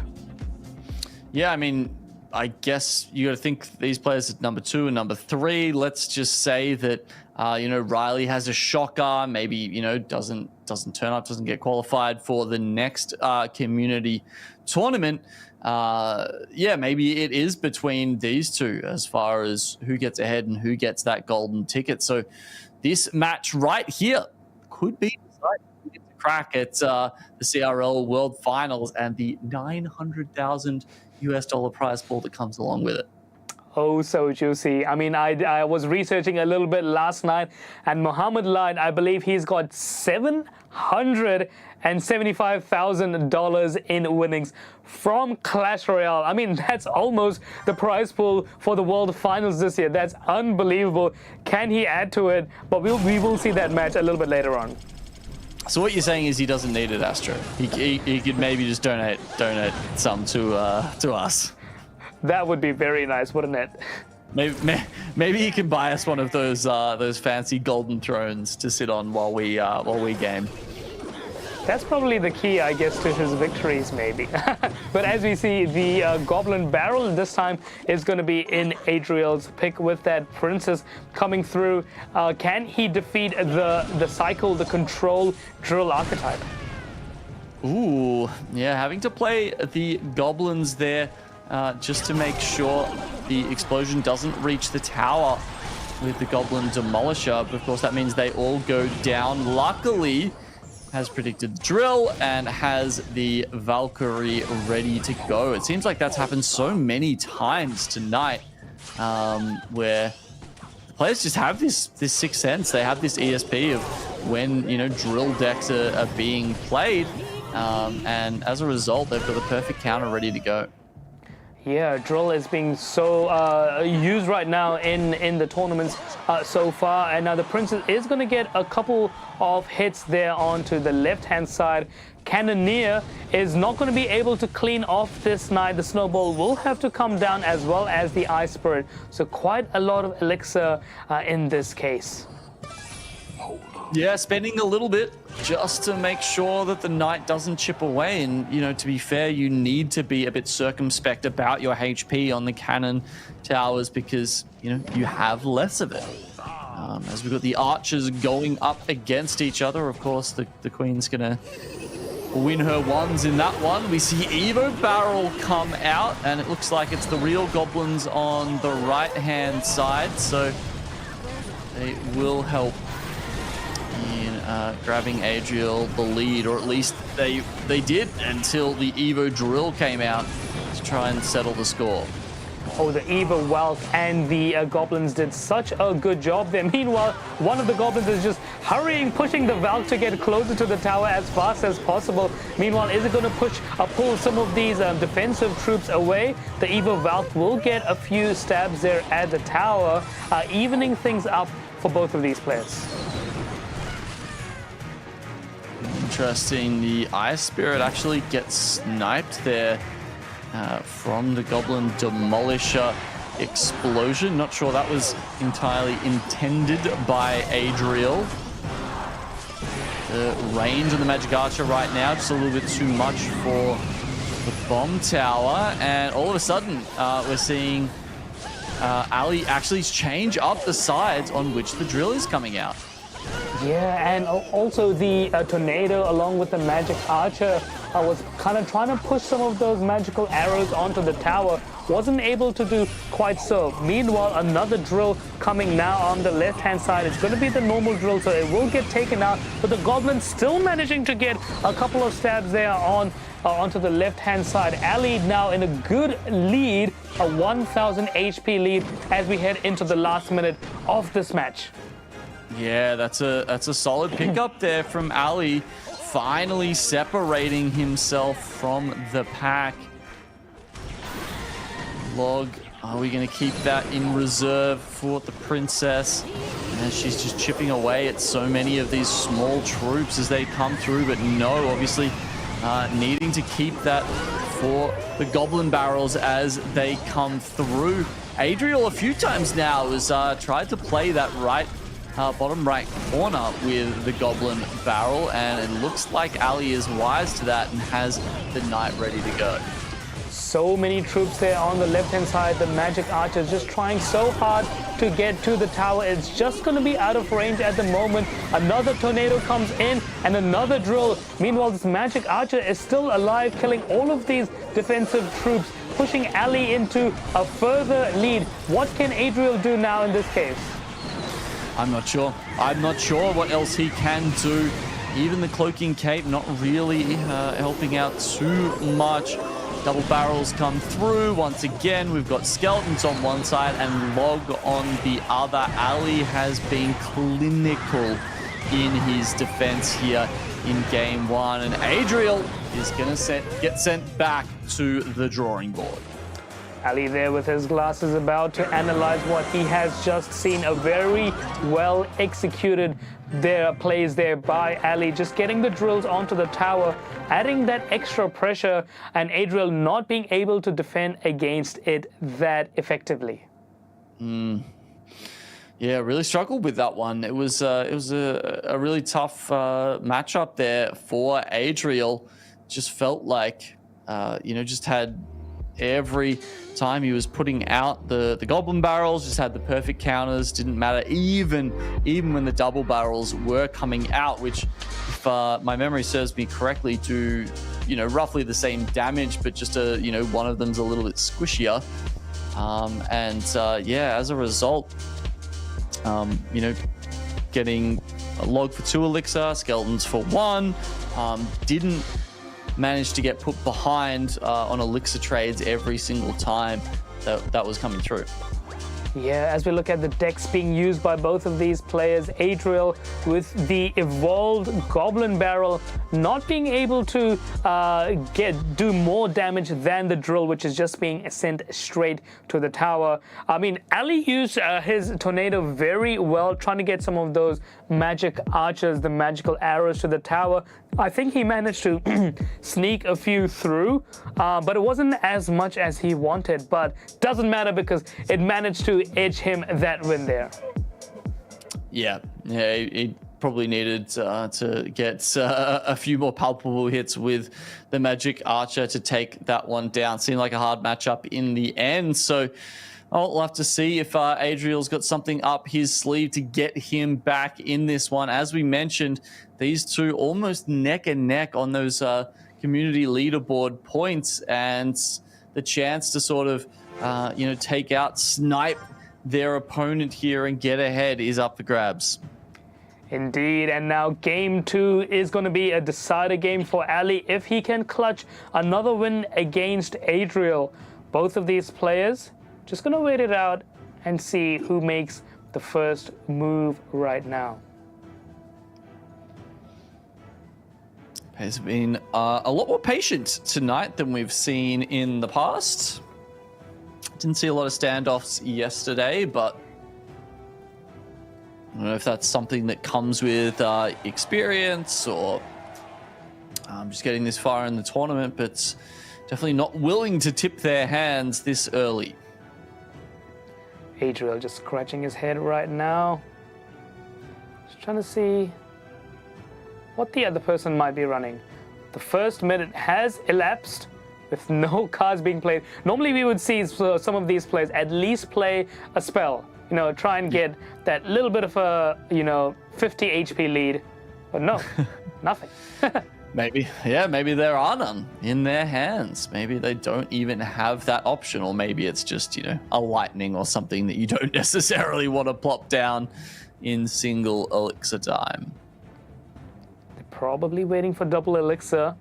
Speaker 1: Yeah, I mean, I guess you got to think these players at number 2 and number 3. Let's just say that Riley has a shocker, maybe doesn't turn up, doesn't get qualified for the next community tournament. Yeah, maybe it is between these two as far as who gets ahead and who gets that golden ticket. So this match right here could be a crack at the CRL World Finals and the $900,000 US prize pool that comes along with it.
Speaker 2: Oh, so juicy. I mean, I was researching a little bit last night, and Muhammad Light, I believe he's got $775,000 in winnings from Clash Royale. I mean, that's almost the prize pool for the World Finals this year. That's unbelievable. Can he add to it? But we will see that match a little bit later on.
Speaker 1: So what you're saying is he doesn't need it, Astro. He could maybe just donate some to us.
Speaker 2: That would be very nice, wouldn't it?
Speaker 1: Maybe he can buy us one of those fancy golden thrones to sit on while we game.
Speaker 2: That's probably the key, I guess, to his victories, maybe. But as we see, the Goblin Barrel this time is going to be in Adriel's pick with that Princess coming through. Can he defeat the Cycle, the Control Drill archetype?
Speaker 1: Ooh, yeah, having to play the Goblins there just to make sure the explosion doesn't reach the tower with the Goblin Demolisher. But of course, that means they all go down. Luckily, has predicted the drill and has the Valkyrie ready to go. It seems like that's happened so many times tonight, where the players just have this sixth sense. They have this ESP of when drill decks are being played, and as a result, they've got the perfect counter ready to go.
Speaker 2: Yeah, drill is being so used right now in the tournaments so far, and now the Princess is going to get a couple of hits there onto the left-hand side. Cannoneer is not going to be able to clean off this night. The Snowball will have to come down, as well as the Ice Spirit. So quite a lot of elixir in this case.
Speaker 4: Hold up.
Speaker 1: Yeah, spending a little bit just to make sure that the knight doesn't chip away. And, you know, to be fair, you need to be a bit circumspect about your HP on the cannon towers because, you know, you have less of it. As we've got the archers going up against each other, of course, the queen's going to win her ones in that one. We see Evo Barrel come out, and it looks like it's the real goblins on the right-hand side. So they will help in grabbing Adriel the lead, or at least they did until the Evo drill came out to try and settle the score.
Speaker 2: Oh, the Evo Wealth and the goblins did such a good job there. Meanwhile, one of the goblins is just hurrying, pushing the Valk to get closer to the tower as fast as possible. Meanwhile, is it going to pull some of these defensive troops away? The Evo Valk will get a few stabs there at the tower, evening things up for both of these players.
Speaker 1: Interesting. The Ice Spirit actually gets sniped there from the Goblin Demolisher explosion. Not sure that was entirely intended by Adriel. The range of the Magic Archer right now, just a little bit too much for the bomb tower. And all of a sudden, we're seeing Alli actually change up the sides on which the drill is coming out.
Speaker 2: Yeah, and also the Tornado along with the Magic Archer was kind of trying to push some of those magical arrows onto the tower. Wasn't able to do quite so. Meanwhile, another drill coming now on the left-hand side. It's going to be the normal drill, so it will get taken out. But the Goblins still managing to get a couple of stabs there onto the left-hand side. Alli now in a good lead, a 1,000 HP lead as we head into the last minute of this match.
Speaker 1: Yeah, that's a solid pickup there from Alli, finally separating himself from the pack. Log, are we going to keep that in reserve for the princess? And she's just chipping away at so many of these small troops as they come through, but no, obviously needing to keep that for the goblin barrels as they come through. Adriel a few times now has tried to play that bottom right corner with the goblin barrel, and it looks like Alli is wise to that and has the knight ready to go.
Speaker 2: So many troops there on the left-hand side. The Magic Archer is just trying so hard to get to the tower. It's just going to be out of range at the moment. Another tornado comes in and another drill. Meanwhile, this Magic Archer is still alive, killing all of these defensive troops, pushing Alli into a further lead. What can Adriel do now in this case?
Speaker 1: I'm not sure. I'm not sure what else he can do. Even the Cloaking Cape not really helping out too much. Double barrels come through. Once again, we've got skeletons on one side and Log on the other. Alli has been clinical in his defense here in game one. And Adriel is going to get sent back to the drawing board.
Speaker 2: Alli there with his glasses about to analyze what he has just seen. A very well executed plays there by Alli, just getting the drills onto the tower, adding that extra pressure, and Adriel not being able to defend against it that effectively.
Speaker 1: Yeah, really struggled with that one. It was a really tough matchup there for Adriel. Just felt like just had every time he was putting out the goblin barrels, just had the perfect counters. Didn't matter even when the double barrels were coming out, which, if my memory serves me correctly, do roughly the same damage, but just one of them's a little bit squishier. As a result, getting a Log for 2 elixir, skeletons for 1, didn't managed to get put behind on elixir trades every single time that was coming through.
Speaker 2: Yeah, as we look at the decks being used by both of these players, Adriel with the evolved Goblin Barrel not being able to do more damage than the drill, which is just being sent straight to the tower. I mean, Alli used his Tornado very well, trying to get some of those Magic Archers, the magical arrows to the tower. I think he managed to sneak a few through, but it wasn't as much as he wanted, but doesn't matter because it managed to edge him that win there.
Speaker 1: Yeah, he probably needed to get a few more palpable hits with the Magic Archer to take that one down. Seemed like a hard matchup in the end. So I'll have to see if Adriel's got something up his sleeve to get him back in this one. As we mentioned, these two almost neck and neck on those community leaderboard points, and the chance to sort of, take out, snipe their opponent here and get ahead is up for grabs.
Speaker 2: Indeed, and now game 2 is going to be a decider game for Alli if he can clutch another win against Adriel. Both of these players just going to wait it out and see who makes the first move right now.
Speaker 1: Has been a lot more patient tonight than we've seen in the past. Didn't see a lot of standoffs yesterday, but I don't know if that's something that comes with experience or just getting this far in the tournament, but definitely not willing to tip their hands this early.
Speaker 2: Adriel just scratching his head right now. Just trying to see what the other person might be running. The first minute has elapsed with no cards being played. Normally we would see some of these players at least play a spell, try and get that little bit of a, 50 HP lead. But no, nothing.
Speaker 1: Maybe there are none in their hands. Maybe they don't even have that option, or maybe it's just, a lightning or something that you don't necessarily want to plop down in single elixir time.
Speaker 2: They're probably waiting for double elixir.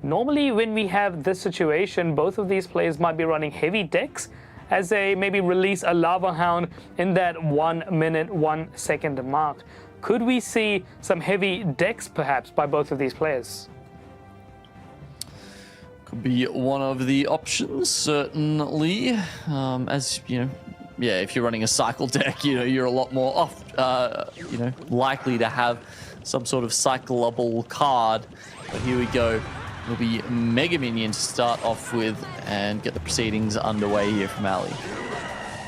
Speaker 2: Normally when we have this situation, both of these players might be running heavy decks as they maybe release a Lava Hound in that 1 minute, 1 second mark. Could we see some heavy decks perhaps by both of these players?
Speaker 1: Could be one of the options, certainly. As if you're running a cycle deck, you're a lot more likely to have some sort of cyclable card. But here we go. It'll be Mega Minion to start off with and get the proceedings underway here from Alli.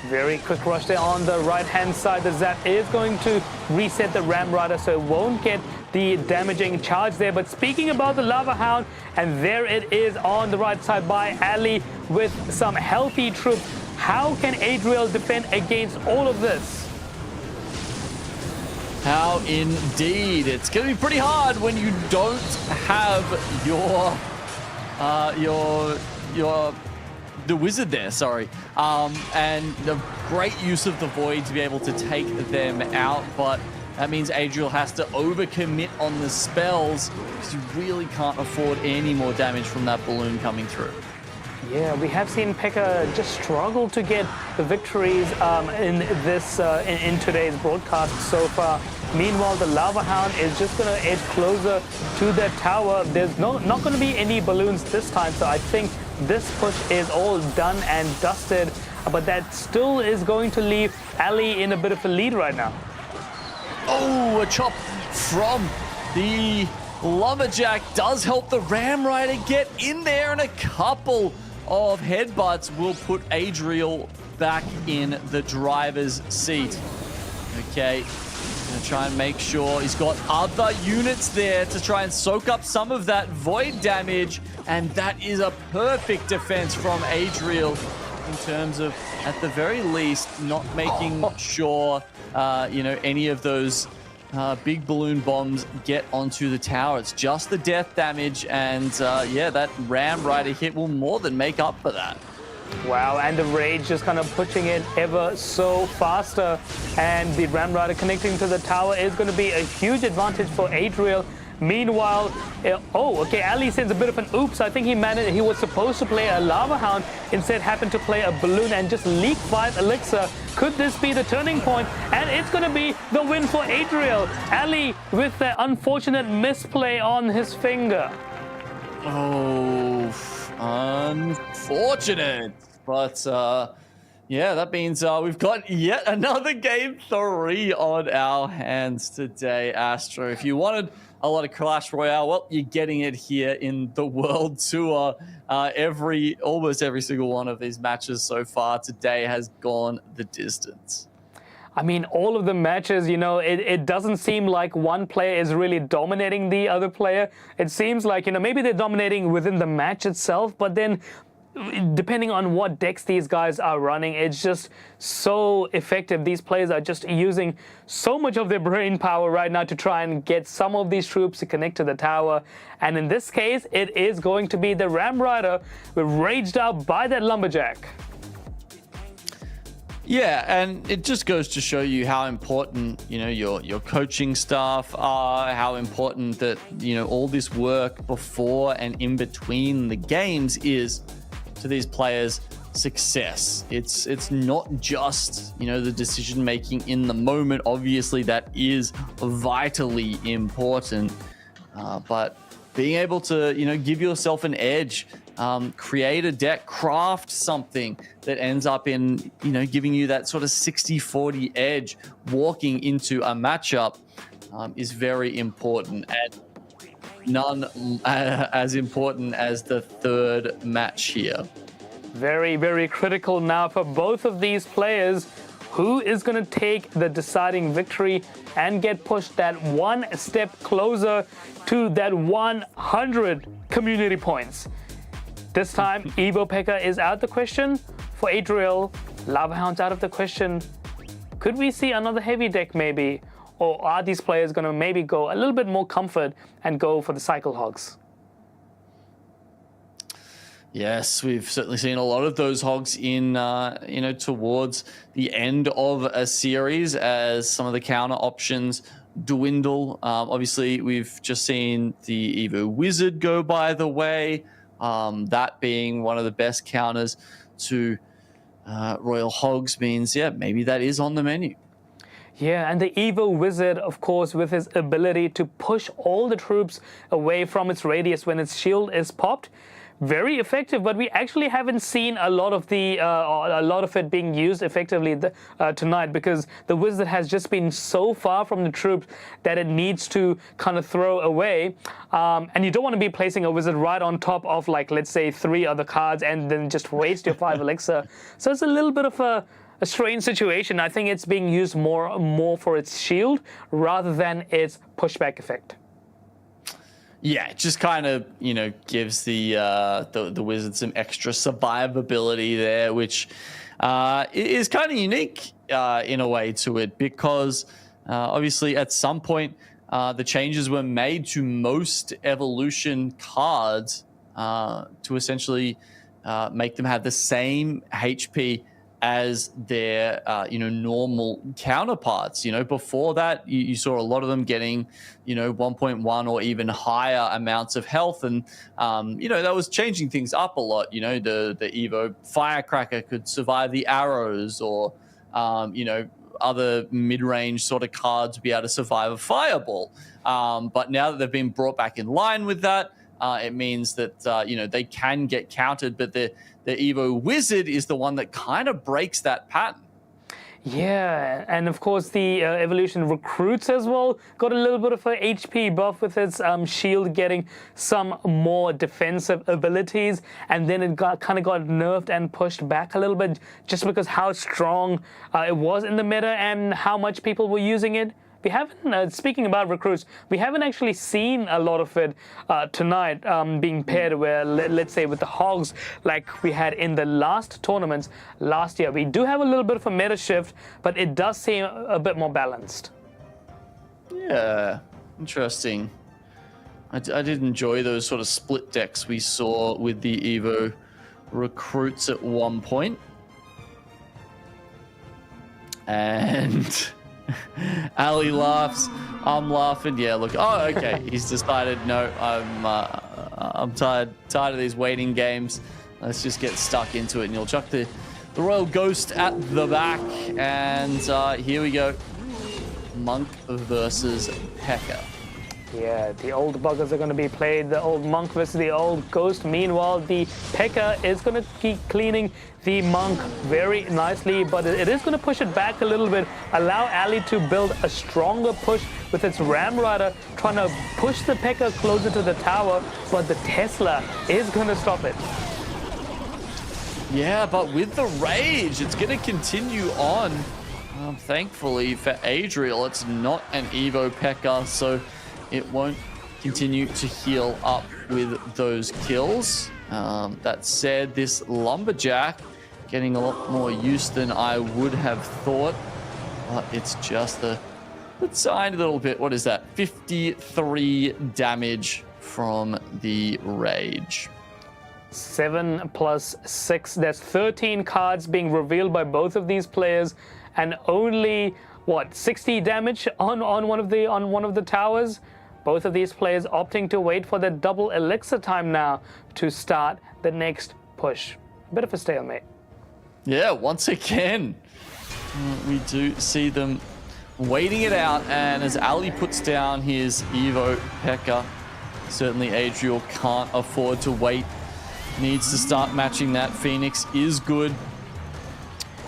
Speaker 2: Very quick rush there on the right-hand side. The Zap is going to reset the Ram Rider, so it won't get the damaging charge there. But speaking about the Lava Hound, and there it is on the right side by Alli with some healthy troops. How can Adriel defend against all of this?
Speaker 1: How indeed. It's going to be pretty hard when you don't have the wizard there, sorry. And the great use of the void to be able to take them out, but that means Adriel has to overcommit on the spells because you really can't afford any more damage from that balloon coming through.
Speaker 2: Yeah, we have seen Pekka just struggle to get the victories in today's broadcast so far. Meanwhile, the Lava Hound is just going to edge closer to the tower. There's not going to be any balloons this time, so I think this push is all done and dusted. But that still is going to leave Alli in a bit of a lead right now.
Speaker 1: Oh, a chop from the Lumberjack does help the Ram Rider get in there, and a couple of headbutts will put Adriel back in the driver's seat. Okay, gonna try and make sure he's got other units there to try and soak up some of that void damage, and that is a perfect defense from Adriel in terms of, at the very least, not making sure any of those big balloon bombs get onto the tower. It's just the death damage, and that Ram Rider hit will more than make up for that.
Speaker 2: Wow, and the Rage just kind of pushing it ever so faster, and the Ram Rider connecting to the tower is going to be a huge advantage for Adriel. Meanwhile, Alli sends a bit of an oops. I think he was supposed to play a Lava Hound, instead happened to play a balloon and just leak 5 elixir. Could this be the turning point? And it's going to be the win for Adriel. Alli with the unfortunate misplay on his finger.
Speaker 1: Oh, unfortunate. But that means we've got yet another game 3 on our hands today, Astro. If you wanted a lot of Clash Royale, well, you're getting it here in the World Tour. Almost every single one of these matches so far today has gone the distance.
Speaker 2: I mean, all of the matches, you know, it doesn't seem like one player is really dominating the other player. It seems like, you know, maybe they're dominating within the match itself, but then depending on what decks these guys are running, it's just so effective. These players are just using so much of their brain power right now to try and get some of these troops to connect to the tower. And in this case, it is going to be the Ram Rider raged up by that Lumberjack.
Speaker 1: Yeah, and it just goes to show you how important, you know, your coaching staff are, how important that, you know, all this work before and in between the games is to these players' success. It's not just, you know, the decision making in the moment. Obviously, that is vitally important, but being able to, you know, give yourself an edge, create a deck, craft something that ends up in, you know, giving you that sort of 60-40 edge walking into a matchup is very important, and none as important as the third match here.
Speaker 2: Very, very critical now for both of these players. Who is going to take the deciding victory and get pushed that one step closer to that 100 community points? This time, Evo P.E.K.K.A is out the question. For Adriel, Lava Hound's out of the question. Could we see another heavy deck maybe? Or are these players going to maybe go a little bit more comfort and go for the Cycle Hogs?
Speaker 1: Yes, we've certainly seen a lot of those hogs in, you know, towards the end of a series as some of the counter options dwindle. Obviously, we've just seen the Evo Wizard go by the way, that being one of the best counters to Royal Hogs means, yeah, maybe that is on the menu.
Speaker 2: Yeah, and the Evo Wizard, of course, with his ability to push all the troops away from its radius when its shield is popped, very effective. But we actually haven't seen a lot of it being used effectively tonight, because the Wizard has just been so far from the troops that it needs to kind of throw away. And you don't want to be placing a Wizard right on top of, like, let's say 3 other cards and then just waste your 5 elixir. So it's a little bit of a strange situation. I think it's being used more for its shield rather than its pushback effect.
Speaker 1: Yeah, it just kind of, you know, gives the Wizard some extra survivability there, which is kind of unique in a way to it, because obviously at some point the changes were made to most evolution cards to essentially make them have the same HP as their you know, normal counterparts. You know, before that you saw a lot of them getting, you know, 1.1 or even higher amounts of health, and you know, that was changing things up a lot. You know, the Evo Firecracker could survive the arrows, or you know, other mid-range sort of cards would be able to survive a fireball. But now that they've been brought back in line with that, it means that you know, they can get countered, but the Evo Wizard is the one that kind of breaks that pattern.
Speaker 2: Yeah, and of course the evolution recruits as well got a little bit of a HP buff with its shield getting some more defensive abilities, and then it kind of got nerfed and pushed back a little bit just because how strong it was in the meta and how much people were using it. We haven't, speaking about recruits, we haven't actually seen a lot of it tonight being paired with, let's say, with the Hogs like we had in the last tournaments last year. We do have a little bit of a meta shift, but it does seem a bit more balanced.
Speaker 1: Yeah, interesting. I did enjoy those sort of split decks we saw with the Evo recruits at one point. And Alli laughs, I'm laughing. Yeah, look. Oh, okay. He's decided, no, I'm tired of these waiting games. Let's just get stuck into it. And you'll chuck the Royal Ghost at the back. And here we go. Monk versus P.E.K.K.A.
Speaker 2: Yeah, the old buggers are going to be played, the old Monk versus the old Ghost. Meanwhile, the P.E.K.K.A is going to keep cleaning the Monk very nicely, but it is going to push it back a little bit, allow Alli to build a stronger push with its Ram Rider, trying to push the P.E.K.K.A closer to the tower, but the Tesla is going to stop it.
Speaker 1: Yeah, but with the Rage, it's going to continue on. Thankfully for Adriel, it's not an Evo P.E.K.K.A, so it won't continue to heal up with those kills. That said, this Lumberjack getting a lot more use than I would have thought, but it's just a tiny little bit. What is that? 53 damage from the Rage.
Speaker 2: 7 plus 6, that's 13 cards being revealed by both of these players, and only what, 60 damage on one of the towers. Both of these players opting to wait for the double elixir time now to start the next push. Bit of a stalemate.
Speaker 1: Yeah, once again, we do see them waiting it out, and as Alli puts down his Evo P.E.K.K.A, certainly Adriel can't afford to wait. Needs to start matching that. Phoenix is good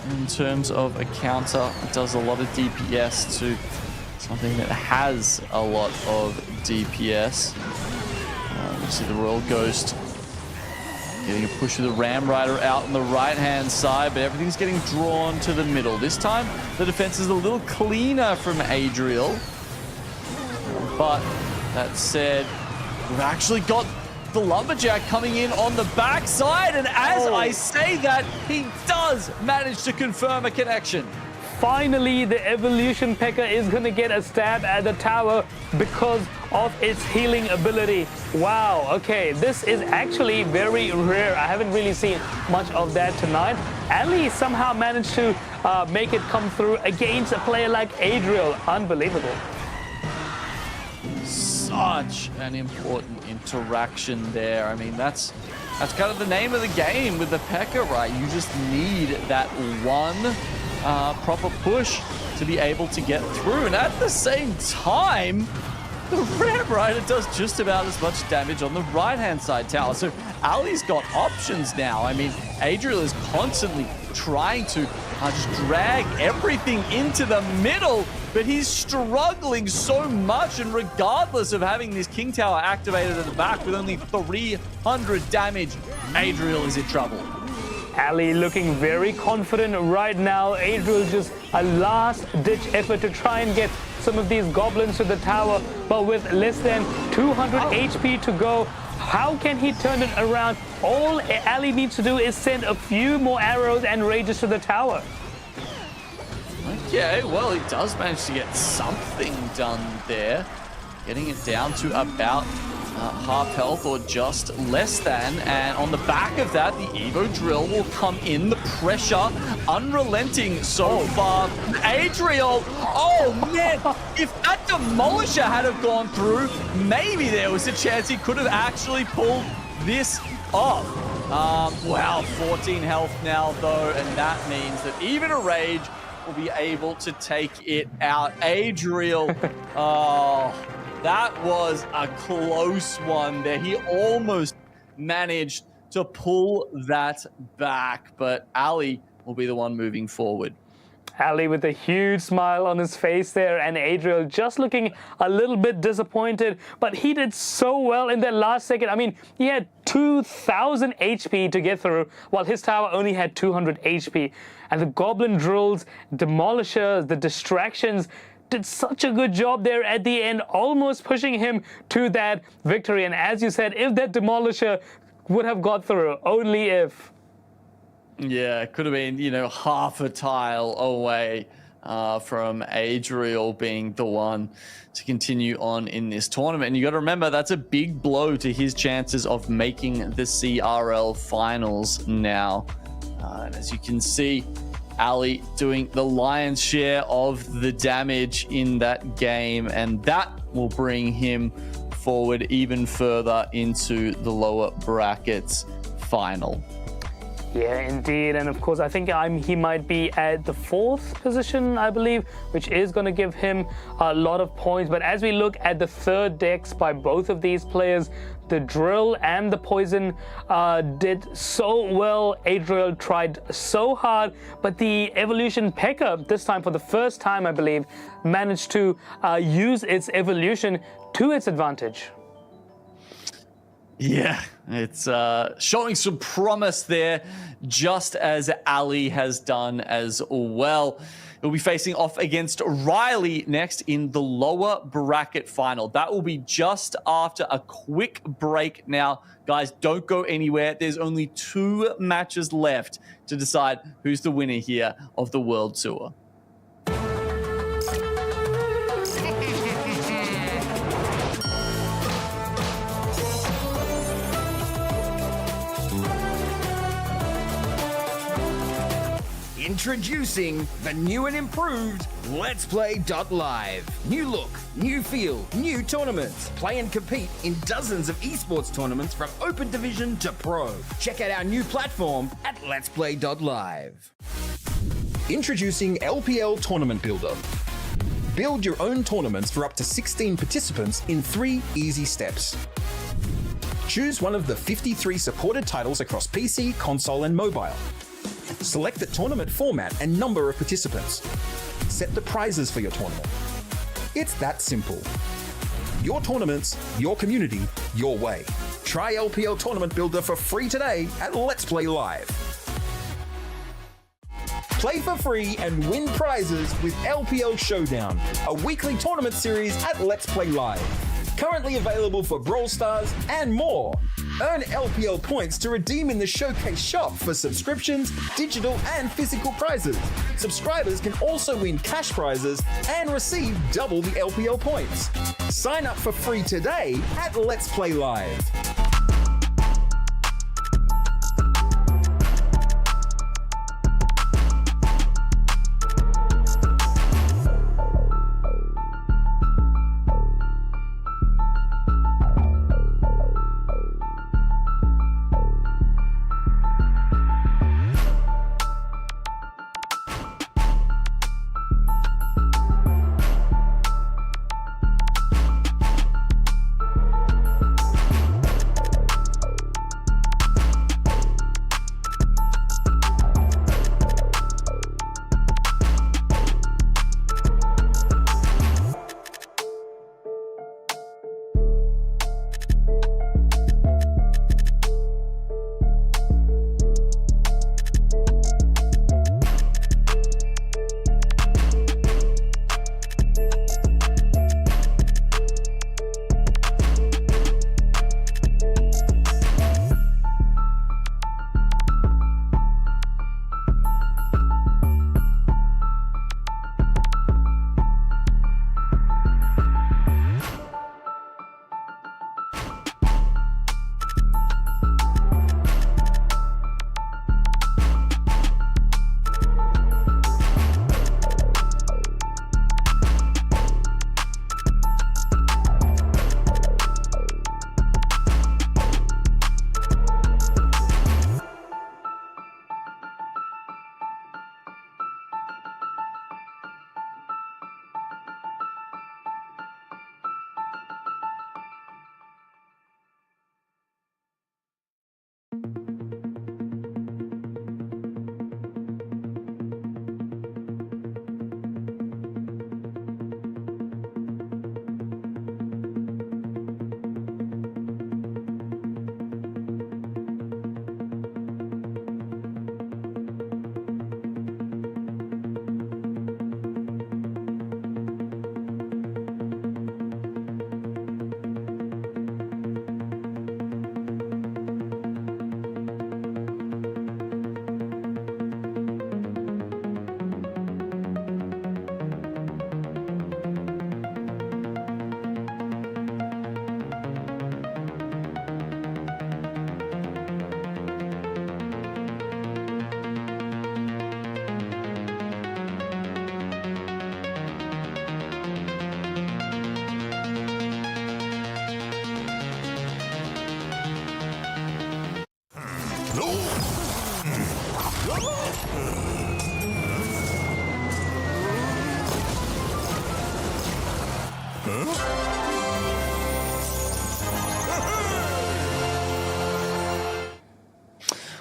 Speaker 1: in terms of a counter. It does a lot of DPS to something that has a lot of DPS. You see the Royal Ghost getting a push of the Ram Rider out on the right-hand side, but everything's getting drawn to the middle. This time, the defense is a little cleaner from Adriel. But that said, we've actually got the Lumberjack coming in on the backside, and as I say that, he does manage to confirm a connection.
Speaker 2: Finally, the Evolution P.E.K.K.A is going to get a stab at the tower because of its healing ability. Wow, okay, this is actually very rare. I haven't really seen much of that tonight. Alli somehow managed to make it come through against a player like Adriel. Unbelievable.
Speaker 1: Such an important interaction there. I mean, that's kind of the name of the game with the P.E.K.K.A, right? You just need that one proper push to be able to get through. And at the same time, the Ram Rider does just about as much damage on the right-hand side tower. So Alli's got options now. I mean, Adriel is constantly trying to just drag everything into the middle, but he's struggling so much, and regardless of having this King Tower activated at the back with only 300 damage, Adriel is in trouble.
Speaker 2: Alli looking very confident right now. Adriel just a last-ditch effort to try and get some of these goblins to the tower, but with less than 200 HP to go, how can he turn it around? All Alli needs to do is send a few more arrows and rages to the tower.
Speaker 1: Okay, well, he does manage to get something done there, getting it down to about half health or just less than, and on the back of that, the Evo Drill will come in. The pressure unrelenting so far. Adriel, oh man, if that Demolisher had have gone through, maybe there was a chance he could have actually pulled this off. Wow, 14 health now though, and that means that even a Rage will be able to take it out. Adriel, oh, that was a close one there. He almost managed to pull that back, but Alli will be the one moving forward.
Speaker 2: Alli with a huge smile on his face there, and Adriel just looking a little bit disappointed, but he did so well in that last second. I mean, he had 2,000 HP to get through, while his tower only had 200 HP. And the Goblin Drills, Demolishers, the distractions, did such a good job there at the end, almost pushing him to that victory. And as you said, if that Demolisher would have got through, only if.
Speaker 1: Yeah, it could have been, you know, half a tile away from Adriel being the one to continue on in this tournament. And you got to remember, that's a big blow to his chances of making the CRL finals now. And as you can see, Alli doing the lion's share of the damage in that game, and that will bring him forward even further into the lower brackets final.
Speaker 2: Yeah, indeed. And of course, I think he might be at the 4th position, I believe, which is going to give him a lot of points. But as we look at the 3rd decks by both of these players, the Drill and the Poison did so well. Adriel tried so hard, but the Evolution P.E.K.K.A, this time for the first time, I believe, managed to use its evolution to its advantage.
Speaker 1: Yeah, it's showing some promise there, just as Alli has done as well. He'll be facing off against Riley next in the lower bracket final. That will be just after a quick break. Now, guys, don't go anywhere. There's only 2 matches left to decide who's the winner here of the World Tour.
Speaker 3: Introducing the new and improved LetsPlay.Live. New look, new feel, new tournaments. Play and compete in dozens of esports tournaments from Open Division to Pro. Check out our new platform at LetsPlay.Live.
Speaker 4: Introducing LPL Tournament Builder. Build your own tournaments for up to 16 participants in 3 easy steps. Choose one of the 53 supported titles across PC, console, and mobile. Select the tournament format and number of participants. Set the prizes for your tournament. It's that simple. Your tournaments, your community, your way. Try LPL Tournament Builder for free today at Let's Play Live. Play for free and win prizes with LPL Showdown, a weekly tournament series at Let's Play Live. Currently available for Brawl Stars and more. Earn LPL points to redeem in the Showcase shop for subscriptions, digital and physical prizes. Subscribers can also win cash prizes and receive double the LPL points. Sign up for free today at Let's Play Live.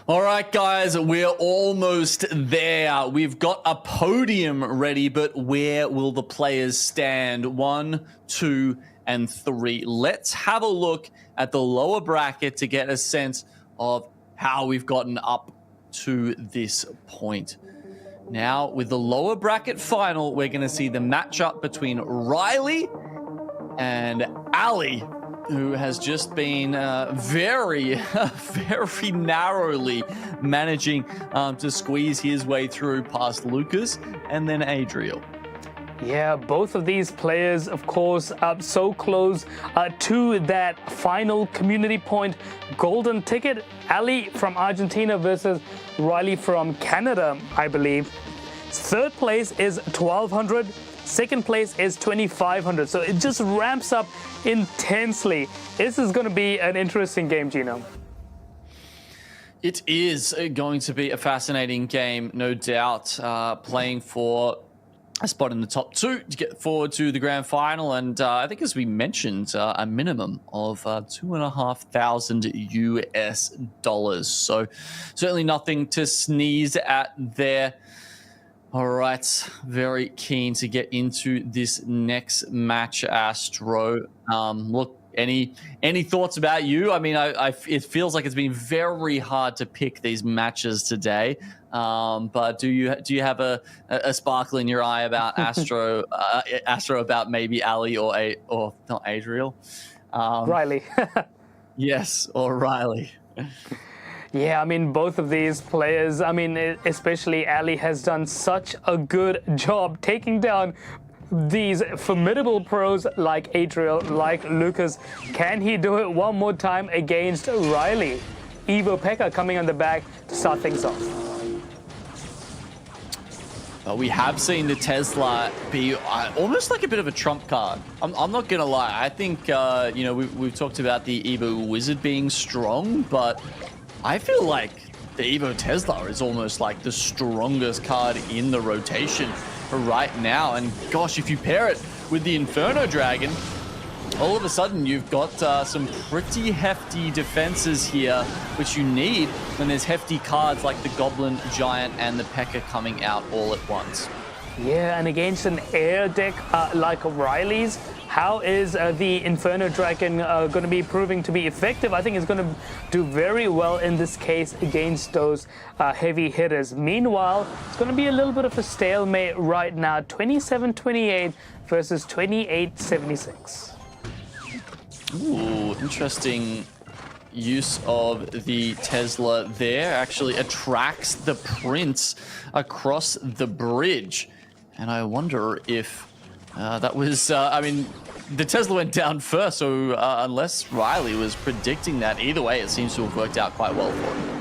Speaker 1: All right, guys, we're almost there. We've got a podium ready, but where will the players stand? 1, 2, and 3. Let's have a look at the lower bracket to get a sense of how we've gotten up to this point. Now, with the lower bracket final, we're going to see the matchup between Riley and Alli, who has just been very narrowly managing to squeeze his way through past Lucas and then Adriel.
Speaker 2: Yeah, both of these players, of course, so close to that final community point golden ticket. Alli from Argentina versus Riley from Canada, I believe. Third place is 1,200. Second place is 2,500. So it just ramps up intensely. This is going to be an interesting game, Gino.
Speaker 1: It is going to be a fascinating game, no doubt. Playing for a spot in the top 2 to get forward to the grand final, and I think, as we mentioned, a minimum of $2,500 US. So certainly nothing to sneeze at there. All right, very keen to get into this next match, Astro. Look, any thoughts about you? I mean, it feels like it's been very hard to pick these matches today. But do you have a sparkle in your eye about Astro? Astro about maybe Alli or not Adriel?
Speaker 2: Riley.
Speaker 1: Yes, or Riley.
Speaker 2: Yeah, I mean, both of these players, I mean, especially Alli, has done such a good job taking down these formidable pros like Adriel, like Lucas. Can he do it one more time against Riley? Evo Pekka coming on the back to start things off.
Speaker 1: We have seen the Tesla be almost like a bit of a trump card. I'm not going to lie. I think, you know, we've talked about the Evo Wizard being strong, but I feel like the Evo Tesla is almost like the strongest card in the rotation right now. And gosh, if you pair it with the Inferno Dragon, all of a sudden you've got some pretty hefty defenses here, which you need when there's hefty cards like the Goblin Giant and the P.E.K.K.A coming out all at once.
Speaker 2: Yeah, and against an air deck like Riley's, how is the Inferno Dragon going to be proving to be effective? I think it's going to do very well in this case against those heavy hitters. Meanwhile, it's going to be a little bit of a stalemate right now. 27-28 versus 28-76.
Speaker 1: Ooh, interesting use of the Tesla there. Actually attracts the Prince across the bridge. And I wonder if that was, I mean, the Tesla went down first, so unless Riley was predicting that, either way, it seems to have worked out quite well for him.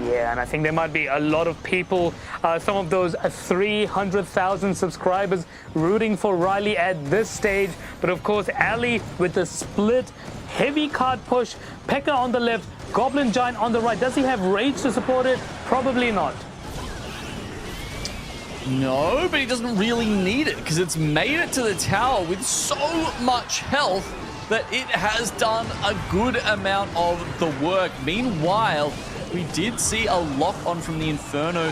Speaker 2: Yeah, and I think there might be a lot of people, some of those 300,000 subscribers rooting for Riley at this stage. But of course, Alli with the split, heavy card push, P.E.K.K.A on the left, Goblin Giant on the right. Does he have Rage to support it? Probably not.
Speaker 1: No, but he doesn't really need it because it's made it to the tower with so much health that it has done a good amount of the work. Meanwhile, we did see a lock on from the Inferno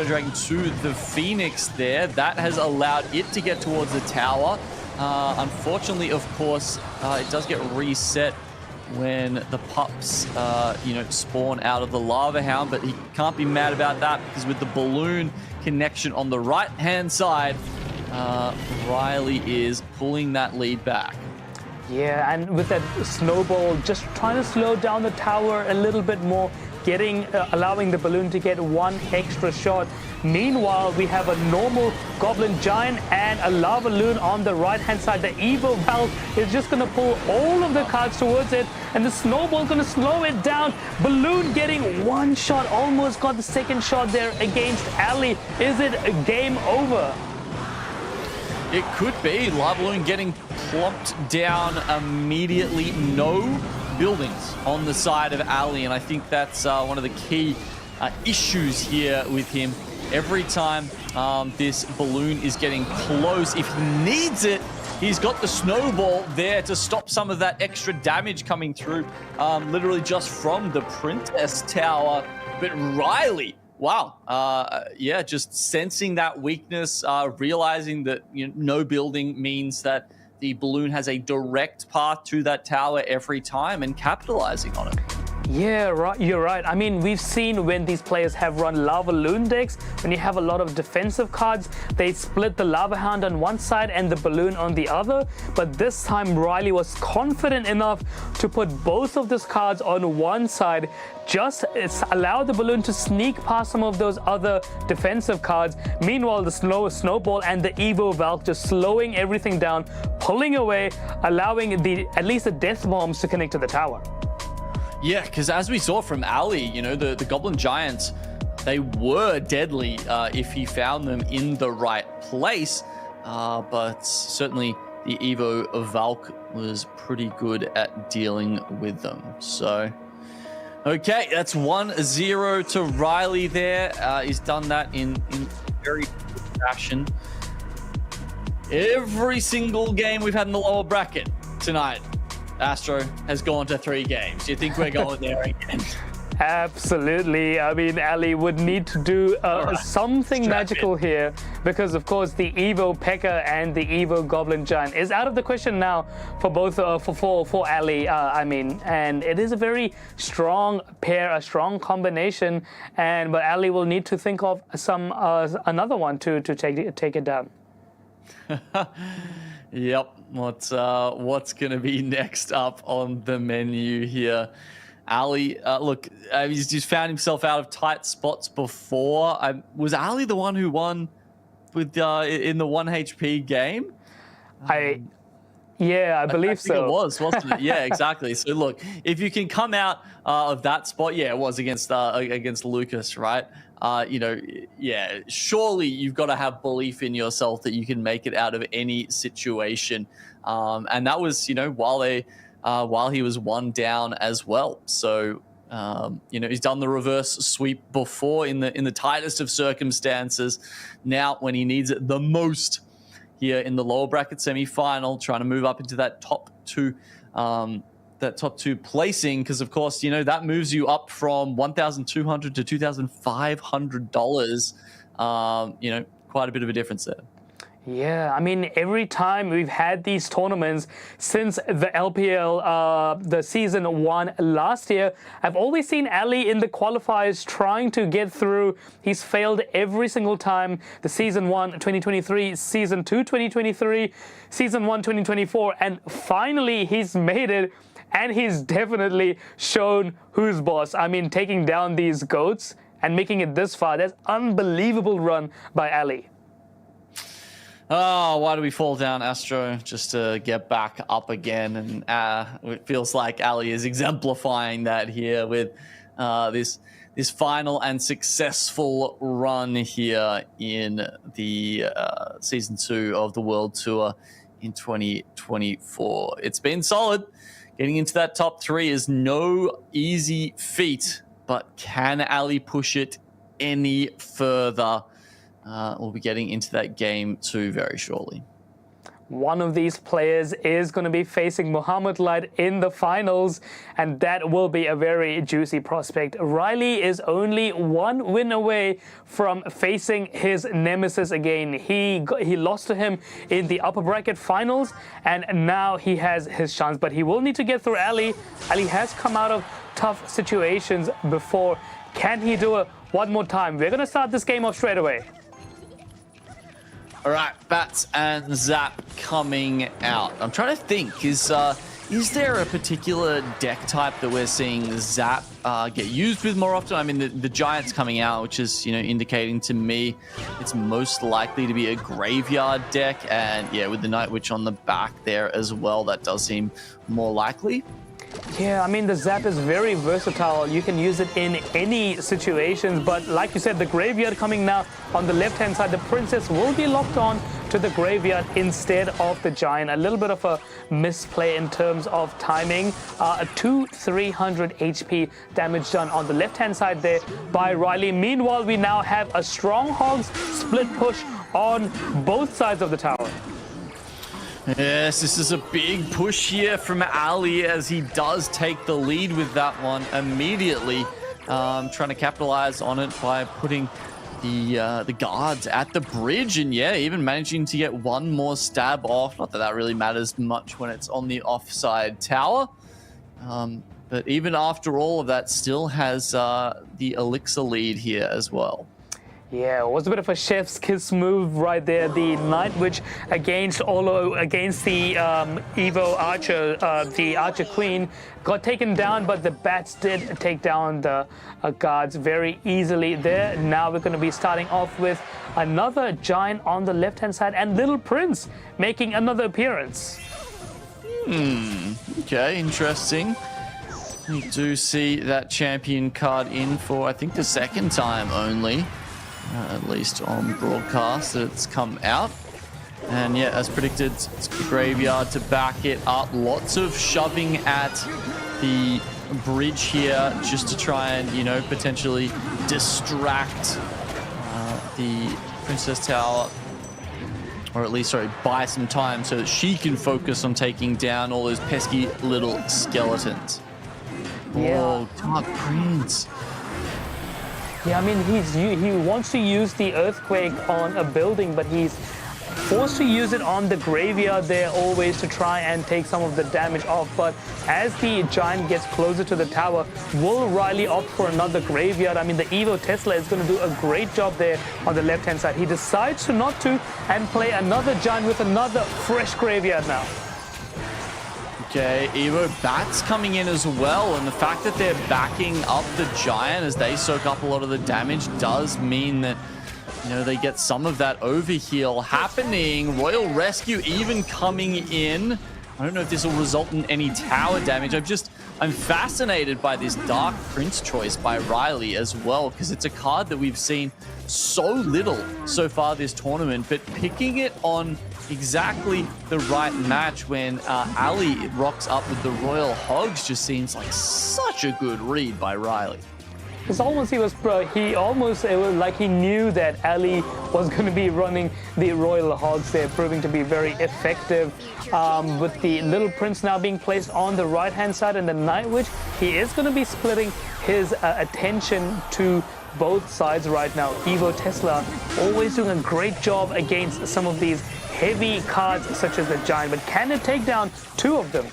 Speaker 1: Dragon to the Phoenix there. That has allowed it to get towards the tower. Unfortunately, of course, it does get reset when the pups, you know, spawn out of the Lava Hound, but he can't be mad about that because with the balloon connection on the right-hand side, Riley is pulling that lead back.
Speaker 2: Yeah, and with that snowball, just trying to slow down the tower a little bit more, allowing the balloon to get one extra shot. Meanwhile, we have a normal Goblin Giant and a Lava Loon on the right-hand side. The Evo Valve is just going to pull all of the cards towards it, and the snowball going to slow it down. Balloon getting one shot, almost got the second shot there against Alli. Is it game over?
Speaker 1: It could be. Lava Loon getting plumped down immediately. No buildings on the side of Alli, and I think that's one of the key issues here with him. Every time this balloon is getting close, if he needs it, he's got the snowball there to stop some of that extra damage coming through, literally just from the Princess Tower. But Riley, wow, yeah, just sensing that weakness, realizing that, you know, no building means that the balloon has a direct path to that tower every time and capitalizing on it.
Speaker 2: Yeah, right. You're right. I mean, we've seen when these players have run Lava Loon decks, when you have a lot of defensive cards, they split the Lava Hound on one side and the balloon on the other. But this time, Riley was confident enough to put both of these cards on one side. Just allow the balloon to sneak past some of those other defensive cards. Meanwhile, the Snowball and the Evo Valk just slowing everything down, pulling away, allowing at least the Death Bombs to connect to the tower.
Speaker 1: Yeah, because as we saw from Alli, you know, the Goblin Giants, they were deadly if he found them in the right place. But certainly the Evo Valk was pretty good at dealing with them. So, okay, that's 1-0 to Riley there. He's done that in very good fashion. Every single game we've had in the lower bracket tonight, Astro has gone to 3 games. Do you think we're going there again?
Speaker 2: Absolutely. I mean, Alli would need to do something magical here because, of course, the Evo P.E.K.K.A. and the Evo Goblin Giant is out of the question now for both for Alli. I mean, and it is a very strong pair, a strong combination. But Alli will need to think of some another one to take it down.
Speaker 1: Yep. What's going to be next up on the menu here? Alli, look, he's just found himself out of tight spots before. Was Alli the one who won with in the 1 HP game?
Speaker 2: Yeah, I believe so.
Speaker 1: It was, wasn't it? Yeah, exactly. So look, if you can come out of that spot, yeah, it was against Lucas, right? You know, yeah, surely you've got to have belief in yourself that you can make it out of any situation. And that was, you know, while he was 1 down as well. So, you know, he's done the reverse sweep before in the tightest of circumstances. Now, when he needs it the most, here in the lower bracket semi-final, trying to move up into that top 2 placing, because of course, you know, that moves you up from $1,200 to $2,500. You know, quite a bit of a difference there.
Speaker 2: Yeah, I mean, every time we've had these tournaments since the LPL, the season 1 last year, I've always seen Alli in the qualifiers trying to get through. He's failed every single time. The season 1 2023, season 2 2023, season 1 2024, and finally he's made it. And he's definitely shown who's boss. I mean, taking down these goats and making it this far. That's unbelievable run by Alli.
Speaker 1: Oh, why do we fall down, Astro? Just to get back up again. And it feels like Alli is exemplifying that here with this final and successful run here in the Season 2 of the World Tour in 2024. It's been solid. Getting into that top 3 is no easy feat, but can Alli push it any further? We'll be getting into that game 2 very shortly.
Speaker 2: One of these players is going to be facing Muhammad Light in the finals, and that will be a very juicy prospect. Riley is only 1 win away from facing his nemesis again. He lost to him in the upper bracket finals, and now he has his chance. But he will need to get through Alli. Alli has come out of tough situations before. Can he do it one more time? We're going to start this game off straight away.
Speaker 1: All right, Bats and Zap coming out. I'm trying to think, is there a particular deck type that we're seeing Zap get used with more often? I mean, the Giant's coming out, which is, you know, indicating to me it's most likely to be a graveyard deck. And yeah, with the Night Witch on the back there as well, that does seem more likely.
Speaker 2: Yeah, I mean, the Zap is very versatile. You can use it in any situations, but like you said, the Graveyard coming now on the left-hand side, the Princess will be locked on to the Graveyard instead of the Giant. A little bit of a misplay in terms of timing. A 300 HP damage done on the left-hand side there by Riley. Meanwhile, we now have a Strongholds split push on both sides of the tower.
Speaker 1: Yes, this is a big push here from Alli as he does take the lead with that one immediately. Trying to capitalize on it by putting the guards at the bridge, and yeah, even managing to get one more stab off. Not that that really matters much when it's on the offside tower, but even after all of that, still has the Elixir lead here as well.
Speaker 2: Yeah, it was a bit of a chef's kiss move right there. The Night Witch against the Evo Archer, the Archer Queen, got taken down, but the Bats did take down the guards very easily there. Now we're going to be starting off with another Giant on the left-hand side, and Little Prince making another appearance.
Speaker 1: Okay, interesting. You do see that champion card in for, I think, the second time only. At least on broadcast that it's come out. And yeah, as predicted, it's the graveyard to back it up. Lots of shoving at the bridge here just to try and, you know, potentially distract the Princess Tower, or at least, sorry, buy some time so that she can focus on taking down all those pesky little skeletons.
Speaker 2: Yeah.
Speaker 1: Oh, Dark Prince.
Speaker 2: Yeah, I mean, he wants to use the Earthquake on a building, but he's forced to use it on the graveyard there always to try and take some of the damage off. But as the Giant gets closer to the tower, will Riley opt for another graveyard? I mean, the Evo Tesla is going to do a great job there on the left-hand side. He decides to not to and play another Giant with another fresh graveyard now.
Speaker 1: Okay, Evo Bats coming in as well, and the fact that they're backing up the Giant as they soak up a lot of the damage does mean that, you know, they get some of that overheal happening. Royal Rescue even coming in. I don't know if this will result in any tower damage. I'm fascinated by this Dark Prince choice by Riley as well, because it's a card that we've seen so little so far this tournament, but picking it on exactly the right match when Alli rocks up with the Royal Hogs just seems like such a good read by Riley.
Speaker 2: It's almost, it was like he knew that Alli was going to be running the Royal Hogs there, proving to be very effective. With the Little Prince now being placed on the right-hand side, and the Night Witch, he is going to be splitting his attention to both sides right now. Evo Tesla always doing a great job against some of these heavy cards such as the Giant, but can it take down two of them?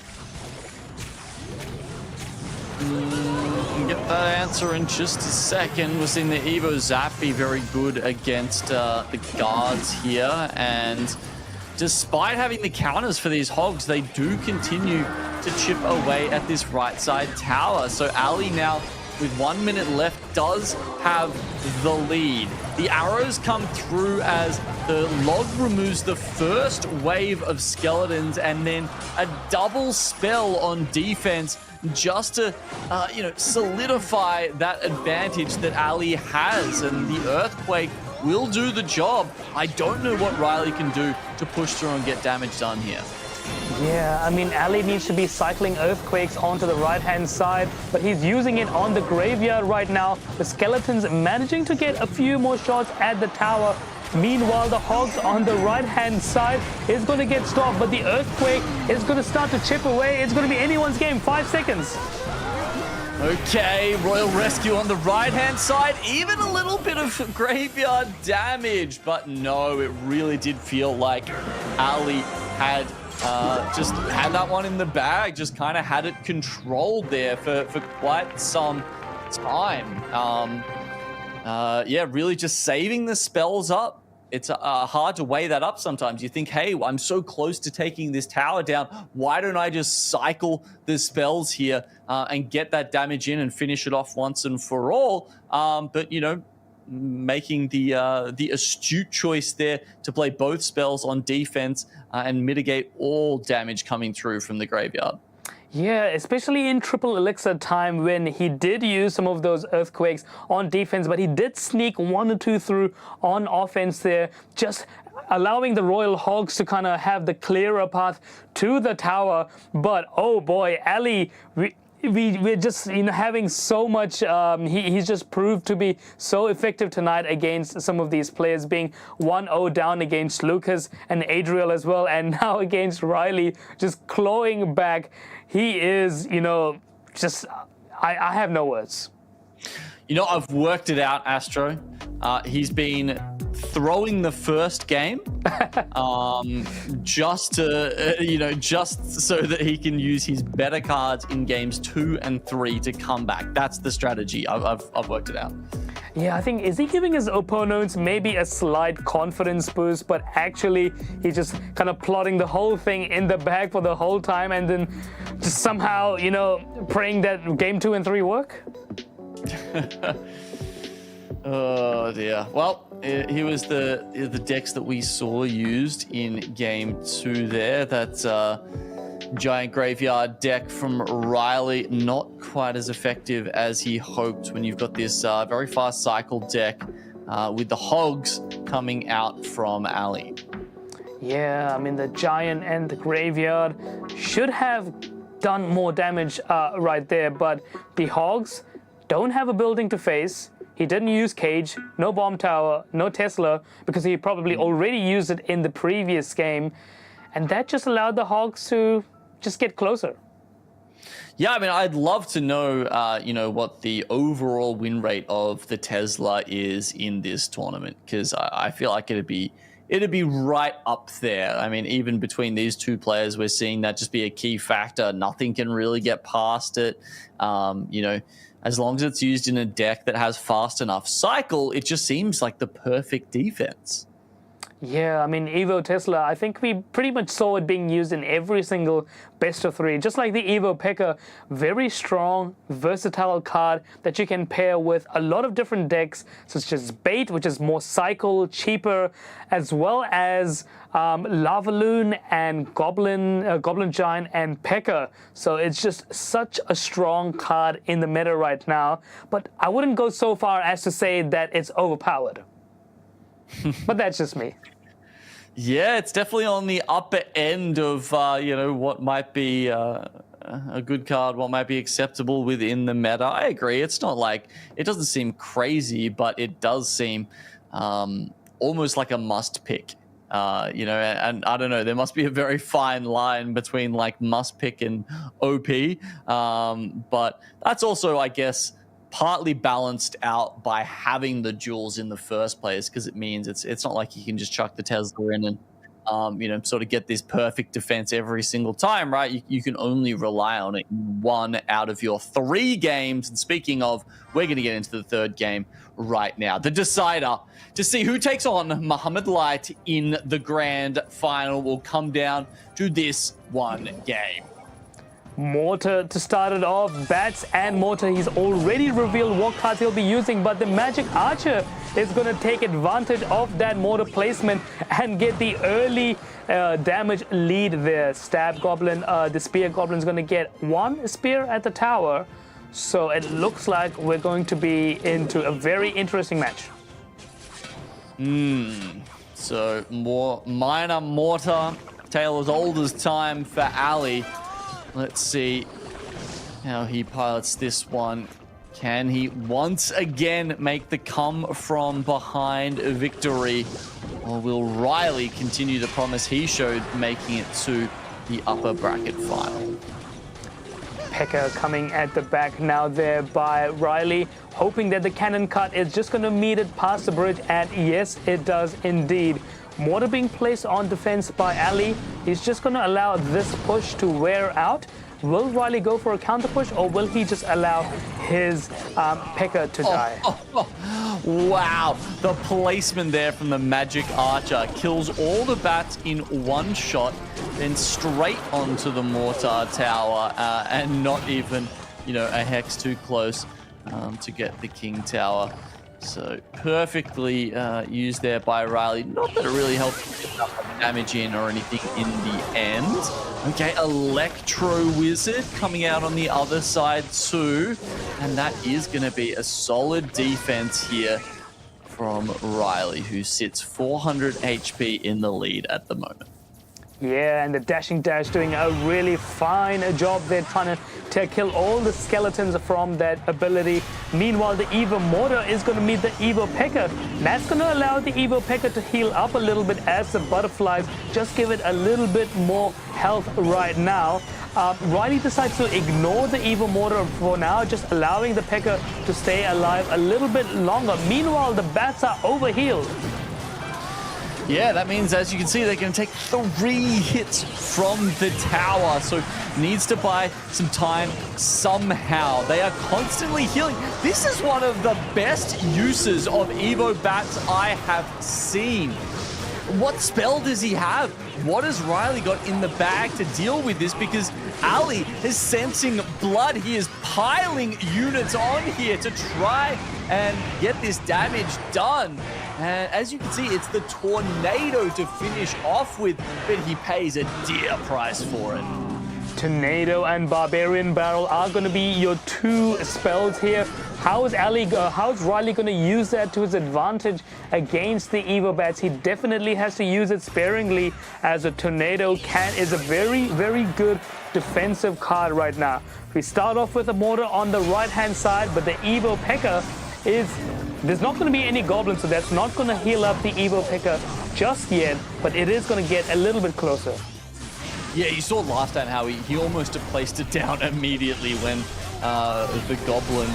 Speaker 1: We'll get that answer in just a second. We're seeing the Evo Zap be very good against the guards here, and despite having the counters for these Hogs, they do continue to chip away at this right side tower. So Alli now, with 1 minute left, does have the lead. The arrows come through as the log removes the first wave of skeletons, and then a double spell on defense just to, you know, solidify that advantage that Alli has. And the Earthquake will do the job. I don't know what Riley can do to push through and get damage done here.
Speaker 2: Yeah, I mean, Alli needs to be cycling Earthquakes onto the right-hand side, but he's using it on the graveyard right now. The Skeletons managing to get a few more shots at the tower. Meanwhile, the Hogs on the right-hand side is going to get stopped, but the Earthquake is going to start to chip away. It's going to be anyone's game. 5 seconds.
Speaker 1: Okay, Royal Rescue on the right-hand side. Even a little bit of graveyard damage, but no, it really did feel like Alli had just had that one in the bag, just kind of had it controlled there for quite some time. Yeah, really just saving the spells up. It's hard to weigh that up sometimes. You think, hey, I'm so close to taking this tower down. Why don't I just cycle the spells here and get that damage in and finish it off once and for all? But, you know, making the astute choice there to play both spells on defense and mitigate all damage coming through from the graveyard.
Speaker 2: Yeah, especially in triple elixir time when he did use some of those Earthquakes on defense, but he did sneak 1 or 2 through on offense there, just allowing the Royal Hogs to kind of have the clearer path to the tower. But oh boy, Alli, we're just, you know, having so much. He's just proved to be so effective tonight against some of these players, being 1-0 down against Lucas and Adriel as well, and now against Riley, just clawing back. He is, you know, just, I have no words.
Speaker 1: You know, I've worked it out, Astro. He's been throwing the first game just to, just so that he can use his better cards in games 2 and 3 to come back. That's the strategy. I've worked it out.
Speaker 2: Yeah, I think, is he giving his opponents maybe a slight confidence boost, but actually he's just kind of plotting the whole thing in the bag for the whole time and then just somehow, praying that game 2 and 3 work?
Speaker 1: Oh dear. Well, here was the decks that we saw used in game 2 there. That giant graveyard deck from Riley, not quite as effective as he hoped when you've got this very fast cycle deck with the hogs coming out from Alli.
Speaker 2: Yeah, I mean, the giant and the graveyard should have done more damage right there, but the hogs don't have a building to face. He didn't use Cage, no Bomb Tower, no Tesla, because he probably already used it in the previous game. And that just allowed the hogs to just get closer.
Speaker 1: Yeah, I mean, I'd love to know, what the overall win rate of the Tesla is in this tournament, because I feel like it'd be right up there. I mean, even between these two players, we're seeing that just be a key factor. Nothing can really get past it. As long as it's used in a deck that has fast enough cycle, it just seems like the perfect defense.
Speaker 2: Yeah, I mean, Evo Tesla, I think we pretty much saw it being used in every single best of 3. Just like the Evo P.E.K.K.A, very strong, versatile card that you can pair with a lot of different decks, such as Bait, which is more cycle, cheaper, as well as Lavaloon and Goblin Giant and P.E.K.K.A. So it's just such a strong card in the meta right now. But I wouldn't go so far as to say that it's overpowered. But that's just me.
Speaker 1: Yeah, it's definitely on the upper end of, what might be a good card, what might be acceptable within the meta. I agree. It's not like, it doesn't seem crazy, but it does seem almost like a must pick. And I don't know, there must be a very fine line between like must pick and OP. But that's also, I guess, partly balanced out by having the jewels in the first place, because it means it's not like you can just chuck the Tesla in and sort of get this perfect defense every single time, right? You can only rely on it in 1 out of your 3 games. And speaking of, we're going to get into the 3rd game right now. The decider to see who takes on Muhammad Light in the grand final will come down to this one game.
Speaker 2: Mortar to start it off. Bats and Mortar. He's already revealed what cards he'll be using, but the Magic Archer is going to take advantage of that Mortar placement and get the early damage lead there. Stab Goblin, the Spear Goblin is going to get 1 spear at the tower. So it looks like we're going to be into a very interesting match.
Speaker 1: So more minor Mortar. Tale as old as time for Alli. Let's see how he pilots this one. Can he once again make the come from behind victory? Or will Riley continue the promise he showed, making it to the upper bracket final?
Speaker 2: P.E.K.K.A coming at the back now there by Riley, hoping that the cannon cut is just going to meet it past the bridge, and yes, it does indeed. Mortar being placed on defense by Alli. He's just going to allow this push to wear out. Will Riley go for a counter push, or will he just allow his P.E.K.K.A to die?
Speaker 1: Wow, the placement there from the Magic Archer kills all the bats in 1 shot, then straight onto the Mortar Tower, and not even, a hex too close to get the King Tower. So perfectly used there by Riley. Not that it really helped get damage in or anything in the end. Okay, Electro Wizard coming out on the other side too. And that is going to be a solid defense here from Riley, who sits 400 HP in the lead at the moment.
Speaker 2: Yeah, and the Dashing Dash doing a really fine job there, trying to kill all the skeletons from that ability. Meanwhile, the Evo Mortar is going to meet the Evo P.E.K.K.A. That's going to allow the Evo P.E.K.K.A to heal up a little bit as the butterflies just give it a little bit more health right now. Riley decides to ignore the Evo Mortar for now, just allowing the P.E.K.K.A to stay alive a little bit longer. Meanwhile, the bats are overhealed.
Speaker 1: Yeah, that means, as you can see, they're going to take 3 hits from the tower. So needs to buy some time somehow. They are constantly healing. This is one of the best uses of Evo bats I have seen. What spell does he have? What has Riley got in the bag to deal with this? Because Alli is sensing blood. He is piling units on here to try and get this damage done. And as you can see, it's the Tornado to finish off with, but he pays a dear price for it.
Speaker 2: Tornado and Barbarian Barrel are going to be your 2 spells here. How is Riley going to use that to his advantage against the Evo bats? He definitely has to use it sparingly, as a Tornado is a very, very good defensive card right now. We start off with a mortar on the right-hand side, but the Evo P.E.K.K.A there's not going to be any goblins, so that's not going to heal up the Evo P.E.K.K.A just yet, but it is going to get a little bit closer.
Speaker 1: Yeah, you saw last time how he almost placed it down immediately when the Goblin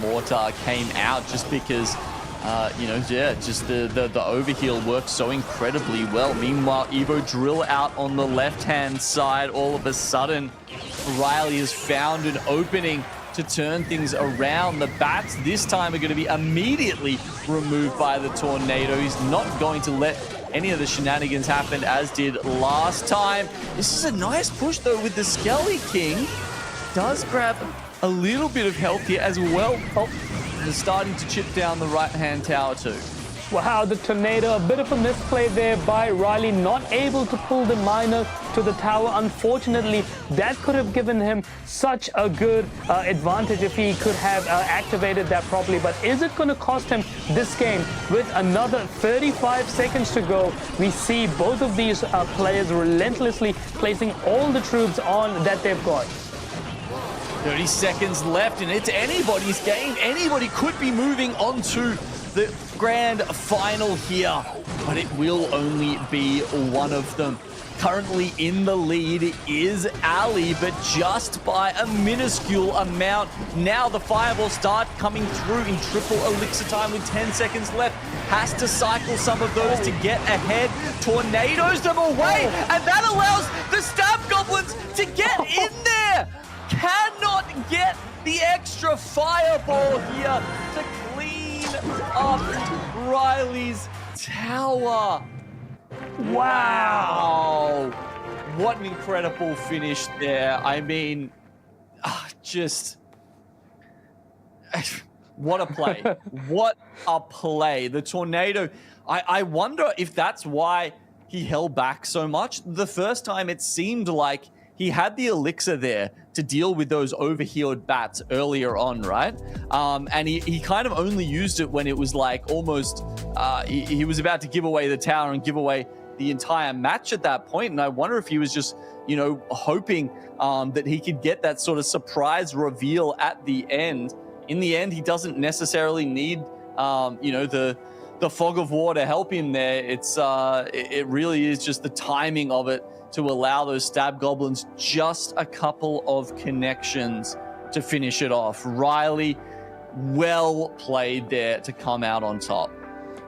Speaker 1: Mortar came out, just because, just the overheal works so incredibly well. Meanwhile, Evo Drill out on the left-hand side. All of a sudden, Riley has found an opening to turn things around. The bats this time are going to be immediately removed by the Tornado. He's not going to let any of the shenanigans happen as did last time. This is a nice push though with the Skelly King. Does grab a little bit of health here as well. Oh, they're starting to chip down the right-hand tower too.
Speaker 2: Wow, the Tornado, a bit of a misplay there by Riley, not able to pull the miner to the tower. Unfortunately, that could have given him such a good advantage if he could have activated that properly. But is it going to cost him this game? With another 35 seconds to go, we see both of these players relentlessly placing all the troops on that they've got.
Speaker 1: 30 seconds left, and it's anybody's game. Anybody could be moving on to the grand final here, but it will only be one of them. Currently in the lead is Alli, but just by a minuscule amount. Now the fireball start coming through in triple elixir time with 10 seconds left. Has to cycle some of those to get ahead. Tornadoes them away, and that allows the stab goblins to get in there. Cannot get the extra fireball here to clean up Riley's tower. Wow. What an incredible finish there. I mean, what a play. What a play. The Tornado, I wonder if that's why he held back so much. The first time it seemed like he had the elixir there to deal with those overhealed bats earlier on, right? And he kind of only used it when it was like almost, he was about to give away the tower and give away the entire match at that point. And I wonder if he was just, hoping that he could get that sort of surprise reveal at the end. In the end, he doesn't necessarily need, the fog of war to help him there. It really is just the timing of it to allow those stab goblins just a couple of connections to finish it off. Riley, well played there to come out on top.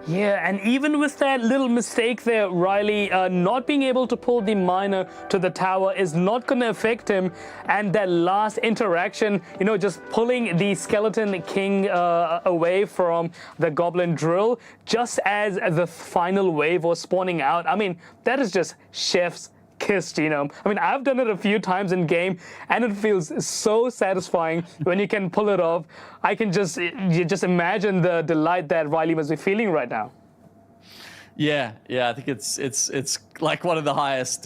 Speaker 2: Yeah, and even with that little mistake there, Riley not being able to pull the miner to the tower is not going to affect him. And that last interaction, just pulling the Skeleton King away from the Goblin Drill, just as the final wave was spawning out. I mean, that is just chef's kiss, I mean, I've done it a few times in game, and it feels so satisfying when you can pull it off. I can just imagine the delight that Riley must be feeling right now.
Speaker 1: Yeah, I think it's like one of the highest,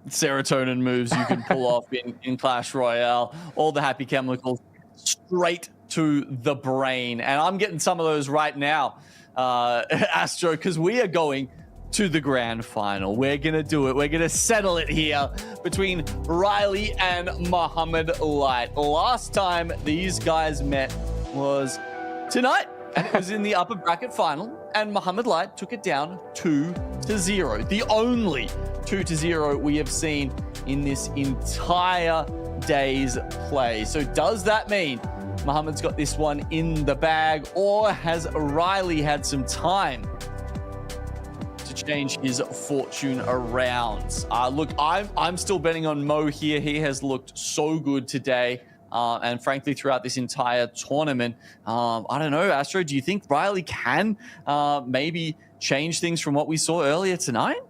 Speaker 1: serotonin moves you can pull off in Clash Royale. All the happy chemicals straight to the brain, and I'm getting some of those right now, Astro, because we are going to the grand final. We're gonna do it. We're gonna settle it here between Riley and Muhammad Light. Last time these guys met was tonight, and it was in the upper bracket final, and Muhammad Light took it down 2-0. The only 2-0 we have seen in this entire day's play. So does that mean Mohamed's got this one in the bag, or has Riley had some time to change his fortune around? Look, I'm still betting on Mo here. He has looked so good today. And frankly, throughout this entire tournament, I don't know, Astro, do you think Riley can maybe change things from what we saw earlier tonight?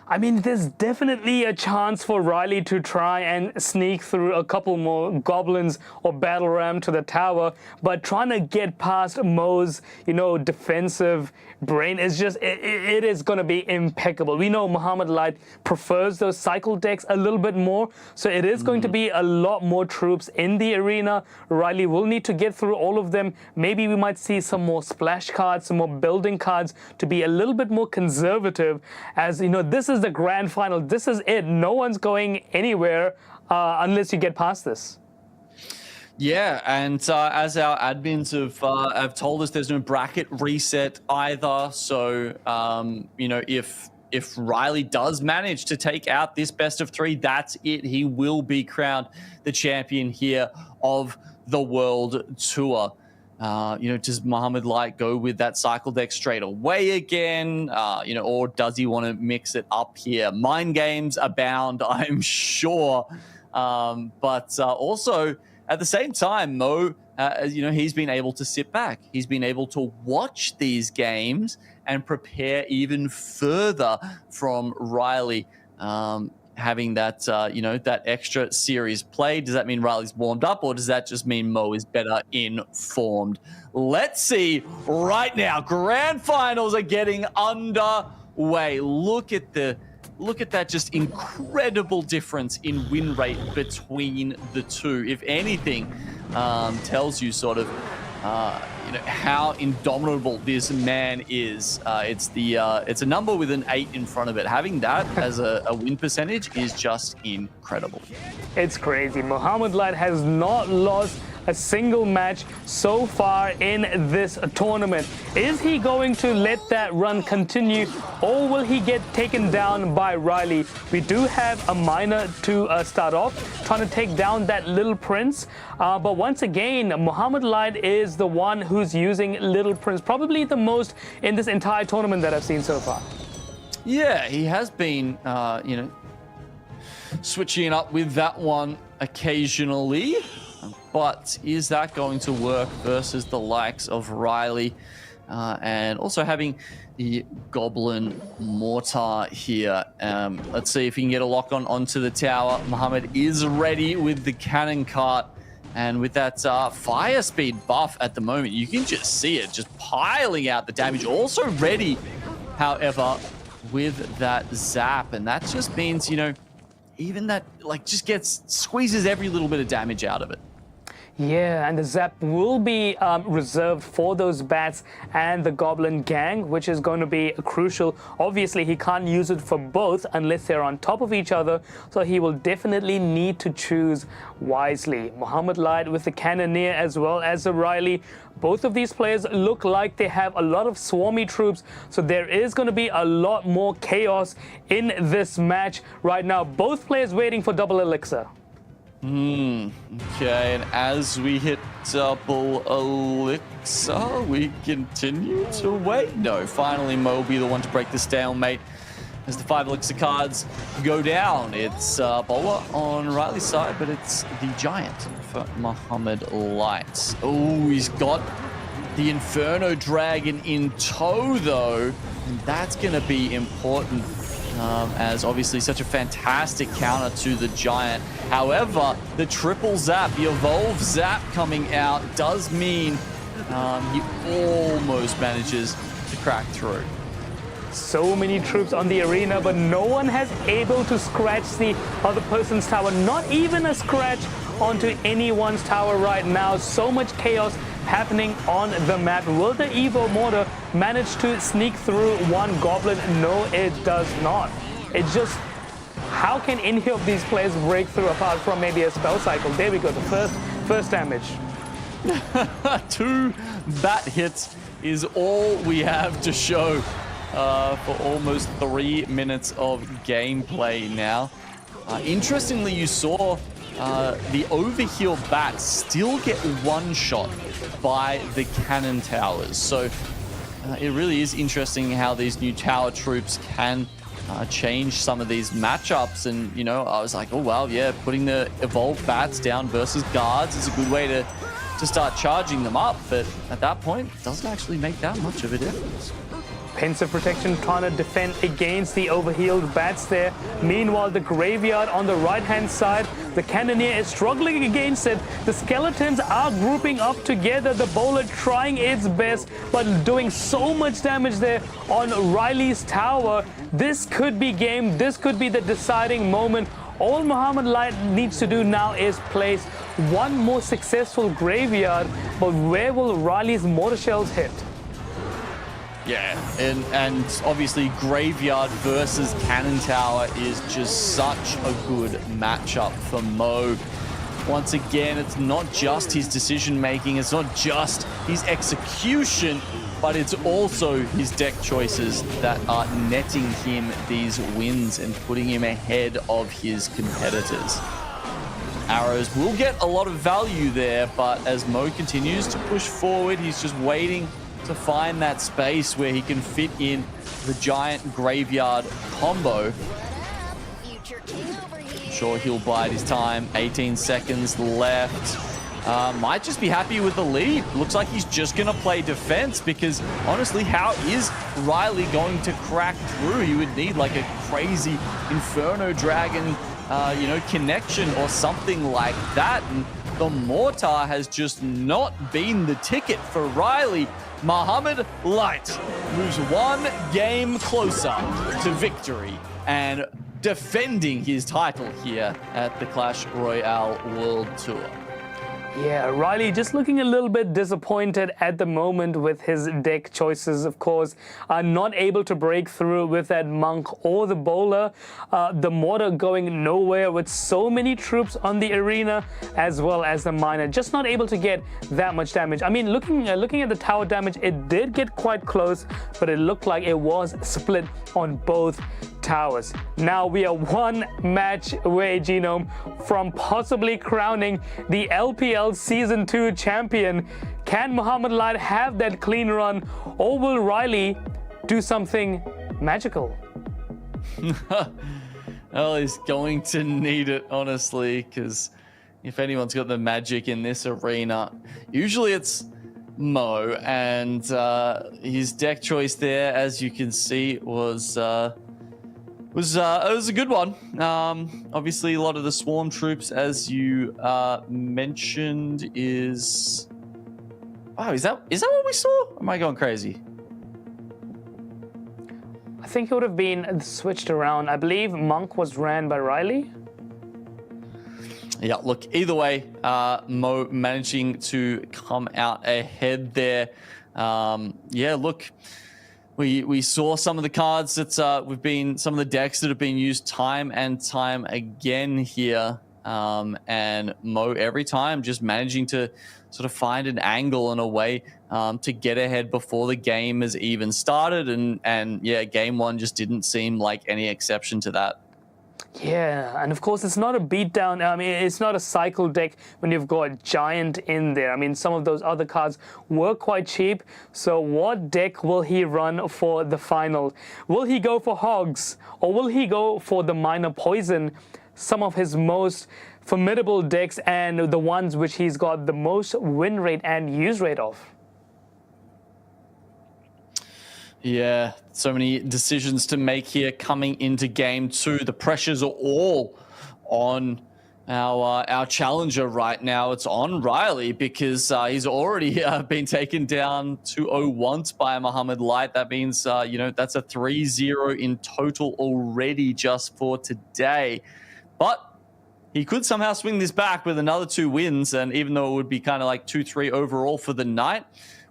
Speaker 2: I mean, there's definitely a chance for Riley to try and sneak through a couple more goblins or battle ram to the tower, but trying to get past Mo's, defensive brain is just, it is going to be impeccable. We know Mohamed Light prefers those cycle decks a little bit more, so it is going to be a lot more troops in the arena. Riley will need to get through all of them. Maybe we might see some more splash cards, some more building cards to be a little bit more conservative, as this is the grand final. This is it. No one's going anywhere unless you get past this.
Speaker 1: Yeah, and as our admins have told us, there's no bracket reset either. So, if Riley does manage to take out this best of 3, that's it. He will be crowned the champion here of the World Tour. Does Mohamed Light go with that cycle deck straight away again? Or does he want to mix it up here? Mind games abound, I'm sure. But also, at the same time, Mo, he's been able to sit back. He's been able to watch these games and prepare even further from Riley. Having that, that extra series play. Does that mean Riley's warmed up, or does that just mean Mo is better informed? Let's see right now. Grand finals are getting underway. Look at that just incredible difference in win rate between the two. If anything, tells you sort of, how indomitable this man is. It's a number with an 8 in front of it. Having that as a win percentage is just incredible.
Speaker 2: It's crazy. Mohamed Light has not lost a single match so far in this tournament. Is he going to let that run continue, or will he get taken down by Riley? We do have a miner to start off, trying to take down that Little Prince. But once again, Mohamed Light is the one who's using Little Prince, probably the most in this entire tournament that I've seen so far.
Speaker 1: Yeah, he has been, switching it up with that one occasionally. But is that going to work versus the likes of Riley? And also having the Goblin Mortar here. Let's see if he can get a lock onto the tower. Mohamed is ready with the cannon cart. And with that fire speed buff at the moment, you can just see it just piling out the damage. Also ready, however, with that zap. And that just means, even that just squeezes every little bit of damage out of it.
Speaker 2: Yeah, and the zap will be reserved for those bats and the goblin gang, which is going to be crucial. Obviously, he can't use it for both unless they're on top of each other, so he will definitely need to choose wisely. Mohamed Light with the Cannoneer as well as the Riley. Both of these players look like they have a lot of swarmy troops, so there is going to be a lot more chaos in this match right now. Both players waiting for double elixir.
Speaker 1: Okay, and as we hit double elixir, we continue to wait. No, finally Mo will be the one to break the stalemate as the 5 elixir cards go down. It's Bowler on Riley's side, but it's the Giant for Mohamed Light. Oh, he's got the Inferno Dragon in tow, though, and that's going to be important. As obviously such a fantastic counter to the Giant. However, the triple zap, the evolve zap coming out does mean he almost manages to crack through.
Speaker 2: So many troops on the arena, but no one has able to scratch the other person's tower. Not even a scratch onto anyone's tower right now. So much chaos happening on the map. Will the Evo Mortar manage to sneak through one goblin? No, it does not. It just, how can any of these players break through apart from maybe a spell cycle? There we go, the first damage.
Speaker 1: 2 bat hits is all we have to show for almost 3 minutes of gameplay now. Interestingly, you saw the overheal bats still get one shot by the cannon towers. So it really is interesting how these new tower troops can change some of these matchups. And, you know, I was like, oh, wow, yeah, putting the evolved bats down versus guards is a good way to start charging them up. But at that point, it doesn't actually make that much of a difference.
Speaker 2: Pensive protection trying to defend against the overhealed bats there. Meanwhile, the graveyard on the right-hand side, the cannoneer is struggling against it. The skeletons are grouping up together. The bowler trying its best, but doing so much damage there on Riley's tower. This could be game. This could be the deciding moment. All Muhammad Light needs to do now is place one more successful graveyard, but where will Riley's mortar shells hit?
Speaker 1: Yeah, and obviously Graveyard versus Cannon Tower is just such a good matchup for Mo. Once again, it's not just his decision-making, it's not just his execution, but it's also his deck choices that are netting him these wins and putting him ahead of his competitors. Arrows will get a lot of value there, but as Mo continues to push forward, he's just waiting to find that space where he can fit in the giant graveyard combo. Sure, he'll bide his time. 18 seconds left. Might just be happy with the lead. Looks like he's just going to play defense because, honestly, how is Riley going to crack through? You would need like a crazy Inferno Dragon, you know, connection or something like that. And the Mortar has just not been the ticket for Riley. Muhammad Light moves one game closer to victory and defending his title here at the Clash Royale World Tour.
Speaker 2: Yeah, Riley just looking a little bit disappointed at the moment with his deck choices, of course. Not able to break through with that Monk or the Bowler. The Mortar going nowhere with so many troops on the arena, as well as the Miner. Just not able to get that much damage. I mean, looking at the tower damage, it did get quite close, but it looked like it was split on both towers. Now we are one match away, Genome, from possibly crowning the LPL Season 2 champion. Can Muhammad Light have that clean run, or will Riley do something magical?
Speaker 1: Well, he's going to need it, honestly, because if anyone's got the magic in this arena, usually it's Mo, and his deck choice there, as you can see, was it was a good one. Obviously, a lot of the swarm troops, as you mentioned, is... Oh, is that what we saw? Or am I going crazy?
Speaker 2: I think it would have been switched around. I believe Monk was ran by Riley.
Speaker 1: Yeah, look, either way, Mo managing to come out ahead there. Yeah, look... We saw some of the cards that some of the decks that have been used time and time again here, and Mo every time just managing to sort of find an angle and a way to get ahead before the game has even started, and yeah, game one just didn't seem like any exception to that.
Speaker 2: Yeah, and of course it's not a beatdown. I mean, it's not a cycle deck when you've got Giant in there. I mean, some of those other cards were quite cheap. So what deck will he run for the final? Will he go for Hogs, or will he go for the Minor Poison? Some of his most formidable decks and the ones which he's got the most win rate and use rate of.
Speaker 1: Yeah, so many decisions to make here coming into game two. The pressures are all on our challenger right now. It's on Riley because he's already been taken down 2-0 once by Muhammad Light. That means, you know, that's a 3-0 in total already just for today. But he could somehow swing this back with another 2 wins, and even though it would be kind of like 2-3 overall for the night,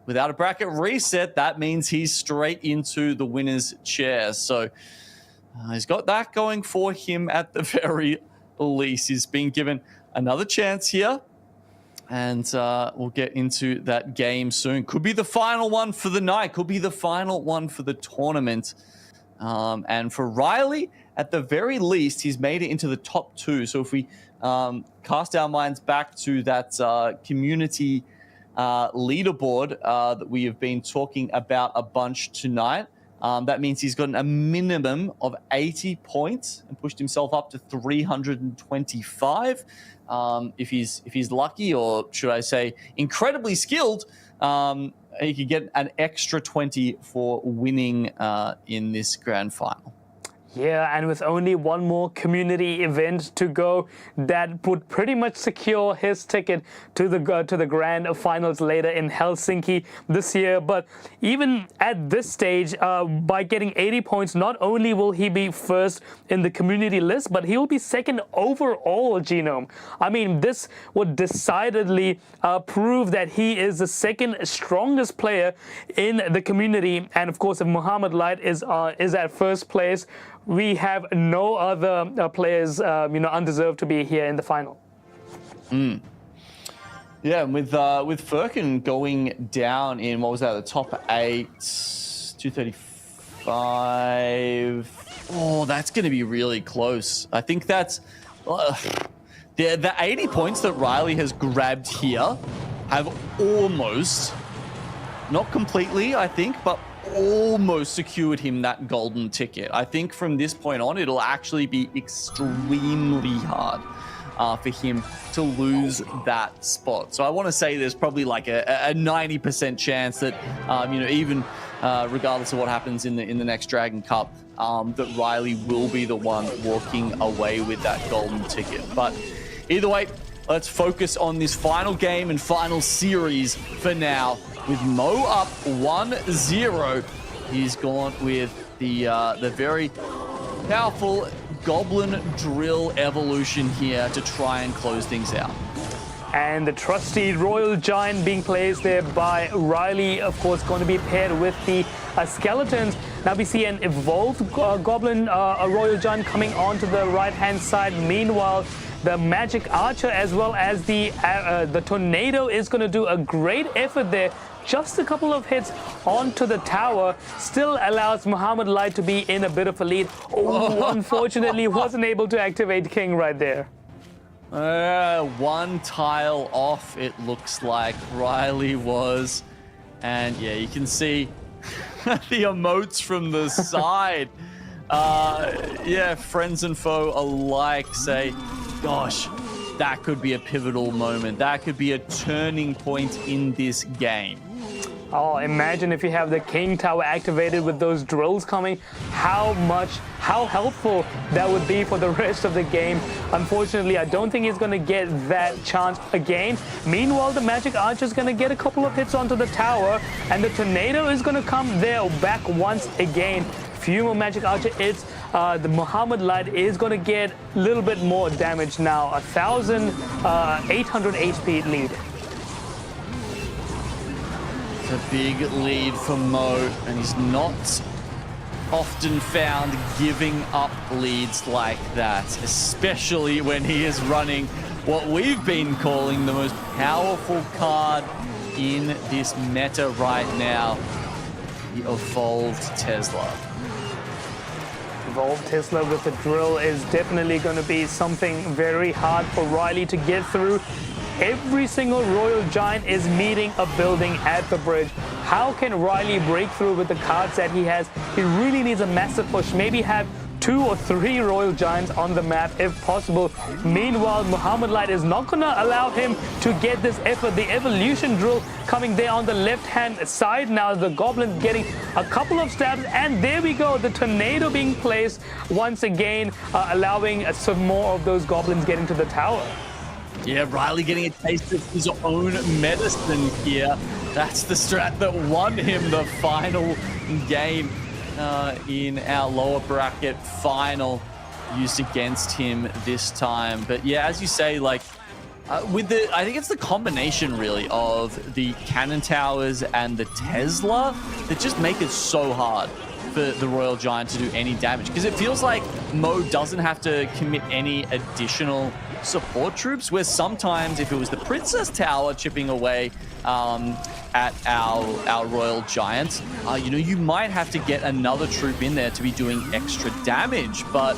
Speaker 1: without a bracket reset, that means he's straight into the winner's chair. So he's got that going for him at the very least. He's been given another chance here And we'll get into that game soon. Could be the final one for the night. Could be the final one for the tournament. And for Riley, at the very least, he's made it into the top 2. So if we cast our minds back to that community leaderboard that we have been talking about a bunch tonight, that means he's gotten a minimum of 80 points and pushed himself up to 325. If he's lucky, or should I say incredibly skilled, he could get an extra 20 for winning in this grand final.
Speaker 2: Yeah, and with only one more community event to go, that would pretty much secure his ticket to the grand finals later in Helsinki this year. But even at this stage, by getting 80 points, not only will he be first in the community list, but he will be second overall, Genome. I mean, this would decidedly prove that he is the second strongest player in the community. And of course, if Muhammad Light is at first place, we have no other players, undeserved to be here in the final.
Speaker 1: Yeah, with Furin going down in, what was that, the top 8, 235. Oh, that's going to be really close. I think that's the 80 points that Riley has grabbed here have almost, not completely, I think, but almost secured him that golden ticket. I think from this point on, it'll actually be extremely hard for him to lose that spot. So I want to say there's probably like a 90% chance that, even regardless of what happens in the next Dragon Cup, that Riley will be the one walking away with that golden ticket. But either way, let's focus on this final game and final series for now. With Mo up 1-0, he's gone with the very powerful Goblin Drill evolution here to try and close things out.
Speaker 2: And the trusty Royal Giant being placed there by Riley, of course, going to be paired with the Skeletons. Now we see an evolved Goblin, a Royal Giant coming onto the right-hand side. Meanwhile, the Magic Archer as well as the Tornado is going to do a great effort there. Just a couple of hits onto the tower still allows Muhammad Light to be in a bit of a lead. Oh, unfortunately, wasn't able to activate King right there.
Speaker 1: One tile off, it looks like Riley was. And yeah, you can see the emotes from the side. Yeah, friends and foe alike say, gosh, that could be a pivotal moment. That could be a turning point in this game.
Speaker 2: Oh, imagine if you have the King Tower activated with those drills coming, how helpful that would be for the rest of the game. Unfortunately, I don't think he's going to get that chance again. Meanwhile, the Magic Archer is going to get a couple of hits onto the tower, and the Tornado is going to come there back once again. Few more Magic Archer hits. The Muhammad Light is going to get a little bit more damage now. 1,800 HP lead.
Speaker 1: It's a big lead for Mo, and he's not often found giving up leads like that, especially when he is running what we've been calling the most powerful card in this meta right now, the Evolved Tesla.
Speaker 2: Evolved Tesla with the drill is definitely going to be something very hard for Riley to get through. Every single Royal Giant is meeting a building at the bridge. How can Riley break through with the cards that he has? He really needs a massive push. Maybe have 2 or 3 Royal Giants on the map if possible. Meanwhile, Muhammad Light is not going to allow him to get this effort. The evolution drill coming there on the left-hand side. Now the Goblin getting a couple of stabs, and there we go. The Tornado being placed once again, allowing some more of those Goblins getting to the tower.
Speaker 1: Yeah, Riley getting a taste of his own medicine here. That's the strat that won him the final game in our lower bracket final used against him this time. But yeah, as you say, like I think it's the combination really of the cannon towers and the Tesla that just make it so hard for the Royal Giant to do any damage, because it feels like Mo doesn't have to commit any additional support troops, where sometimes if it was the Princess Tower chipping away at our Royal Giants, you know, you might have to get another troop in there to be doing extra damage. But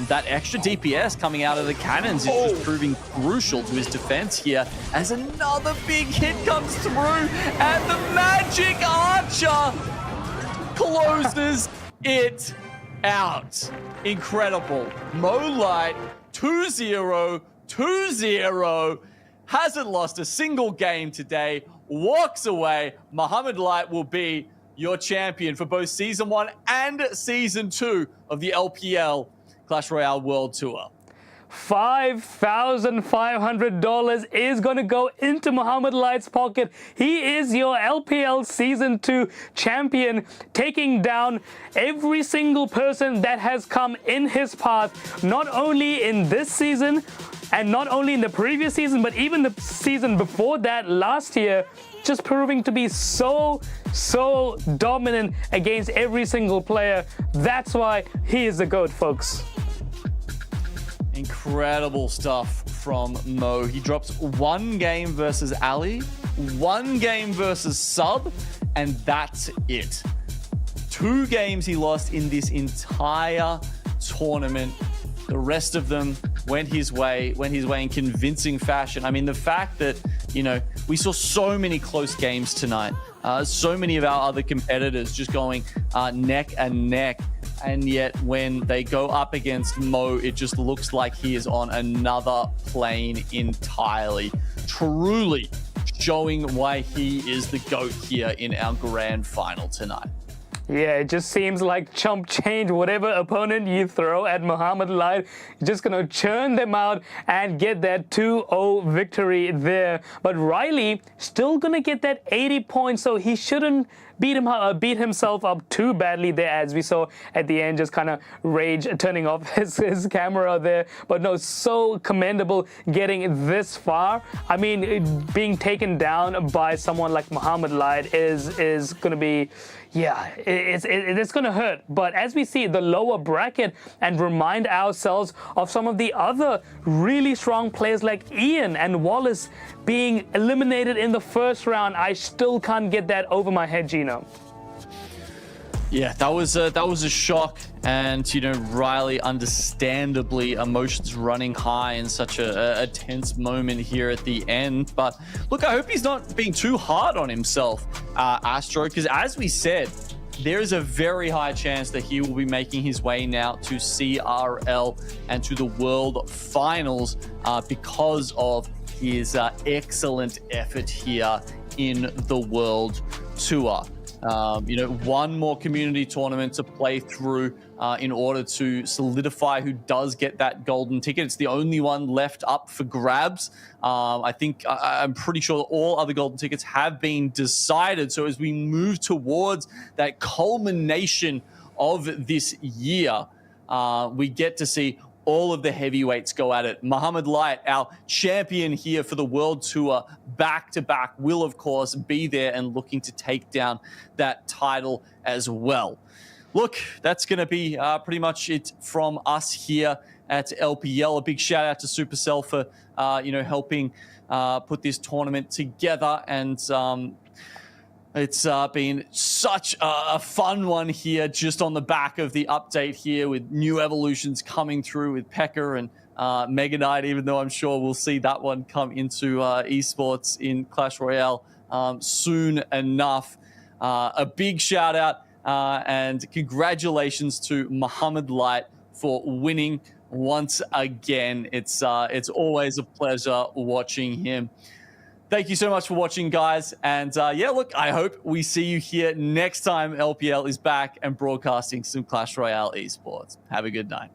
Speaker 1: that extra DPS coming out of the cannons is just proving crucial to his defense here, as another big hit comes through, and the Magic Archer closes it out. Incredible. Mo Light 2-0, 2-0, hasn't lost a single game today, walks away. Muhammad Light will be your champion for both Season 1 and Season 2 of the LPL Clash Royale World Tour.
Speaker 2: $5,500 is going to go into Muhammad Light's pocket. He is your LPL Season 2 champion, taking down every single person that has come in his path, not only in this season and not only in the previous season, but even the season before that last year, just proving to be so dominant against every single player. That's why he is the GOAT, folks.
Speaker 1: Incredible stuff from Mo. He drops one game versus Alli, one game versus Sub, and that's it. 2 games he lost in this entire tournament. The rest of them went his way in convincing fashion. I mean, the fact that, you know, we saw so many close games tonight, so many of our other competitors just going neck and neck. And yet when they go up against Mo, it just looks like he is on another plane entirely. Truly showing why he is the GOAT here in our grand final tonight.
Speaker 2: Yeah, it just seems like chump change. Whatever opponent you throw at Muhammad Light, you're just going to churn them out and get that 2-0 victory there. But Riley still going to get that 80 points, so he shouldn't beat himself up too badly there, as we saw at the end, just kind of rage turning off his camera there. But no, so commendable getting this far. I mean, being taken down by someone like Muhammad Light is going to be, yeah, it's going to hurt. But as we see the lower bracket and remind ourselves of some of the other really strong players like Ian and Wallace being eliminated in the first round, I still can't get that over my head, Gino.
Speaker 1: Yeah, that was a shock, and you know, Riley, understandably, emotions running high in such a tense moment here at the end. But look, I hope he's not being too hard on himself, Astro, because as we said, there is a very high chance that he will be making his way now to CRL and to the World Finals because of his excellent effort here in the World Tour. You know, one more community tournament to play through in order to solidify who does get that golden ticket. It's the only one left up for grabs. I'm pretty sure all other golden tickets have been decided. So as we move towards that culmination of this year, we get to see all of the heavyweights go at it. Muhammad Light, our champion here for the World Tour, back-to-back, will, of course, be there and looking to take down that title as well. Look, that's going to be pretty much it from us here at LPL. A big shout-out to Supercell for, you know, helping put this tournament together. And it's been such a fun one here, just on the back of the update here, with new evolutions coming through with P.E.K.K.A and Mega Knight, even though I'm sure we'll see that one come into esports in Clash Royale soon enough. A big shout out and congratulations to Muhammad Light for winning once again. It's always a pleasure watching him. Thank you so much for watching, guys. And yeah, look, I hope we see you here next time LPL is back and broadcasting some Clash Royale esports. Have a good night.